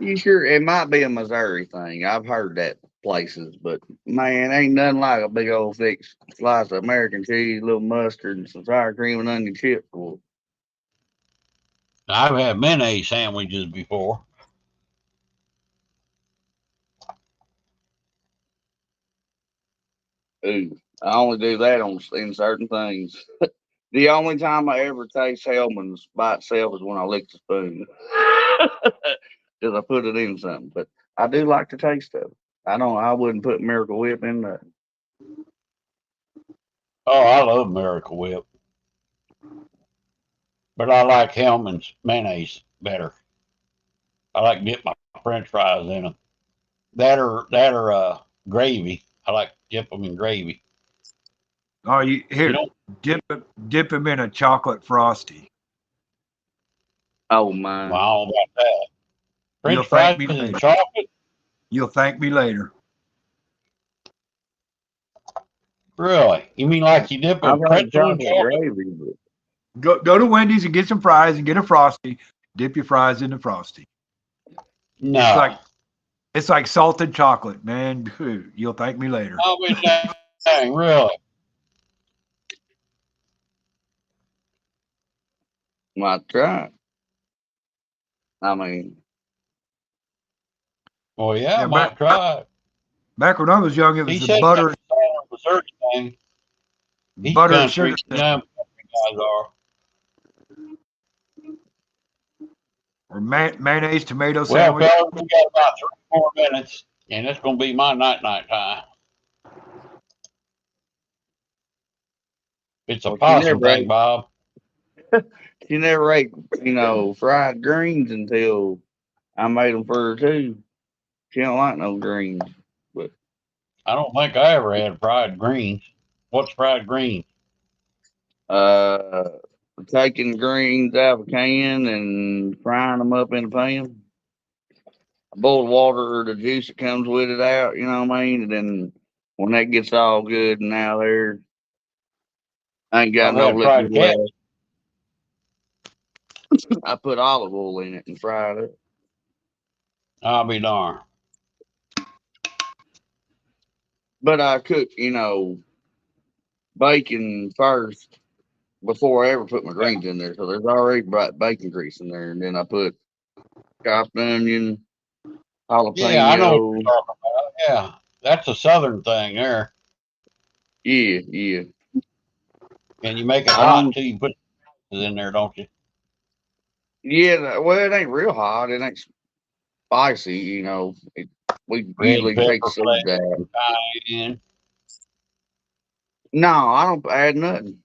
D: You sure it might be a Missouri thing? I've heard that places, but man, ain't nothing like a big old thick slice of American cheese, a little mustard, and some sour cream and onion chips.
A: I've had mayonnaise sandwiches before.
D: Ooh, I only do that in certain things. The only time I ever taste Hellman's by itself is when I lick the spoon. Because I put it in something. But I do like the taste of it. I wouldn't put Miracle Whip in that.
A: Oh, I love Miracle Whip. But I like Hellman's mayonnaise better. I like to dip my French fries in them. That or gravy. I like to dip them in gravy.
C: Oh, dip them in a chocolate frosty.
D: Oh my!
A: Well, all about that. French fries and chocolate.
C: You'll thank me later.
A: Really? You mean like you dip a pretzel in chocolate?
D: Gravy,
C: but... Go to Wendy's and get some fries and get a frosty. Dip your fries in the frosty.
A: No.
C: It's like salted chocolate, man. You'll thank me later.
A: Oh, dang, really?
D: Might try. I mean,
A: well, yeah, I might try it.
C: Back when I was young, it was the butter.
A: Missouri thing.
C: Butter and sugar.
A: Guys are.
C: Or mayonnaise tomato sandwich.
A: Well, fellas, we got about 3 more minutes, and it's going to be my night time. It's a possum thing, Bob.
D: She never ate, fried greens until I made them for her too. She don't like no greens, but
A: I don't think I ever had fried greens. What's fried greens?
D: Taking greens out of a can and frying them up in a pan. I boil water or the juice that comes with it out, you know what I mean? And then when that gets all good and out there, I ain't got no liquid left. I put olive oil in it and fried it.
A: I'll be darned.
D: But I cook, bacon first before I ever put my greens in there. So there's already bacon grease in there. And then I put chopped onion, jalapeno.
A: Yeah, I know what you're talking about. Yeah, that's a southern thing there.
D: Yeah.
A: And you make it hot until you put in there, don't you?
D: Yeah, well, it ain't real hot. It ain't spicy, we
A: Red
D: usually take
A: pepper
D: seeds out.
A: flakes, cayenne.
D: No, I don't add nothing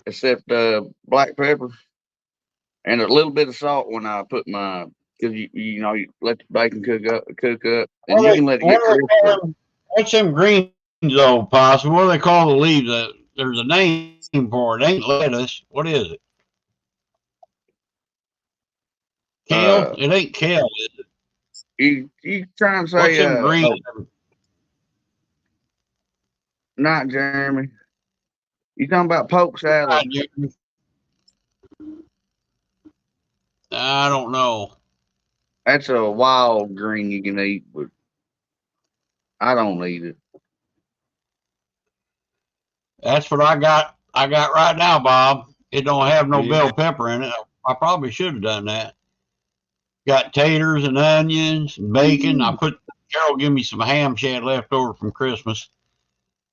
D: except black pepper and a little bit of salt when I put my, because you let the bacon cook up, and you can let it get crispy.
A: What's them greens though, Possum? What do they call the leaves? There's a name for it. It ain't lettuce. What is it? Kale?
D: Uh,
A: It ain't kale.
D: you try and
A: What's
D: say
A: them greens?
D: not Jeremy. You talking about poke salad?
A: I don't know.
D: That's a wild green you can eat, but I don't eat it.
A: That's what I got. I got right now, Bob. It don't have no
C: Yeah.
A: bell pepper in it. I probably should have done that. Got taters and onions and bacon. Carol give me some ham she had left over from Christmas.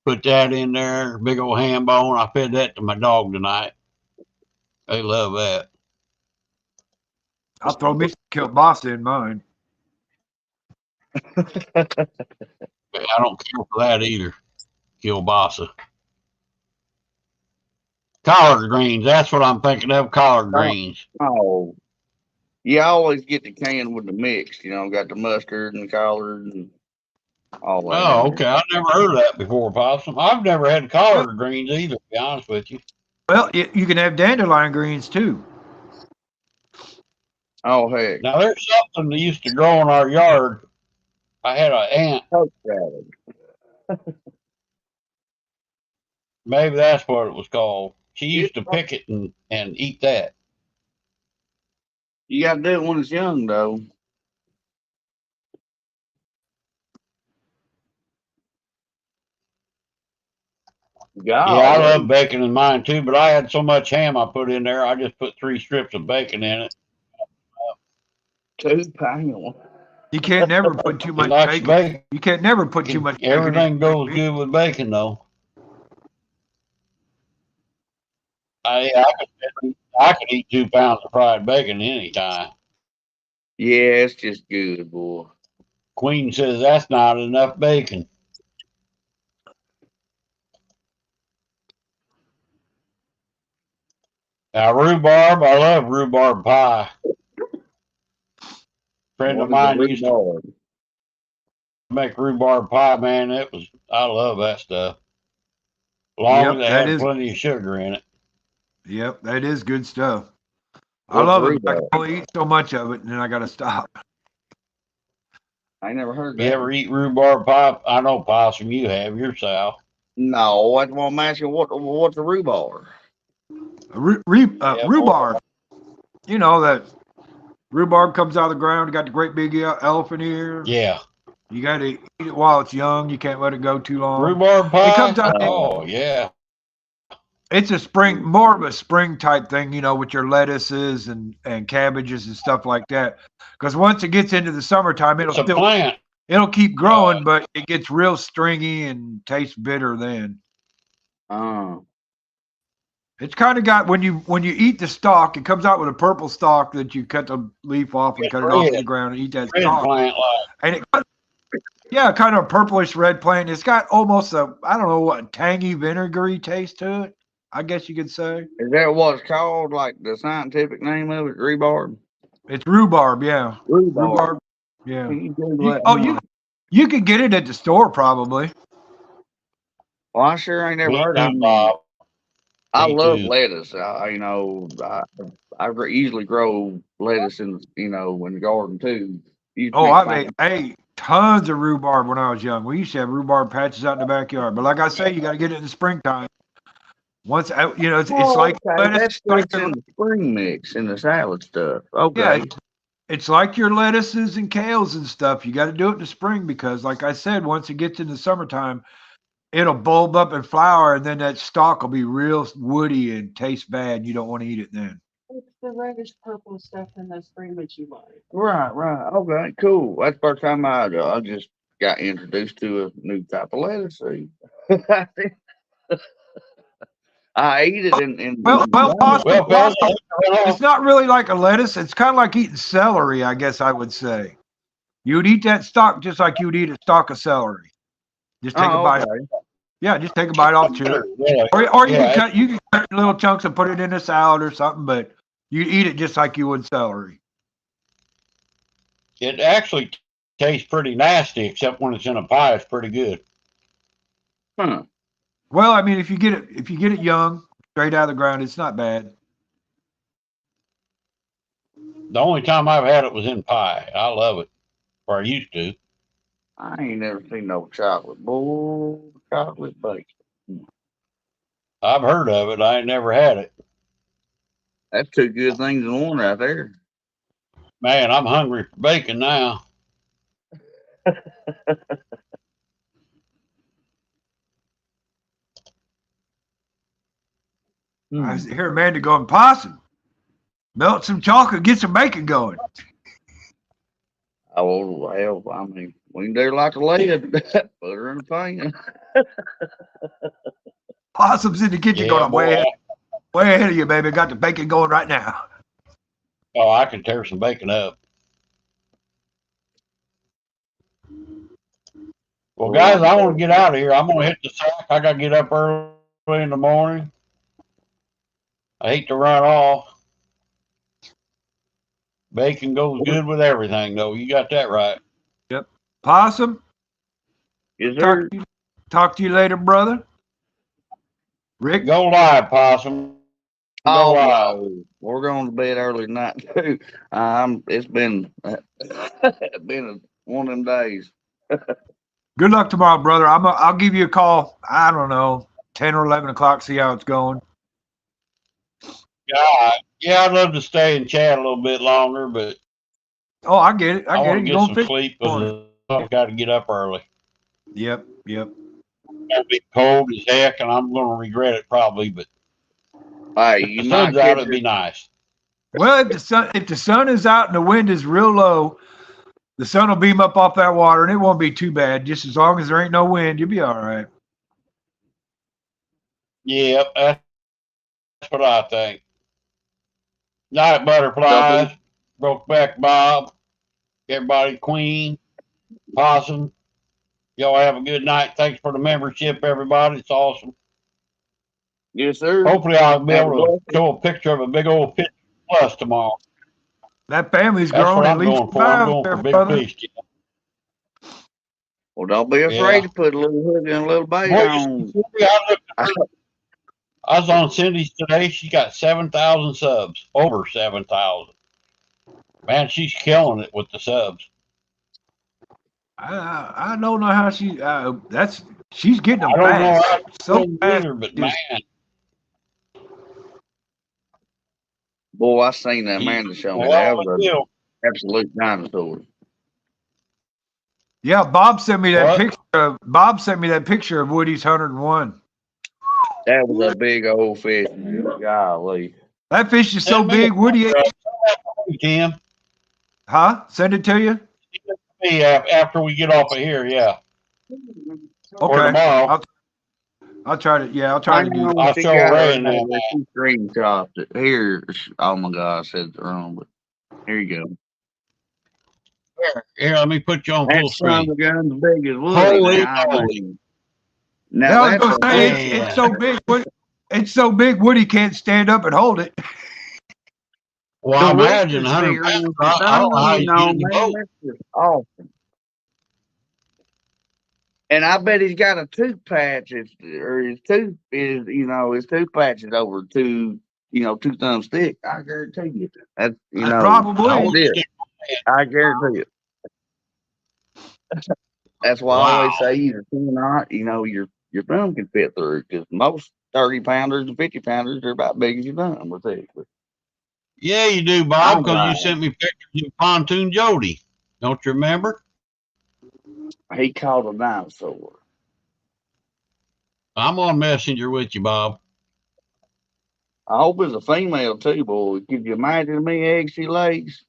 A: Put that in there, big old ham bone. I fed that to my dog tonight. They love that.
C: I'll throw me some kielbasa in mine.
A: But I don't care for that either. Kielbasa. Collard greens. That's what I'm thinking of. Collard greens.
D: Oh, you always get the can with the mix. Got the mustard and collard and all that.
A: Oh, okay. I've never heard of that before, Possum. I've never had collard greens either, to be honest with you.
C: Well, you can have dandelion greens too.
D: Oh, heck.
A: Now, there's something that used to grow in our yard. I had an aunt.
D: Poke salad.
A: Maybe that's what it was called. She used to pick it and eat that.
D: You got to do it when it's young, though.
A: Yeah, I love bacon in mine too, but I had so much ham I put in there, I just put 3 strips of bacon in it.
D: 2 pounds.
C: You can't never put too much bacon. You can't never put too much bacon.
A: Everything goes good with bacon, though. I could eat 2 pounds of fried bacon anytime.
D: Yeah, it's just good, boy.
A: Queen says that's not enough bacon. Now, rhubarb, I love rhubarb pie. Friend of mine used to make rhubarb pie, man. I love that stuff. As long as it had plenty of sugar in it.
C: Yep, that is good stuff. I love it. I can only eat so much of it, and then I got to stop.
D: I never heard that.
A: You ever eat rhubarb pie? I know, Possum, you have yourself.
D: No, that's what I'm asking. What's a rhubarb?
C: Rhubarb. You know that rhubarb comes out of the ground. Got the great big elephant ear.
A: Yeah.
C: You got to eat it while it's young. You can't let it go too long.
A: Rhubarb pie?
C: It comes out.
A: Oh, yeah.
C: It's more of a spring type thing, with your lettuces and cabbages and stuff like that. Because once it gets into the summertime, it'll keep growing, but it gets real stringy and tastes bitter then. It's kind of got when you eat the stalk, it comes out with a purple stalk that you cut the leaf off and cut it off the ground and eat that stalk.
A: Plant
C: and it kind of a purplish red plant. It's got almost a tangy vinegary taste to it, I guess you could say.
D: Is that what it's called? Like the scientific name of it, rhubarb?
C: It's rhubarb, yeah.
D: Rhubarb.
C: Yeah. You could get it at the store probably.
D: Well, I sure ain't never heard of it. I love lettuce. I easily grow lettuce in the garden too.
C: I ate tons of rhubarb when I was young. We used to have rhubarb patches out in the backyard. But like I say, you got to get it in the springtime. Once it's like lettuce.
D: That's in the spring mix in the salad stuff. Okay.
C: Yeah, it's like your lettuces and kales and stuff. You got to do it in the spring because, like I said, once it gets into summertime, it'll bulb up and flower, and then that stalk will be real woody and taste bad. You don't want to eat it then.
E: It's the reddish purple stuff in the spring that you like.
D: Right. Okay, cool. That's the first time I just got introduced to a new type of lettuce seed. I ate it in
C: Well,
A: Well, fellas,
C: it's not really like a lettuce. It's kind of like eating celery, I guess I would say. You would eat that stalk just like you would eat a stalk of celery. Just take a bite.
D: okay.
C: Yeah, just take a bite off, chew it.
A: really,
C: Or you
A: Yeah,
C: can cut little chunks and put it in a salad or something, but you eat it just like you would celery.
A: it actually tastes pretty nasty, except when it's in a pie. It's pretty good.
D: Huh.
C: Well, I mean, if you get it young, straight out of the ground, it's not bad.
A: The only time I've had it was in pie. I love it, or I used to.
D: I ain't never seen no chocolate. Boy, chocolate bacon.
A: I've heard of it. I ain't never had it.
D: That's two good things in one right there.
A: Man, I'm hungry for bacon now.
C: I hear Amanda going, possum, melt some chocolate, get some bacon going.
D: Oh, well, I mean, we can do like a lid. Put her in a pan.
C: Possum's in the kitchen
A: Yeah,
C: going, I'm
A: boy.
C: way ahead of you, baby. Got the bacon going right now.
A: Oh, I can tear some bacon up. Well, guys, I want to get out of here. I'm going to hit the sack. I got to get up early in the morning. I hate to run off. Bacon goes good with everything, though. You got that right.
C: Yep. Possum,
D: Yes, sir.
C: talk to you later, brother. Rick?
A: Go live, Possum.
D: Oh,
A: Go live.
D: no. We're going to bed early tonight, too. It's been, one of them days.
C: Good luck tomorrow, brother. I'll give you a call. I don't know, 10 or 11 o'clock. See how it's going.
A: Yeah, I'd love to stay and chat a little bit longer, but
C: Oh, I get it.
A: I
C: I get
A: want
C: it.
A: to
C: You
A: get
C: don't
A: some
C: fix
A: sleep
C: morning.
A: because I've got to get up early.
C: Yep.
A: It's gonna be cold as heck, and I'm going to regret it probably. But
D: Hey,
A: if
D: you
A: the
D: might
A: sun's out,
D: catch
A: it'd be nice.
C: Well, if the sun is out and the wind is real low, the sun will beam up off that water, and it won't be too bad. Just as long as there ain't no wind, you'll be all right.
A: Yep, that's what I think. Night,
D: Don't
A: butterflies, Brokeback Bob, everybody, Queen, Possum. Y'all have a good night. Thanks for the membership, everybody. It's awesome.
D: Yes, sir.
A: Hopefully, I'll be
D: Have a
A: able to
D: blessing.
A: show a picture of a big old 50 plus tomorrow.
C: That family's
A: That's
C: grown
A: what
C: at
A: I'm
C: least
A: going for. I'm
C: 5
A: going
C: there,
A: for big
C: brother.
A: feast.
D: Well, don't be afraid
A: Yeah.
D: to put a little hook and a little bait
A: Boy,
D: on.
A: I was on Cindy's today. She got 7,000 subs, over 7,000. Man, she's killing it with the subs.
C: I don't know how she's getting them
A: I don't know
C: fast.
A: how
C: So
A: to
C: fast.
A: either, but man,
D: Boy, I seen that Amanda show me. That was an absolute dinosaur.
C: Yeah, Bob sent me that
A: What?
C: picture. Bob sent me that picture of Woody's 101.
D: That was a big old fish. Golly.
C: That fish is so
A: Send me
C: big, Woody.
A: Tim.
C: Huh? Send it to you?
A: Me after we get off of here, yeah. Or
C: Okay.
A: tomorrow.
C: I'll try to. Yeah, I'll try to do.
A: I'll
D: She
A: show
D: got
A: Ray
D: her
A: and them.
D: She screenshot it. Here. Oh my God, I said it wrong, but here you go.
A: Here, let me put you on
D: That
A: full
D: son
A: screen.
D: of a gun's big as Woody.
A: Holy
D: Now,
A: moly.
D: now
C: Yeah, I was
D: that's
C: gonna
D: a
C: say it's so big. It's so big. Woody can't stand up and hold it.
A: Well, I
D: the
A: imagine
D: witness
A: 100
D: figure
A: pounds.
D: on
A: I don't know how
D: you
A: you
D: know,
A: get in the
D: man,
A: boat.
D: that's just awesome. And I bet he's got a tooth patch. Or his tooth is, his tooth patch is over two thumbs thick. I guarantee you. That's,
C: Probably.
D: I guarantee it. That's why I always say either cannot, your thumb can fit through because most 30 pounders and 50 pounders are about big as your thumb with it.
A: Yeah, you do, Bob, because you sent me pictures of Pontoon Jody. Don't you remember?
D: He caught a dinosaur.
A: I'm on Messenger with you, Bob.
D: I hope it's a female too, boy. Could you imagine me eggs she lays?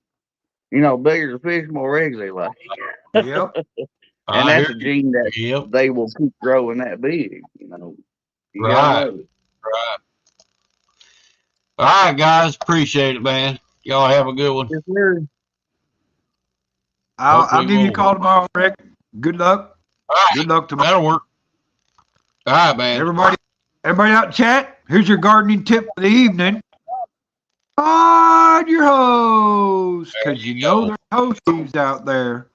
D: Bigger the fish, more eggs they lay.
C: Yep.
D: And that's a gene that they will keep growing that big. You
A: Right.
D: gotta know.
A: Right. All right, guys. Appreciate it, man. Y'all have a good one.
D: Yes, sir.
C: I'll give you a call tomorrow, Rick. Good luck.
A: All right.
C: Good luck tomorrow.
A: That'll work. All right, man.
C: Everybody out in chat, here's your gardening tip for the evening. Hide your hose, because you know there's hose thieves out there.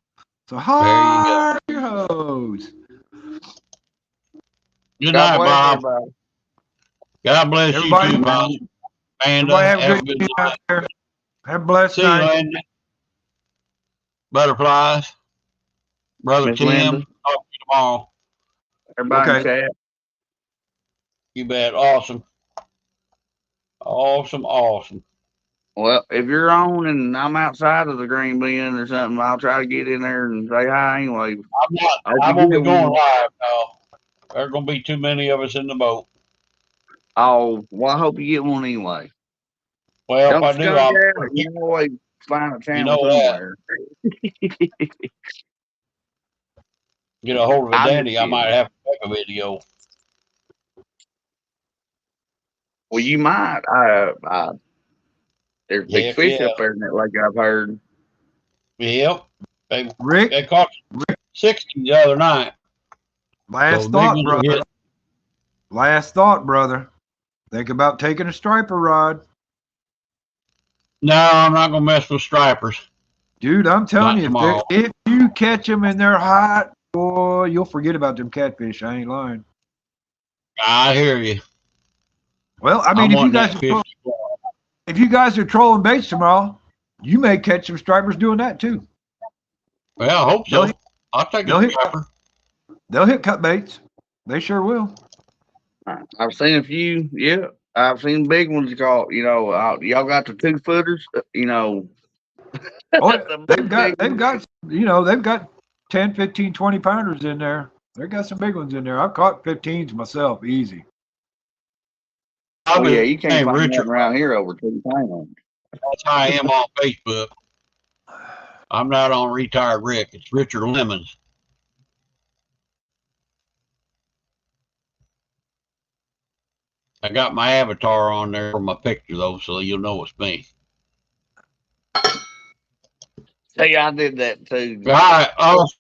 C: So hide your hose.
A: Good
D: God
A: night,
D: bless
A: Bob.
D: everybody.
A: God bless
C: Everybody-
A: you too, Bob. And
C: Everybody
A: have a good
C: night
A: night.
C: out there. Have a blessed
A: See you,
C: night.
A: Landon. Butterflies. Brother
D: Miss
A: Tim.
D: Linda.
A: Talk to you tomorrow.
D: Everybody
C: Okay.
D: in chat.
A: You bet. Awesome. Awesome.
D: Well, if you're on and I'm outside of the green bin or something, I'll try to get in there and say hi anyway.
A: I won't be going live now. There's going to be too many of us in the boat.
D: Oh, well, I hope you get one anyway.
A: Well,
D: Don't
A: if I do,
D: skunk
A: I'll
D: out. You can always find a channel
A: know that.
D: somewhere.
A: Get a hold of a
D: I'm
A: dandy.
D: just
A: I might have to make a video.
D: Well, you might. There's big
A: Heck
D: fish
A: yeah.
D: up there in that lake, I've heard.
A: Yep.
C: Rick,
A: They caught 60 the other night.
C: last
A: So
C: thought,
A: big ones
C: brother.
A: hit.
C: Last thought, brother. Think about taking a striper rod.
A: No, I'm not going to mess with stripers.
C: Dude, I'm telling
A: Not
C: you,
A: tomorrow.
C: if you catch them and they're hot, boy, you'll forget about them catfish. I ain't lying.
A: I hear you.
C: Well, I mean,
A: I'm
C: if you
A: wanting
C: guys
A: that
C: are
A: 50.
C: if you guys are trolling baits tomorrow, you may catch some stripers doing that too.
A: Well, I hope so.
C: They'll-
A: I'll take
C: they'll
A: a
C: hit-
A: striper.
C: They'll hit cut baits. They sure will.
D: I've seen a few. Yeah, I've seen big ones caught. Y'all got the 2-footers.
C: Oh,
D: The big
C: they've got 10, 15, 20 pounders in there. They've got some big ones in there. I've caught 15s myself, easy.
D: Oh yeah, you can't find
A: Richard.
D: nothing around here over 2 pounds.
A: That's how I am on Facebook. I'm not on Retired Rick. It's Richard Lemons. I got my avatar on there for my picture, though, so you'll know it's me.
D: Hey, I did that too.
A: All right. Awesome.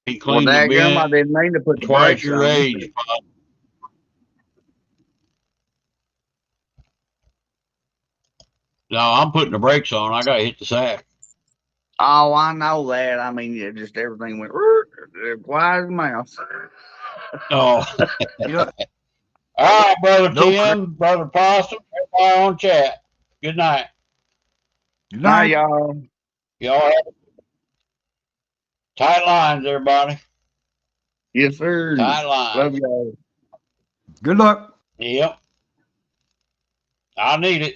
A: He
D: Well,
A: cleaned the
D: daggum, I
A: bin
D: didn't mean to put the
A: twice
D: brakes
A: your
D: on.
A: age, Bob. No, I'm putting the brakes on. I got to hit the sack.
D: Oh, I know that. I mean, just everything went quiet as a mouse.
A: Oh.
C: You know,
A: All right, Brother
C: No,
A: Tim, Brother Possum, everybody on chat. Good night.
C: good
D: Now,
C: night.
D: y'all.
A: Y'all have tight lines, everybody.
D: Yes, sir.
A: Tight lines.
D: Love y'all.
C: Good luck.
A: Yep. I need it.